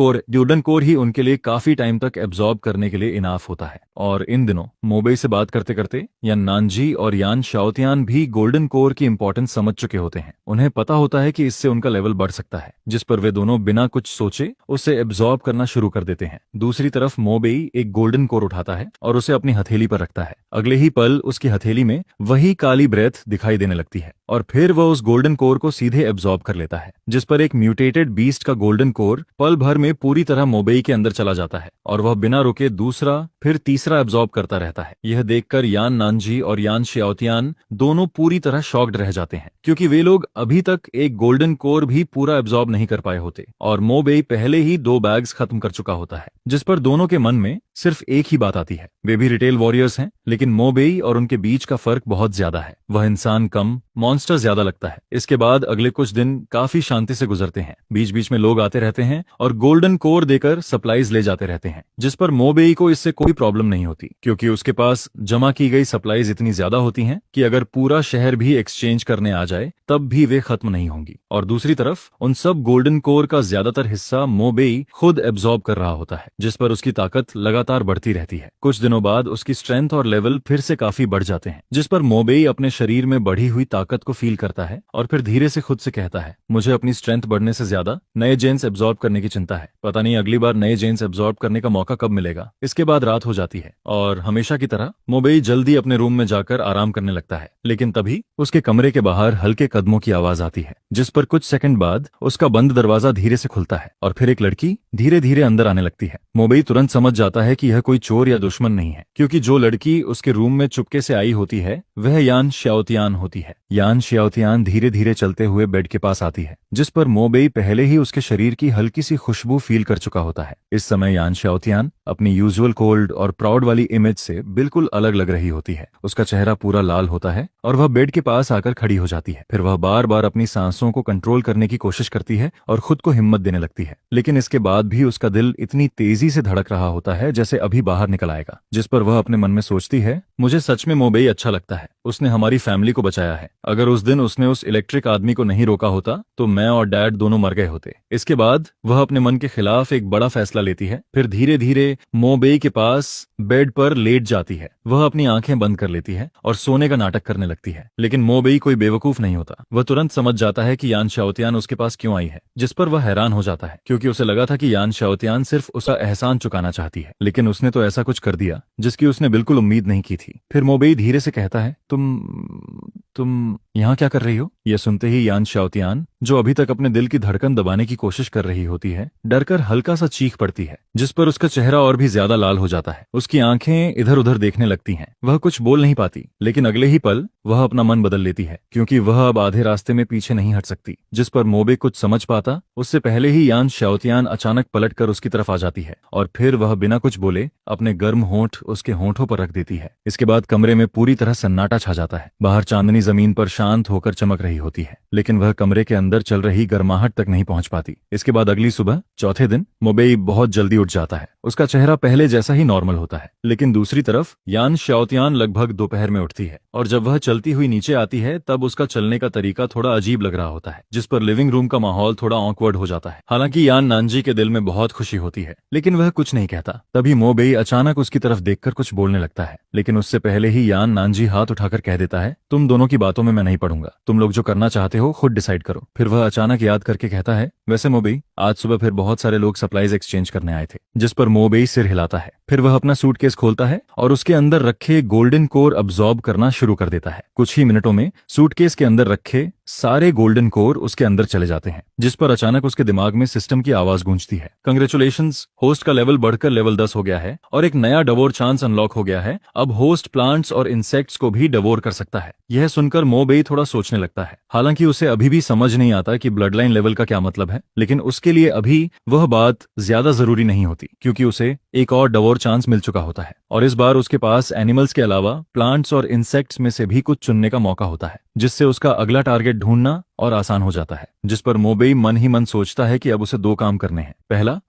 कोर ही उनके लिए काफी टाइम तक एब्जॉर्ब करने के लिए इनाफ होता है। और इन दिनों मोबेई से बात करते करते यान नानजी और यान शाओतियान भी गोल्डन कोर की इंपॉर्टेंस समझ चुके होते हैं। उन्हें पता होता है कि इससे उनका लेवल बढ़ सकता है, जिस पर वे दोनों बिना कुछ सोचे उसे एब्जॉर्ब करना शुरू कर देते हैं। दूसरी तरफ मोबेई एक गोल्डन कोर उठाता है और उसे अपनी हथेली पर रखता है। अगले ही पल उसकी हथेली में वही काली ब्रेथ दिखाई देने लगती है और फिर वह उस गोल्डन कोर को सीधे एब्जॉर्ब कर लेता है। जिस पर एक म्यूटेटेड बीस्ट का गोल्डन कोर पल भर में पूरी तरह मोबेई के अंदर चला जाता है और वह बिना रुके दूसरा फिर तीसरा एब्जॉर्ब करता रहता है। यह देखकर यान नानजी और यान शाओतियान दोनों पूरी तरह शॉक्ड रह जाते हैं क्योंकि वे लोग अभी तक एक गोल्डन कोर भी पूरा एब्जॉर्ब नहीं कर पाए होते और मोबेई पहले ही 2 बैग्स खत्म कर चुका होता है। जिस पर दोनों के मन में सिर्फ एक ही बात आती है, वे भी रिटेल वॉरियर्स हैं लेकिन मोबेई और उनके बीच का फर्क बहुत ज्यादा है। वह इंसान कम, मॉन्स्टर ज्यादा लगता है। इसके बाद अगले कुछ दिन काफी शांति से गुजरते हैं। बीच बीच में लोग आते रहते हैं और गोल्डन कोर देकर सप्लाईज ले जाते रहते हैं, जिस पर मोबेई को इससे कोई प्रॉब्लम नहीं होती, क्योंकि उसके पास जमा की गई सप्लाईज इतनी ज्यादा होती हैं कि अगर पूरा शहर भी एक्सचेंज करने आ जाए तब भी वे खत्म नहीं होंगी। और दूसरी तरफ उन सब गोल्डन कोर का ज्यादातर हिस्सा मोबेई खुद एब्जॉर्ब कर रहा होता है, जिस पर उसकी ताकत लगातार बढ़ती रहती है। कुछ दिनों बाद उसकी स्ट्रेंथ और लेवल फिर से काफी बढ़ जाते हैं, जिस पर मोबेई अपने शरीर में बढ़ी हुई ताकत को फील करता है और फिर धीरे से खुद से कहता है, मुझे अपनी स्ट्रेंथ बढ़ने से ज्यादा नए जेन्स एब्जॉर्ब करने की चिंता है। पता नहीं अगली बार नए जेन्स एब्जॉर्ब करने का मौका कब मिलेगा। इसके बाद रात हो जाती है और हमेशा की तरह मोबेई जल्दी अपने रूम में जाकर आराम करने लगता है, लेकिन तभी उसके कमरे के बाहर हल्के कदमों की आवाज आती है, जिस पर कुछ सेकंड बाद उसका बंद दरवाजा धीरे से खुलता है और फिर एक लड़की धीरे धीरे अंदर आने लगती है। मोबेई तुरंत समझ जाता है कि यह कोई चोर या दुश्मन नहीं है, क्योंकि जो लड़की उसके रूम में चुपके से आई होती है वह यान श्याओतियान होती है। यान श्याओतियान धीरे धीरे चलते हुए बेड के पास आती है, जिस पर मोबेई पहले ही उसके शरीर की हल्की सी खुशबू फील कर चुका होता है। इस समय यान श्याओतियान अपनी यूजुअल कोल्ड और प्राउड वाली इमेज से बिल्कुल अलग लग रही होती है। उसका चेहरा पूरा लाल होता है और वह बेड के पास आकर खड़ी हो जाती है। फिर वह बार बार अपनी सांसों को कंट्रोल करने की कोशिश करती है और खुद को हिम्मत देने लगती है, लेकिन इसके बाद भी उसका दिल इतनी तेजी से धड़क रहा होता है जैसे अभी बाहर निकल आएगा। जिस पर वह अपने मन में सोचती है, मुझे सच में मोबेई अच्छा लगता है, उसने हमारी फैमिली को बचाया है। अगर उस दिन उसने उस इलेक्ट्रिक आदमी को नहीं रोका होता तो मैं और डैड दोनों मर गए होते। इसके बाद वह अपने मन के खिलाफ एक बड़ा फैसला लेती है। फिर धीरे धीरे मोबेई के पास बेड पर लेट जाती है। वह अपनी आंखें बंद कर लेती है और सोने का नाटक करने लगती है, लेकिन मोबेई कोई बेवकूफ नहीं होता। वह तुरंत समझ जाता है कि यान श्याओतियान उसके पास क्यों आई है, जिस पर वह हैरान हो जाता है, क्योंकि उसे लगा था कि यान श्याओतियान सिर्फ उसका एहसान चुकाना चाहती है, लेकिन उसने तो ऐसा कुछ कर दिया जिसकी उसने बिल्कुल उम्मीद नहीं की थी। फिर मोबेई धीरे से कहता है, तुम यहाँ क्या कर रही हो? यह सुनते ही यान श्याओतियान, जो अभी तक अपने दिल की धड़कन दबाने की कोशिश कर रही होती है, डरकर हल्का सा चीख पड़ती है, जिस पर उसका चेहरा और भी ज्यादा लाल हो जाता है। उसकी आंखें इधर उधर देखने लगती हैं। वह कुछ बोल नहीं पाती, लेकिन अगले ही पल वह अपना मन बदल लेती है, क्योंकि वह अब आधे रास्ते में पीछे नहीं हट सकती। जिस पर मोबे कुछ समझ पाता उससे पहले ही यान श्याओतियान अचानक पलटकर उसकी तरफ आ जाती है और फिर वह बिना कुछ बोले अपने गर्म होंठ उसके होंठों पर रख देती है। इसके बाद कमरे में पूरी तरह सन्नाटा छा जाता है। बाहर चांदनी जमीन पर शांत होकर चमक रही होती है, लेकिन वह कमरे के अंदर चल रही गर्माहट तक नहीं पहुंच पाती। इसके बाद अगली सुबह चौथे दिन मोबेई बहुत जल्दी उठ जाता है। उसका चेहरा पहले जैसा ही नॉर्मल होता है, लेकिन दूसरी तरफ यान श्याओतियान लगभग दोपहर में उठती है और जब वह चलती हुई नीचे आती है तब उसका चलने का तरीका थोड़ा अजीब लग रहा होता है, जिस पर लिविंग रूम का माहौल थोड़ा ऑकवर्ड हो जाता है। हालांकि यान नानजी के दिल में बहुत खुशी होती है, लेकिन वह कुछ नहीं कहता। तभी मोबेई अचानक उसकी तरफ देखकर कुछ बोलने लगता है, लेकिन उससे पहले ही यान नानजी हाथ उठाकर कह देता है, तुम दोनों की बातों में मैं नहीं पड़ूंगा, तुम लोग जो करना चाहते हो खुद डिसाइड करो। फिर वह अचानक याद करके कहता है, वैसे मोबेई आज सुबह फिर बहुत सारे लोग सप्लाईज एक्सचेंज करने आए थे। जिस पर मोबेई सिर हिलाता है। फिर वह अपना सूटकेस खोलता है और उसके अंदर रखे गोल्डन कोर अब्सॉर्ब करना शुरू कर देता है। कुछ ही मिनटों में सूटकेस के अंदर रखे सारे गोल्डन कोर उसके अंदर चले जाते हैं, जिस पर अचानक उसके दिमाग में सिस्टम की आवाज गूंजती है, कंग्रेचुलेशंस, होस्ट का लेवल बढ़कर लेवल 10 हो गया है और एक नया डवोर चांस अनलॉक हो गया है। अब होस्ट प्लांट्स और इंसेक्ट्स को भी डवोर कर सकता है। यह सुनकर मोबेई थोड़ा सोचने लगता है। हालांकि उसे अभी भी समझ नहीं आता कि ब्लड लाइन लेवल का क्या मतलब है, लेकिन उसके लिए अभी वह बात ज्यादा जरूरी नहीं होती, क्योंकि उसे एक और डवोर चांस मिल चुका होता है और इस बार उसके पास एनिमल्स के अलावा प्लांट्स और इंसेक्ट्स में से भी कुछ चुनने का मौका होता है, जिससे उसका अगला टारगेट ढूंढना और आसान हो जाता है। जिस पर मोबेई मन ही मन सोचता है कि अब उसे दो काम करने हैं। पहला,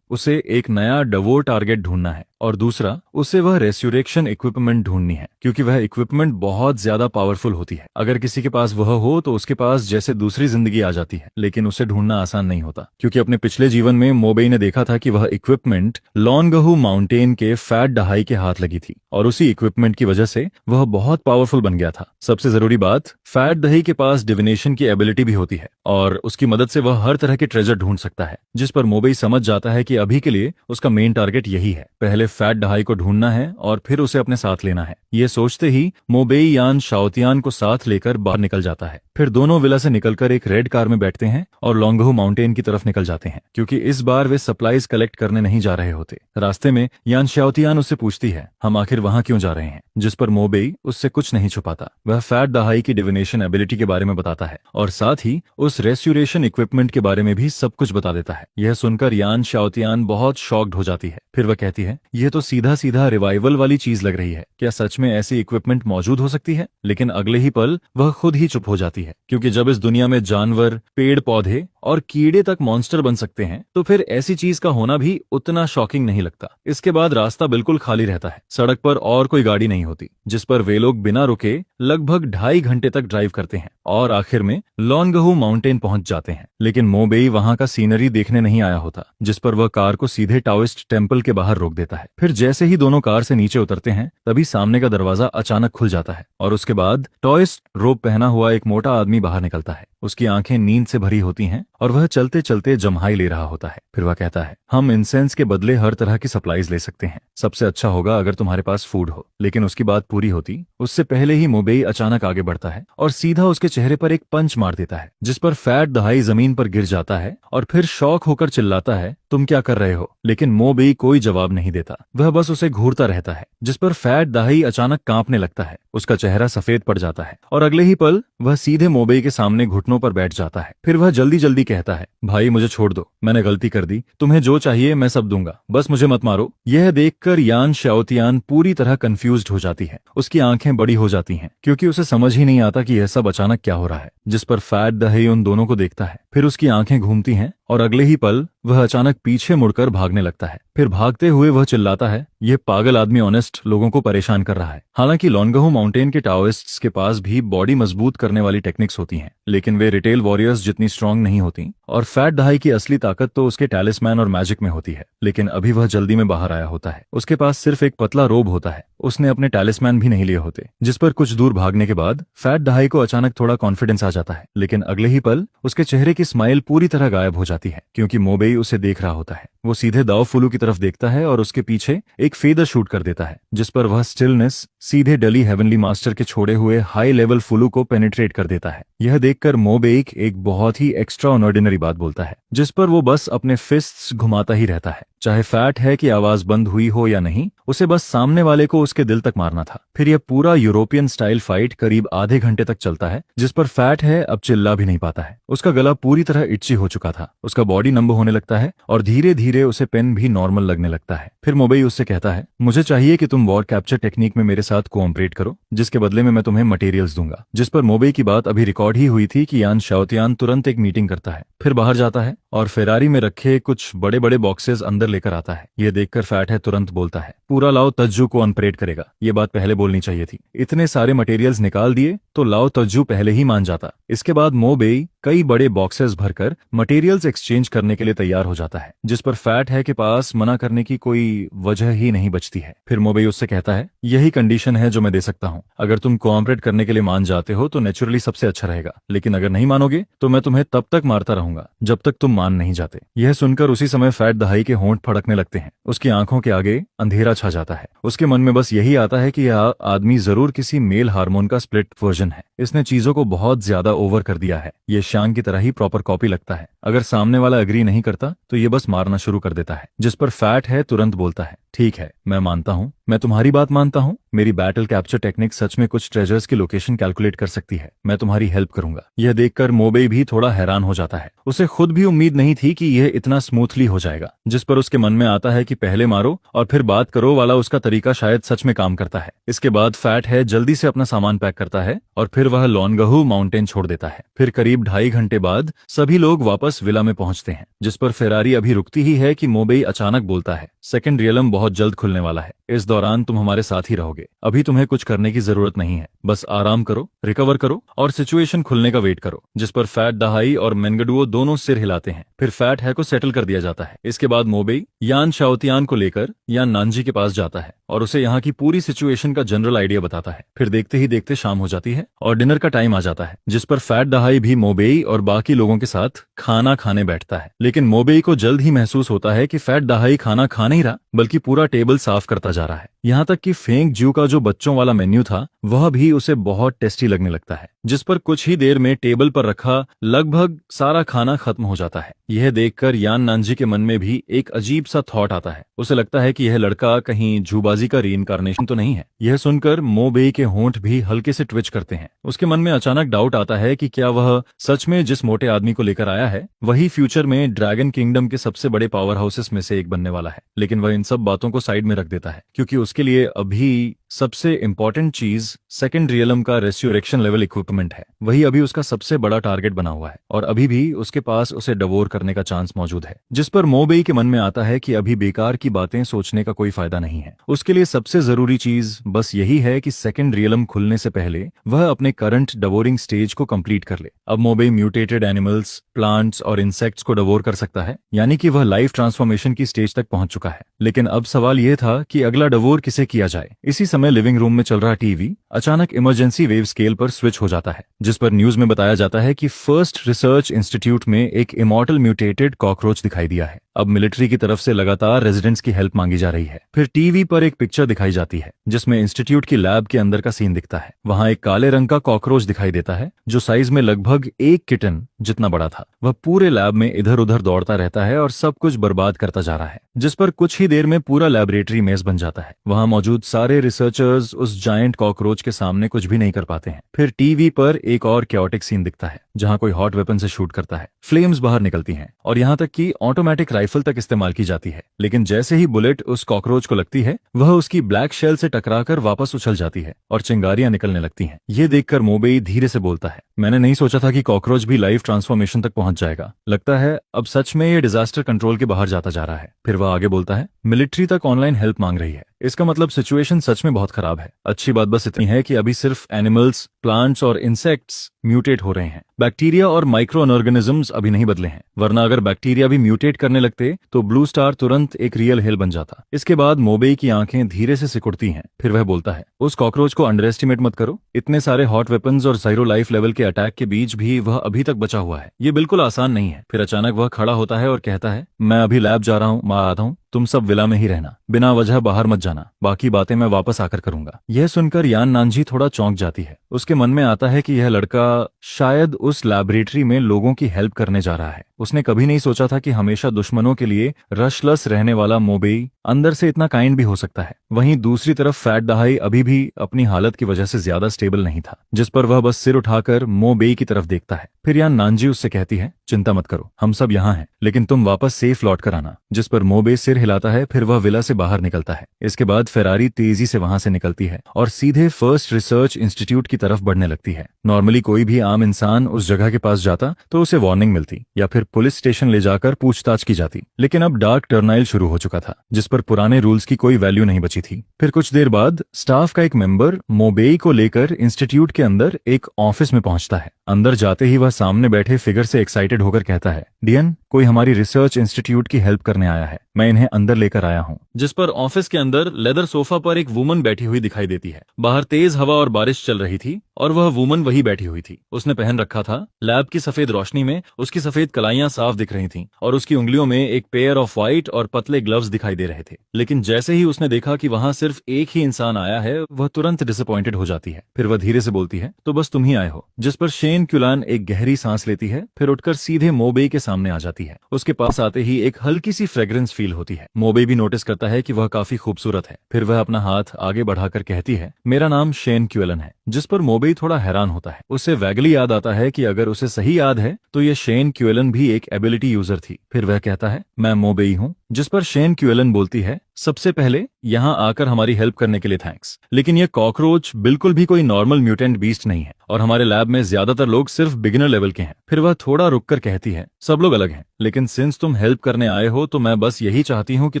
उसे एक नया डवोर टारगेट ढूंढना है और दूसरा, उसे वह रेस्यूरेक्शन इक्विपमेंट ढूंढनी है, क्योंकि वह इक्विपमेंट बहुत ज्यादा पावरफुल होती है। अगर किसी के पास वह हो तो उसके पास जैसे दूसरी जिंदगी आ जाती है, लेकिन उसे ढूंढना आसान नहीं होता, क्योंकि अपने पिछले जीवन में मोबेई ने देखा था कि वह इक्विपमेंट लॉन्गहू माउंटेन के फैट दहाई के हाथ लगी थी और उसी इक्विपमेंट की वजह से वह बहुत पावरफुल बन गया था। सबसे जरूरी बात, फैट दही के पास डिविनेशन की एबिलिटी भी होती है और उसकी मदद से वह हर तरह के ट्रेजर ढूंढ सकता है। जिस पर मोबेई समझ जाता है कि अभी के लिए उसका मेन टारगेट यही है, पहले फैट दहाई को ढूंढना है और फिर उसे अपने साथ लेना है। ये सोचते ही मोबेई यान श्याओतियान को साथ लेकर बाहर निकल जाता है। फिर दोनों विला से निकलकर एक रेड कार में बैठते हैं और लॉन्गहू माउंटेन की तरफ निकल जाते हैं, क्योंकि इस बार वे सप्लाईज कलेक्ट करने नहीं जा रहे होते। रास्ते में यान श्याओतियान उससे पूछती है, हम आखिर वहां क्यों जा रहे हैं? जिस पर मोबेई उससे कुछ नहीं छुपाता। वह फैट दहाई की डिविनेशन एबिलिटी के बारे में बताता है और साथ ही उस रेस्यूरेशन इक्विपमेंट के बारे में भी सब कुछ बता देता है। यह सुनकर यान शाओतियान बहुत शॉक्ड हो जाती है। फिर वह कहती है, यह तो सीधा सीधा रिवाइवल वाली चीज लग रही है, क्या सच में ऐसी इक्विपमेंट मौजूद हो सकती है? लेकिन अगले ही पल वह खुद ही चुप हो जाती है, क्योंकि जब इस दुनिया में जानवर, पेड़ पौधे और कीड़े तक मॉन्स्टर बन सकते हैं तो फिर ऐसी चीज का होना भी उतना शॉकिंग नहीं लगता। इसके बाद रास्ता बिल्कुल खाली रहता है, सड़क पर और कोई गाड़ी नहीं होती, जिस पर वे लोग बिना रुके लगभग 2.5 घंटे तक ड्राइव करते हैं और आखिर में लॉन्गहू माउंटेन पहुंच जाते हैं। लेकिन मोबेई वहां का सीनरी देखने नहीं आया होता, जिस पर वह कार को सीधे टाओइस्ट टेम्पल के बाहर रोक देता है। फिर जैसे ही दोनों कार से नीचे उतरते हैं तभी सामने का दरवाजा अचानक खुल जाता है और उसके बाद टाओइस्ट रोब पहना हुआ एक मोटा आदमी बाहर निकलता है। उसकी आंखें नींद से भरी होती हैं और वह चलते चलते जम्हाई ले रहा होता है। फिर वह कहता है, हम इंसेंस के बदले हर तरह की सप्लाईज ले सकते हैं, सबसे अच्छा होगा अगर तुम्हारे पास फूड हो। लेकिन उसकी बात पूरी होती उससे पहले ही मोबेई अचानक आगे बढ़ता है और सीधा उसके चेहरे पर एक पंच मार देता है, जिस पर फैट दहाई जमीन पर गिर जाता है और फिर शॉक होकर चिल्लाता है, तुम क्या कर रहे हो? लेकिन मोबेई कोई जवाब नहीं देता, वह बस उसे घूरता रहता है, जिस पर फैट दहाई अचानक कांपने लगता है। उसका चेहरा सफेद पड़ जाता है और अगले ही पल वह सीधे मोबेई के सामने घुटनों पर बैठ जाता है। फिर वह जल्दी जल्दी कहता है, भाई मुझे छोड़ दो, मैंने गलती कर दी, तुम्हें जो चाहिए मैं सब दूंगा, बस मुझे मत मारो। यह देखकर यान शाओतियान पूरी तरह कंफ्यूज्ड हो जाती है, उसकी आंखें बड़ी हो जाती हैं क्योंकि उसे समझ ही नहीं आता कि यह सब अचानक क्या हो रहा है। जिस पर फैट दहाई उन दोनों को देखता है, फिर उसकी आंखें घूमती हैं और अगले ही पल वह अचानक पीछे मुड़कर भागने लगता है। फिर भागते हुए वह चिल्लाता है, यह पागल आदमी ऑनेस्ट लोगों को परेशान कर रहा है। हालांकि लॉन्गहू माउंटेन के टाओइस्ट्स के पास भी बॉडी मजबूत करने वाली टेक्निक्स होती हैं, लेकिन वे रिटेल वॉरियर्स जितनी स्ट्रांग नहीं होती और फैट दहाई की असली ताकत तो उसके टैलिस्मैन और मैजिक में होती है। लेकिन अभी वह जल्दी में बाहर आया होता है, उसके पास सिर्फ एक पतला रोब होता है, उसने अपने टैलिस्मैन भी नहीं लिए होते। जिस पर कुछ दूर भागने के बाद फैट दहाई को अचानक थोड़ा कॉन्फिडेंस आ जाता है, लेकिन अगले ही पल उसके चेहरे की स्माइल पूरी तरह गायब हो जाती है क्योंकि मोबेई उसे देख रहा होता है। वो सीधे दाओ फुलू की तरफ देखता है और उसके पीछे एक फेदर शूट कर देता है, जिस पर वह स्टिलनेस सीधे डली हेवनली मास्टर के छोड़े हुए हाई लेवल फुलू को पेनिट्रेट कर देता है। यह देखकर मोबेई एक बहुत ही एक्स्ट्रा ऑर्डिनरी बात बोलता है, जिस पर वो बस अपने फिस्ट्स घुमाता ही रहता है। चाहे फैट है कि आवाज बंद हुई हो या नहीं, उसे बस सामने वाले को उसके दिल तक मारना था। फिर यह पूरा यूरोपियन स्टाइल फाइट करीब आधे घंटे तक चलता है, जिस पर फैट है अब चिल्ला भी नहीं पाता है। उसका गला पूरी तरह इच्ची हो चुका था, उसका बॉडी नंब होने लगता है और धीरे धीरे उसे पेन भी नॉर्मल लगने लगता है। फिर मोबेई उससे कहता है, मुझे चाहिए कि तुम वॉर कैप्चर टेक्निक में मेरे साथ कोऑपरेट करो, जिसके बदले में मैं तुम्हें मटेरियल्स दूंगा। जिस पर मोबेई की बात अभी रिकॉर्ड ही हुई थी कि यान शाओतियान तुरंत एक मीटिंग करता है, फिर बाहर जाता है और फेरारी में रखे कुछ बड़े बड़े बॉक्सेस अंदर लेकर आता है। यह देखकर फैट है तुरंत बोलता है, पूरा लाओ तज्जू को अनपरेड करेगा। ये बात पहले बोलनी चाहिए थी, इतने सारे मटेरियल्स निकाल दिए तो लाओ तज्जू पहले ही मान जाता। इसके बाद मोबेई कई बड़े बॉक्सेस भरकर मटेरियल्स एक्सचेंज करने के लिए तैयार हो जाता है, जिस पर फैट है के पास मना करने की कोई वजह ही नहीं बचती है। फिर मोबेई उससे कहता है, यही कंडीशन है जो मैं दे सकता हूँ, अगर तुम कोऑपरेट करने के लिए मान जाते हो तो नेचुरली सबसे अच्छा रहेगा, लेकिन अगर नहीं मानोगे तो मैं तुम्हें तब तक मारता रहूंगा जब तक तुम मान नहीं जाते। यह सुनकर उसी समय फैट दहाई के होंठ फड़कने लगते हैं, उसकी आंखों के आगे अंधेरा छा जाता है। उसके मन में बस यही आता है कि यह आदमी जरूर किसी मेल हार्मोन का स्प्लिट वर्जन है, इसने चीजों को बहुत ज्यादा ओवर कर दिया है। ये शांग की तरह ही प्रॉपर कॉपी लगता है, अगर सामने वाला एग्री नहीं करता तो ये बस मारना शुरू कर देता है। जिस पर फैट है तुरंत बोलता है, ठीक है मैं मानता हूँ, मैं तुम्हारी बात मानता हूँ, मेरी बैटल कैप्चर टेक्निक सच में कुछ ट्रेजर्स की लोकेशन कैलकुलेट कर सकती है, मैं तुम्हारी हेल्प करूंगा। यह देखकर मोबेई भी थोड़ा हैरान हो जाता है, उसे खुद भी उम्मीद नहीं थी कि यह इतना स्मूथली हो जाएगा। जिस पर उसके मन में आता है कि पहले मारो और फिर बात करो वाला उसका तरीका शायद सच में काम करता है। इसके बाद फैट है जल्दी से अपना सामान पैक करता है और फिर वह लॉन्गहू माउंटेन छोड़ देता है। फिर करीब 2.5 घंटे बाद सभी लोग वापस विला में पहुंचते हैं, जिस पर फेरारी अभी रुकती ही है कि मोबेई अचानक बोलता है, सेकंड रियलम बहुत जल्द खुलने वाला है, इस दौरान तुम हमारे साथ ही रहोगे, अभी तुम्हें कुछ करने की जरूरत नहीं है, बस आराम करो, रिकवर करो और सिचुएशन खुलने का वेट करो। जिस पर फैट दहाई और मेंगडुओ दोनों सिर हिलाते हैं। फिर फैट है को सेटल कर दिया जाता है। इसके बाद मोबेई यान शाओतियान को लेकर यान नानजी के पास जाता है और उसे यहाँ की पूरी सिचुएशन का जनरल आइडिया बताता है। फिर देखते ही देखते शाम हो जाती है और डिनर का टाइम आ जाता है, जिस पर फैट दहाई भी मोबेई और बाकी लोगों के साथ खाना खाने बैठता है। लेकिन मोबेई को जल्द ही महसूस होता है कि फैट दहाई खाना खा नहीं रहा बल्कि पूरा टेबल साफ करता जा रहा है। यहाँ तक कि फेंग ज्यू का जो बच्चों वाला मेन्यू था वह भी उसे बहुत टेस्टी लगने लगता है, जिस पर कुछ ही देर में टेबल पर रखा लगभग सारा खाना खत्म हो जाता है। यह देखकर यान नानजी के मन में भी एक अजीब सा थॉट आता है। उसे लगता है कि यह लड़का कहीं जूबाजी का रीइंकार्नेशन तो नहीं है। यह सुनकर मो बेई के होंठ भी हल्के से ट्विच करते हैं। उसके मन में अचानक डाउट आता है कि क्या वह सच में जिस मोटे आदमी को लेकर आया है वही फ्यूचर में ड्रैगन किंगडम के सबसे बड़े पावर हाउसेस में से एक बनने वाला है। लेकिन वह इन सब बातों को साइड में रख देता है, क्योंकि उसके लिए अभी सबसे इंपॉर्टेंट चीज सेकंड रियलम का रेस्यूरेक्शन लेवल इक्विपमेंट है। वही अभी उसका सबसे बड़ा टारगेट बना हुआ है और अभी भी उसके पास उसे डवोर करने का चांस मौजूद है। जिस पर मो बेई के मन में आता है कि अभी बेकार की बातें सोचने का कोई फायदा नहीं है। उसके लिए सबसे जरूरी चीज बस यही है कि सेकंड रियलम खुलने से पहले वह अपने करंट डवोरिंग स्टेज को कंप्लीट कर ले। अब मो बेई म्यूटेटेड एनिमल्स, प्लांट्स और इंसेक्ट्स को डवोर कर सकता है, यानी कि वह लाइफ ट्रांसफॉर्मेशन की स्टेज तक पहुंच चुका है। लेकिन अब सवाल यह था कि अगला डवोर किसे किया जाए। इसी समय लिविंग रूम में चल रहा टीवी अचानक इमरजेंसी वेव स्केल पर स्विच हो जाता है, जिस पर न्यूज में बताया जाता है कि फर्स्ट रिसर्च इंस्टीट्यूट में एक इमॉर्टल म्यूटेटेड कॉकरोच दिखाई दिया है। अब मिलिट्री की तरफ से लगातार रेजिडेंट्स की हेल्प मांगी जा रही है। फिर टीवी पर एक पिक्चर दिखाई जाती है जिसमें इंस्टीट्यूट की लैब के अंदर का सीन दिखता है। वहां एक काले रंग का कॉकरोच दिखाई देता है जो साइज में लगभग एक किटन जितना बड़ा था। वह पूरे लैब में इधर उधर दौड़ता रहता है और सब कुछ बर्बाद करता जा रहा है, जिस पर कुछ ही देर में पूरा लैबोरेटरी मेज बन जाता है। वहां मौजूद सारे रिसर्चर्स उस जायंट कॉकरोच के सामने कुछ भी नहीं कर पाते हैं। फिर टीवी पर एक और कैओटिक सीन दिखता है जहां कोई हॉट वेपन से शूट करता है। फ्लेम्स बाहर निकलती हैं और यहां तक कि ऑटोमेटिक राइफल तक इस्तेमाल की जाती है। लेकिन जैसे ही बुलेट उस कॉकरोच को लगती है वह उसकी ब्लैक शेल से टकराकर वापस उछल जाती है और चिंगारियां निकलने लगती हैं। ये देखकर मो बेई धीरे से बोलता है, मैंने नहीं सोचा था कि कॉकरोच भी लाइफ ट्रांसफॉर्मेशन तक पहुंच जाएगा। लगता है अब सच में ये डिजास्टर कंट्रोल के बाहर जाता जा रहा है। फिर वह आगे बोलता है, मिलिट्री तक ऑनलाइन हेल्प मांग रही है। इसका मतलब सिचुएशन सच में बहुत खराब है। अच्छी बात बस इतनी है कि अभी सिर्फ एनिमल्स, प्लांट्स और इंसेक्ट्स म्यूटेट हो रहे हैं। बैक्टीरिया और माइक्रो ऑर्गेनिजम्स अभी नहीं बदले हैं, वरना अगर बैक्टीरिया भी म्यूटेट करने लगते तो ब्लू स्टार तुरंत एक रियल हेल बन जाता। इसके बाद मो बेई की आंखें धीरे से सिकुड़ती हैं। फिर वह बोलता है, उस कॉकरोच को अंडर एस्टिमेट मत करो। इतने सारे हॉट वेपन्स और जीरो लाइफ लेवल के अटैक के बीच भी वह अभी तक बचा हुआ है। ये बिल्कुल आसान नहीं है। फिर अचानक वह खड़ा होता है और कहता है, मैं अभी लैब जा रहा हूँ, मैं आता हूँ, तुम सब विला में ही रहना, बिना वजह बाहर मत जाना, बाकी बातें मैं वापस आकर करूंगा। यह सुनकर यान नानजी थोड़ा चौंक जाती है। उसके मन में आता है कि यह लड़का शायद उस लैबोरेटरी में लोगों की हेल्प करने जा रहा है। उसने कभी नहीं सोचा था कि हमेशा दुश्मनों के लिए रशलस रहने वाला मो बेई अंदर से इतना काइंड भी हो सकता है। वहीं दूसरी तरफ फैट दहाई अभी भी अपनी हालत की वजह से ज्यादा स्टेबल नहीं था, जिस पर वह बस सिर उठाकर मो बेई की तरफ देखता है। फिर यान नानजी उससे कहती है, चिंता मत करो, हम सब यहाँ हैं, लेकिन तुम वापस सेफ लौट कर आना। जिस पर मो बेई सिर हिलाता है। फिर वह विला से बाहर निकलता है। इसके बाद फेरारी तेजी से वहां से निकलती है और सीधे फर्स्ट रिसर्च इंस्टीट्यूट की तरफ बढ़ने लगती है। नॉर्मली कोई भी आम इंसान उस जगह के पास जाता तो उसे वार्निंग मिलती या फिर पुलिस स्टेशन ले जाकर पूछताछ की जाती, लेकिन अब डार्क टर्नाइल शुरू हो चुका था, जिस पर पुराने रूल्स की कोई वैल्यू नहीं बची थी। फिर कुछ देर बाद स्टाफ का एक मेंबर मो बेई को लेकर इंस्टीट्यूट के अंदर एक ऑफिस में पहुंचता है। अंदर जाते ही वह सामने बैठे फिगर से एक्साइटेड होकर कहता है, डियन, कोई हमारी रिसर्च इंस्टीट्यूट की हेल्प करने आया है, मैं इन्हें अंदर लेकर आया हूँ। जिस पर ऑफिस के अंदर लेदर सोफा पर एक वुमन बैठी हुई दिखाई देती है। बाहर तेज हवा और बारिश चल रही थी और वह वुमन वही बैठी हुई थी। उसने पहन रखा था लैब की सफेद रोशनी में उसकी सफेद कलाइयां साफ दिख रही थीं और उसकी उंगलियों में एक पेयर ऑफ व्हाइट और पतले ग्लव्स दिखाई दे रहे थे। लेकिन जैसे ही उसने देखा कि वहां सिर्फ एक ही इंसान आया है, वह तुरंत डिसअपॉइंटेड हो जाती है। फिर वह धीरे से बोलती है, तो बस तुम ही आए हो। जिस पर शेन क्यूलान एक गहरी सांस लेती है, फिर उठकर सीधे मो बेई के सामने आ जाती है। उसके पास आते ही एक हल्की सी फ्रेग्रेंस फील होती है। मो बेई भी नोटिस करता है कि वह काफी खूबसूरत है। फिर वह अपना हाथ आगे बढ़ाकर कहती है, मेरा नाम शेन क्यूलन है। जिस पर मो बेई थोड़ा हैरान होता है। उसे वैगली याद आता है कि अगर उसे सही याद है तो ये शेन क्यूलन भी एक एबिलिटी यूजर थी। फिर वह कहता है, मैं मो बेई हूँ। जिस पर शेन क्यूलन बोलती है, सबसे पहले यहाँ आकर हमारी हेल्प करने के लिए थैंक्स, लेकिन ये कॉकरोच बिल्कुल भी कोई नॉर्मल म्यूटेंट बीस्ट नहीं है और हमारे लैब में ज्यादातर लोग सिर्फ बिगिनर लेवल के हैं। फिर वह थोड़ा रुककर कहती है, सब लोग अलग हैं, लेकिन सिंस तुम हेल्प करने आए हो तो मैं बस यही चाहती हूँ कि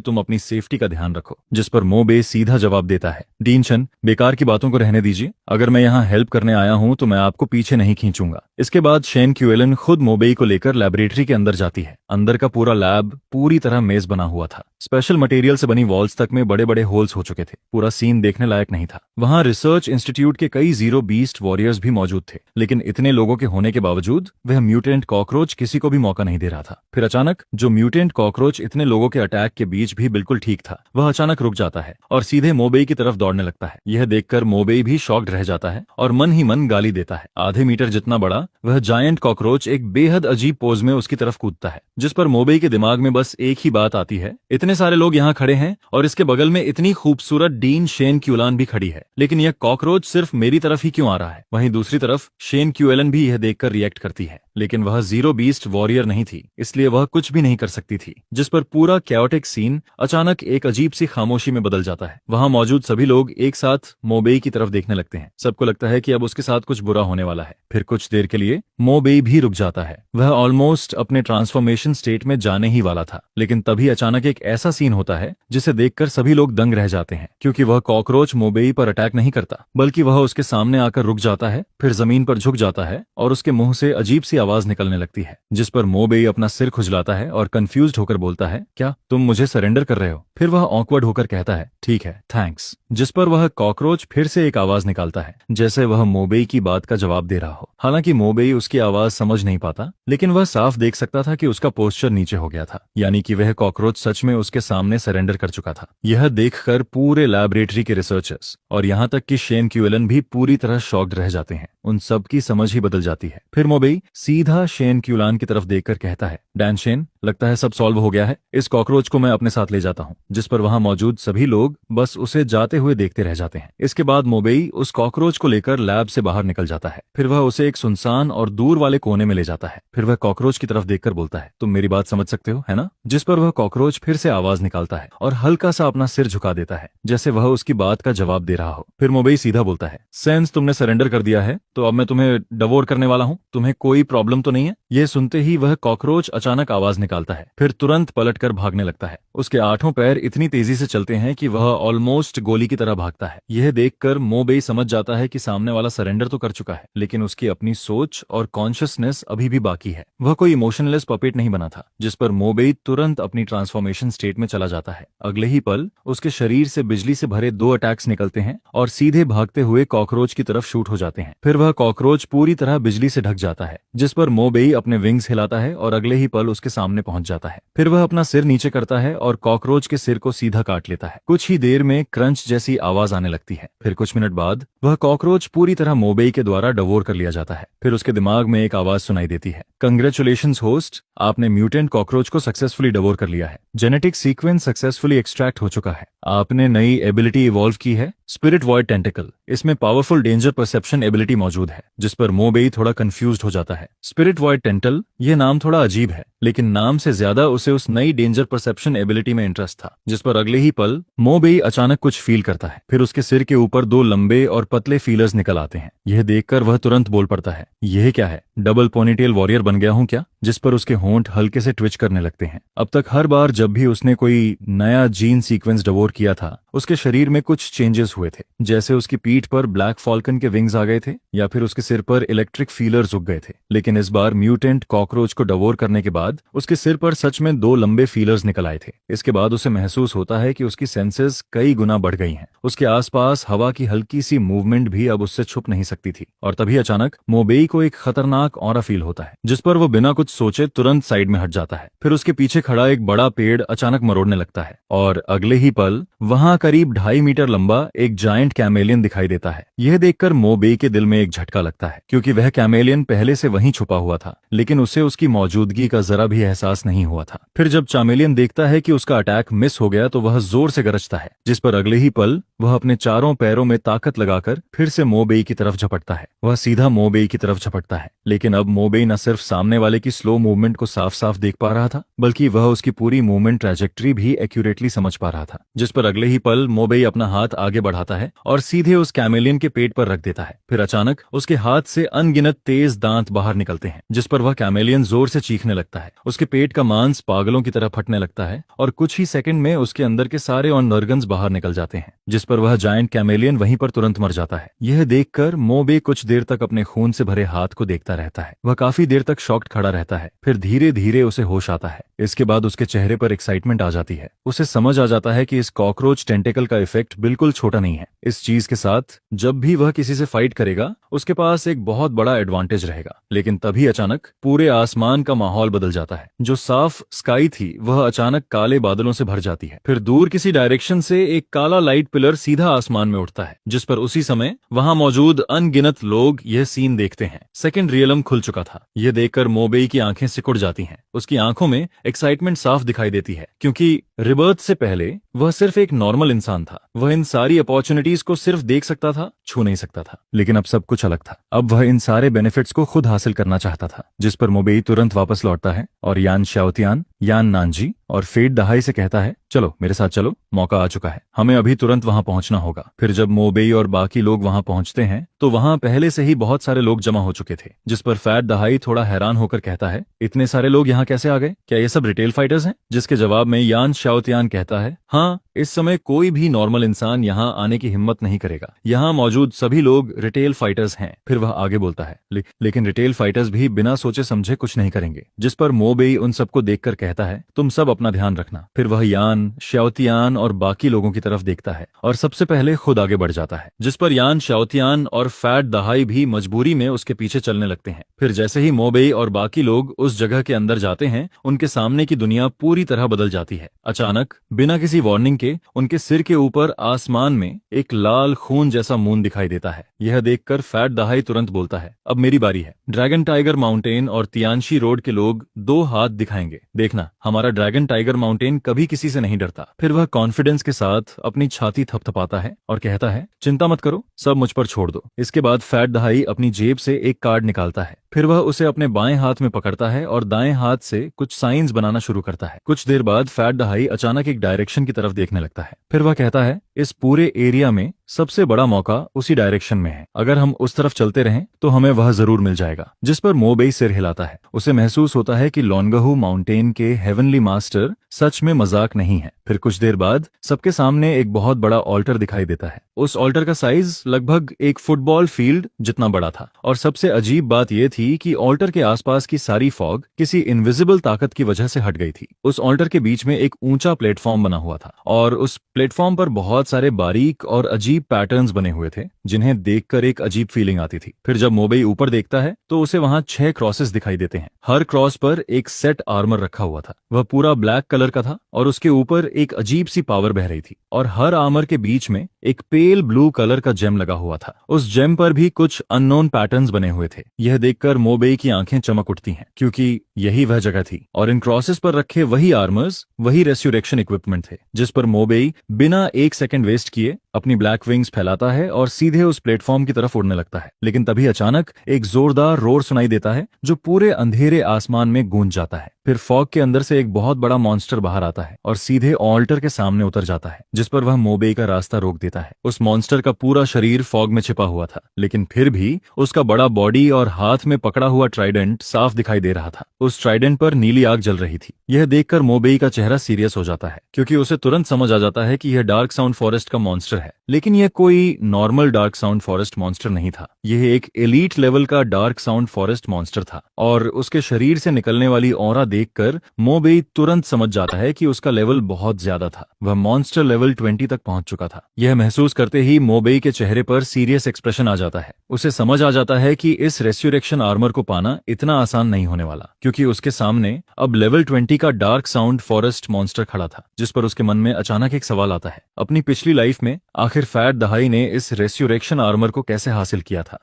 तुम अपनी सेफ्टी का ध्यान रखो। जिस पर मो बेई सीधा जवाब देता है, डीन शन, बेकार की बातों को रहने दीजिए, अगर मैं यहाँ हेल्प करने आया हूँ तो मैं आपको पीछे नहीं खींचूंगा। इसके बाद शेन क्यूलन खुद मो बेई को लेकर लैबोरेटरी के अंदर जाती है। अंदर का पूरा लैब पूरी तरह मेज बना बना हुआ था। स्पेशल मटेरियल से बनी वॉल्स तक में बड़े बड़े होल्स हो चुके थे। पूरा सीन देखने लायक नहीं था। वहां रिसर्च इंस्टीट्यूट के कई जीरो बीस्ट वॉरियर्स भी मौजूद थे, लेकिन इतने लोगों के होने के बावजूद वह म्यूटेंट कॉकरोच किसी को भी मौका नहीं दे रहा था। फिर अचानक जो म्यूटेंट कॉकरोच इतने लोगों के अटैक के बीच भी बिल्कुल ठीक था, वह अचानक रुक जाता है और सीधे मोबेई की तरफ दौड़ने लगता है। यह देखकर मोबेई भी शॉक्ड रह जाता है और मन ही मन गाली देता है। आधे मीटर जितना बड़ा वह जायंट कॉकरोच एक बेहद अजीब पोज में उसकी तरफ कूदता है, जिस पर मोबेई के दिमाग में बस एक ही बात आती है, इतने सारे लोग यहाँ खड़े हैं और इसके बगल में इतनी खूबसूरत डीन शेन क्यूलान भी खड़ी है, लेकिन यह कॉकरोच सिर्फ मेरी तरफ ही क्यों आ रहा है। वहीं दूसरी तरफ शेन क्यूएलन भी यह देखकर रिएक्ट करती है, लेकिन वह जीरो बीस्ट वॉरियर नहीं थी, इसलिए वह कुछ भी नहीं कर सकती थी। जिस पर पूरा कैओटिक सीन अचानक एक अजीब सी खामोशी में बदल जाता है। वहां मौजूद सभी लोग एक साथ मोबेई की तरफ देखने लगते हैं। सबको लगता है कि अब उसके साथ कुछ बुरा होने वाला है। फिर कुछ देर के लिए मोबेई भी रुक जाता है। वह ऑलमोस्ट अपने ट्रांसफॉर्मेशन स्टेट में जाने ही वाला था, लेकिन तभी अचानक एक ऐसा सीन होता है जिसे देखकर सभी लोग दंग रह जाते हैं, क्योंकि वह कॉकरोच मोबेई पर अटैक नहीं करता, बल्कि वह उसके सामने आकर रुक जाता है, फिर जमीन पर झुक जाता है और उसके मुंह से अजीब सी आवाज निकलने लगती है। जिस पर मोबेई अपना सिर खुजलाता है और कंफ्यूज्ड होकर बोलता है, क्या तुम मुझे सरेंडर कर रहे हो? फिर वह ऑकवर्ड होकर कहता है, ठीक है, थैंक्स। जिस पर वह कॉकरोच फिर से एक आवाज निकालता है, जैसे वह मोबेई की बात का जवाब दे रहा हो। हालांकि मोबेई उसकी आवाज समझ नहीं पाता, लेकिन वह साफ देख सकता था कि उसका पोस्चर नीचे हो गया था, यानी कि वह कॉकरोच सच में उसके सामने सरेंडर कर चुका था। यह देखकर पूरे लैबोरेटरी के रिसर्चर्स और यहाँ तक कि शेन क्यूएलन भी पूरी तरह शॉक्ड रह जाते हैं। उन सब की समझ ही बदल जाती है। फिर मोबेई सीधा शेन क्यूलान की तरफ देखकर कहता है, डैन शेन, लगता है सब सॉल्व हो गया है, इस कॉकरोच को मैं अपने साथ ले जाता हूँ। जिस पर वहां मौजूद सभी लोग बस उसे जाते हुए देखते रह जाते हैं। इसके बाद मोबेई उस कॉकरोच को लेकर लैब से बाहर निकल जाता है। फिर वह उसे एक सुनसान और दूर वाले कोने में ले जाता है। फिर वह कॉकरोच की तरफ देखकर बोलता है, तुम मेरी बात समझ सकते हो, है ना? जिस पर वह कॉकरोच फिर से आवाज निकालता है और हल्का सा अपना सिर झुका देता है, जैसे वह उसकी बात का जवाब दे रहा हो। फिर मोबेई सीधा बोलता है, सेंस तुमने सरेंडर कर दिया है तो अब मैं तुम्हें डिवोर करने वाला हूँ, तुम्हें कोई प्रॉब्लम तो नहीं है? यह सुनते ही वह कॉकरोच अचानक आवाज निकालता है, फिर तुरंत पलटकर भागने लगता है। उसके आठों पैर इतनी तेजी से चलते हैं कि वह ऑलमोस्ट गोली की तरह भागता है। यह देखकर मोबेई समझ जाता है कि सामने वाला सरेंडर तो कर चुका है, लेकिन उसकी अपनी सोच और कॉन्शियसनेस अभी भी बाकी है। वह कोई इमोशनलेस पपेट नहीं बना था। जिस पर मोबेई तुरंत अपनी ट्रांसफॉर्मेशन स्टेट में चला जाता है। अगले ही पल उसके शरीर से बिजली से भरे 2 अटैक्स निकलते हैं और सीधे भागते हुए कॉकरोच की तरफ शूट हो जाते हैं। फिर वह कॉकरोच पूरी तरह बिजली से ढक जाता है, जिस पर मोबेई अपने विंग्स हिलाता है और अगले ही पल उसके सामने पहुंच जाता है। फिर वह अपना सिर नीचे करता है और कॉकरोच के सिर को सीधा काट लेता है। कुछ ही देर में क्रंच जैसी आवाज आने लगती है। फिर कुछ मिनट बाद वह कॉकरोच पूरी तरह मोबेई के द्वारा डिवोर कर लिया जाता है। फिर उसके दिमाग में एक आवाज सुनाई देती है, कंग्रेचुलेशंस होस्ट, आपने म्यूटेंट कॉकरोच को सक्सेसफुली डिवोर कर लिया है। जेनेटिक सीक्वेंस सक्सेसफुली एक्सट्रैक्ट हो चुका है। आपने नई एबिलिटी इवॉल्व की है, स्पिरिट वॉइड टेंटिकल। इसमें पावरफुल डेंजर परसेप्शन एबिलिटी मौजूद है। जिस पर मोबेई थोड़ा कंफ्यूज्ड हो जाता है। स्पिरिट वॉइड टेंटल, यह नाम थोड़ा अजीब है, लेकिन नाम से ज्यादा उसे उस नई डेंजर परसेप्शन एबिलिटी में इंटरेस्ट था। जिस पर अगले ही पल मोबेई अचानक कुछ फील करता है। फिर उसके सिर के ऊपर 2 लंबे और पतले फीलर्स निकल आते हैं। यह देखकर वह तुरंत बोल पड़ता है, यह क्या है? डबल पोनीटेल वॉरियर बन गया हूं क्या? जिस पर उसके होंठ हल्के से ट्विच करने लगते हैं। अब तक हर बार जब भी उसने कोई नया जीन सीक्वेंस डिवोर किया था, उसके शरीर में कुछ चेंजेस हुए थे, जैसे उसकी पीठ पर ब्लैक फॉल्कन के विंग्स आ गए थे या फिर उसके सिर पर इलेक्ट्रिक फीलर्स उग गए थे। लेकिन इस बार म्यूटेंट कॉकरोच को डिवोर करने के बाद उसके सिर पर सच में 2 लंबे फीलर्स निकल आए थे। इसके बाद उसे महसूस होता है कि उसकी सेंसेस कई गुना बढ़ गई हैं। उसके आसपास हवा की हल्की सी मूवमेंट भी अब उससे छुप नहीं सकती थी। और तभी अचानक मोबेई को एक खतरनाक ऑरा फील होता है, जिस पर वो बिना कुछ सोचे तुरंत साइड में हट जाता है। फिर उसके पीछे खड़ा एक बड़ा पेड़ अचानक मरोड़ने लगता है और अगले ही पल वहां करीब 2.5 मीटर लंबा एक जायंट कैमेलियन दिखाई देता है। यह देखकर मोबेई के दिल में एक झटका लगता है, क्योंकि वह कैमेलियन पहले से वहीं छुपा हुआ था, लेकिन उसे उसकी मौजूदगी का जरा भी एहसास नहीं हुआ था। फिर जब चामेलियन देखता है कि उसका अटैक मिस हो गया तो वह जोर से गरजता है, जिस पर अगले ही पल वह अपने चारों पैरों में ताकत लगाकर फिर से मोबेई की तरफ झपटता है। वह सीधा मोबेई की तरफ झपटता है, लेकिन अब मोबेई न सिर्फ सामने वाले की स्लो मूवमेंट को साफ साफ देख पा रहा था, बल्कि वह उसकी पूरी मूवमेंट ट्रैजेक्टरी भी एक्यूरेटली समझ पा रहा था। जिस पर अगले ही पल मोबेई अपना हाथ आगे बढ़ाता है और सीधे उस कैमेलियन के पेट पर रख देता है। फिर अचानक उसके हाथ से अनगिनत तेज दांत बाहर निकलते हैं, जिस पर वह कैमेलियन जोर से चीखने लगता है। उसके पेट का मांस पागलों की तरह फटने लगता है और कुछ ही सेकंड में उसके अंदर के सारे ऑर्गन्स बाहर निकल जाते हैं। जिस पर वह जायंट कैमेलियन वहीं पर तुरंत मर जाता है। यह देखकर मोबे कुछ देर तक अपने खून से भरे हाथ को देखता रहता है। वह काफी देर तक शॉक्ड खड़ा रहता है, फिर धीरे धीरे उसे होश आता है। इसके बाद उसके चेहरे पर एक्साइटमेंट आ जाती है। उसे समझ आ जाता है कि इस कॉकरोच टेंटेकल का इफेक्ट बिल्कुल छोटा नहीं है। इस चीज के साथ जब भी वह किसी से फाइट करेगा उसके पास एक बहुत बड़ा एडवांटेज रहेगा। लेकिन तभी अचानक पूरे आसमान का माहौल बदल जाता है। जो साफ स्काई थी वह अचानक काले बादलों से भर जाती है। फिर दूर किसी डायरेक्शन से एक काला लाइट पिलर सीधा आसमान में उठता है, जिस पर उसी समय वहां मौजूद अनगिनत लोग यह सीन देखते हैं। सेकंड रियलम खुल चुका था। यह देखकर मोबेई की आंखें सिकुड़ जाती हैं। उसकी आंखों में एक्साइटमेंट साफ दिखाई देती है, क्योंकि रिबर्थ से पहले वह सिर्फ एक नॉर्मल इंसान था। वह इन सारी अपॉर्चुनिटीज को सिर्फ देख सकता था, छू नहीं सकता था। लेकिन अब सब कुछ अलग था। अब वह इन सारे बेनिफिट्स को खुद हासिल करना चाहता था। जिस पर मोबेई तुरंत वापस लौटता है और यान शाओतियान, यान नानजी और फेट दहाई से कहता है, चलो मेरे साथ चलो, मौका आ चुका है, हमें अभी तुरंत वहां पहुंचना होगा। फिर जब मोबेई और बाकी लोग वहां पहुंचते हैं तो वहां पहले से ही बहुत सारे लोग जमा हो चुके थे। जिस पर फैट दहाई थोड़ा हैरान होकर कहता है, इतने सारे लोग यहाँ कैसे आ गए? क्या ये सब रिटेल फाइटर्स हैं? जिसके जवाब में यान शाओतियान कहता है, हाँ, इस समय कोई भी नॉर्मल इंसान यहाँ आने की हिम्मत नहीं करेगा। यहाँ मौजूद सभी लोग रिटेल फाइटर्स हैं। फिर वह आगे बोलता है, लेकिन रिटेल फाइटर्स भी बिना सोचे समझे कुछ नहीं करेंगे। जिस पर मोबेई उन सबको देखकर कहता है, तुम सब अपना ध्यान रखना। फिर वह यान शाओतियान और बाकी लोगों की तरफ देखता है और सबसे पहले खुद आगे बढ़ जाता है। जिस पर यान शाओतियान और फैट दहाई भी मजबूरी में उसके पीछे चलने लगते हैं। फिर जैसे ही मोबेई और बाकी लोग उस जगह के अंदर जाते हैं उनके सामने की दुनिया पूरी तरह बदल जाती है। अचानक बिना किसी वार्निंग के उनके सिर के ऊपर आसमान में एक लाल खून जैसा मून दिखाई देता है। यह देखकर फैट दहाई तुरंत बोलता है, अब मेरी बारी है। ड्रैगन टाइगर माउंटेन और तियानशी रोड के लोग 2 हाथ दिखाएंगे। देखना, हमारा ड्रैगन टाइगर माउंटेन कभी किसी से नहीं डरता। फिर वह कॉन्फिडेंस के साथ अपनी छाती थपथपाता है और कहता है, चिंता मत करो, सब मुझ पर छोड़ दो। इसके बाद फैट दहाई अपनी जेब से एक कार्ड निकालता है। फिर वह उसे अपने बाएं हाथ में पकड़ता है और दाएं हाथ से कुछ साइंस बनाना शुरू करता है। कुछ देर बाद फैट दहाई अचानक एक डायरेक्शन की तरफ देखने लगता है। फिर वह कहता है, इस पूरे एरिया में सबसे बड़ा मौका उसी डायरेक्शन में है। अगर हम उस तरफ चलते रहें तो हमें वह जरूर मिल जाएगा। जिस पर मोबेई सिर हिलाता है। उसे महसूस होता है कि लोनगहू माउंटेन के हेवनली मास्टर सच में मजाक नहीं है। फिर कुछ देर बाद सबके सामने एक बहुत बड़ा ऑल्टर दिखाई देता है। उस ऑल्टर का साइज लगभग एक फुटबॉल फील्ड जितना बड़ा था और सबसे अजीब बात यह थी कि ऑल्टर के आसपास की सारी फॉग किसी इनविजिबल ताकत की वजह से हट गई थी। उस ऑल्टर के बीच में एक ऊंचा प्लेटफॉर्म बना हुआ था और उस प्लेटफॉर्म पर बहुत सारे बारीक और अजीब पैटर्न्स बने हुए थे, जिन्हें देखकर एक अजीब फीलिंग आती थी। फिर जब मोबेई ऊपर देखता है तो उसे वहां 6 क्रॉसेस दिखाई देते हैं। हर क्रॉस पर एक सेट आर्मर रखा हुआ था। वह पूरा ब्लैक कलर का था और उसके ऊपर एक अजीब सी पावर बह रही थी और हर आर्मर के बीच में एक पेल ब्लू कलर का जेम लगा हुआ था। उस जेम पर भी कुछ अननोन पैटर्न्स बने हुए थे। यह देखकर मोबेई की आंखें चमक उठती हैं, क्योंकि यही वह जगह थी और इन क्रॉसेस पर रखे वही आर्मर्स, वही रेस्यूरेक्शन इक्विपमेंट थे। जिस पर मोबेई बिना एक सेकंड वेस्ट किए अपनी ब्लैक विंग्स फैलाता है और सीधे उस प्लेटफॉर्म की तरफ उड़ने लगता है। लेकिन तभी अचानक एक जोरदार रोर सुनाई देता है जो पूरे अंधेरे आसमान में गूंज जाता है। फिर फॉग के अंदर से एक बहुत बड़ा मॉन्स्टर बाहर आता है और सीधे ऑल्टर के सामने उतर जाता है, जिस पर वह मोबेई का रास्ता रोक देता है। उस मॉन्स्टर का पूरा शरीर फॉग में छिपा हुआ था, लेकिन फिर भी उसका बड़ा बॉडी और हाथ में पकड़ा हुआ ट्राइडेंट साफ दिखाई दे रहा था। उस ट्राइडेंट पर नीली आग जल रही थी। यह देखकर मोबेई का चेहरा सीरियस हो जाता है, क्योंकि उसे तुरंत समझ आ जाता है कि यह डार्क साउंड फॉरेस्ट का मॉन्स्टर है। लेकिन यह कोई normal dark sound forest monster नहीं था। यह एक एलीट लेवल का डार्क साउंड फॉरेस्ट मॉन्स्टर था और उसके शरीर से निकलने वाली ऑरा देखकर मोबेई तुरंत समझ जाता है कि उसका लेवल बहुत ज्यादा था। वह मॉन्स्टर लेवल 20 तक पहुंच चुका था। यह महसूस करते ही मोबेई के चेहरे पर सीरियस एक्सप्रेशन आ जाता है। उसे समझ आ जाता है कि इस रेस्यूरेक्शन आर्मर को पाना इतना आसान नहीं होने वाला, क्योंकि उसके सामने अब लेवल 20 का डार्क साउंड फॉरेस्ट मॉन्स्टर खड़ा था। जिस पर उसके मन में अचानक एक सवाल आता है, अपनी पिछली लाइफ में आखिर फैट दहाई ने इस रेस्यूरेक्शन आर्मर को कैसे हासिल किया था।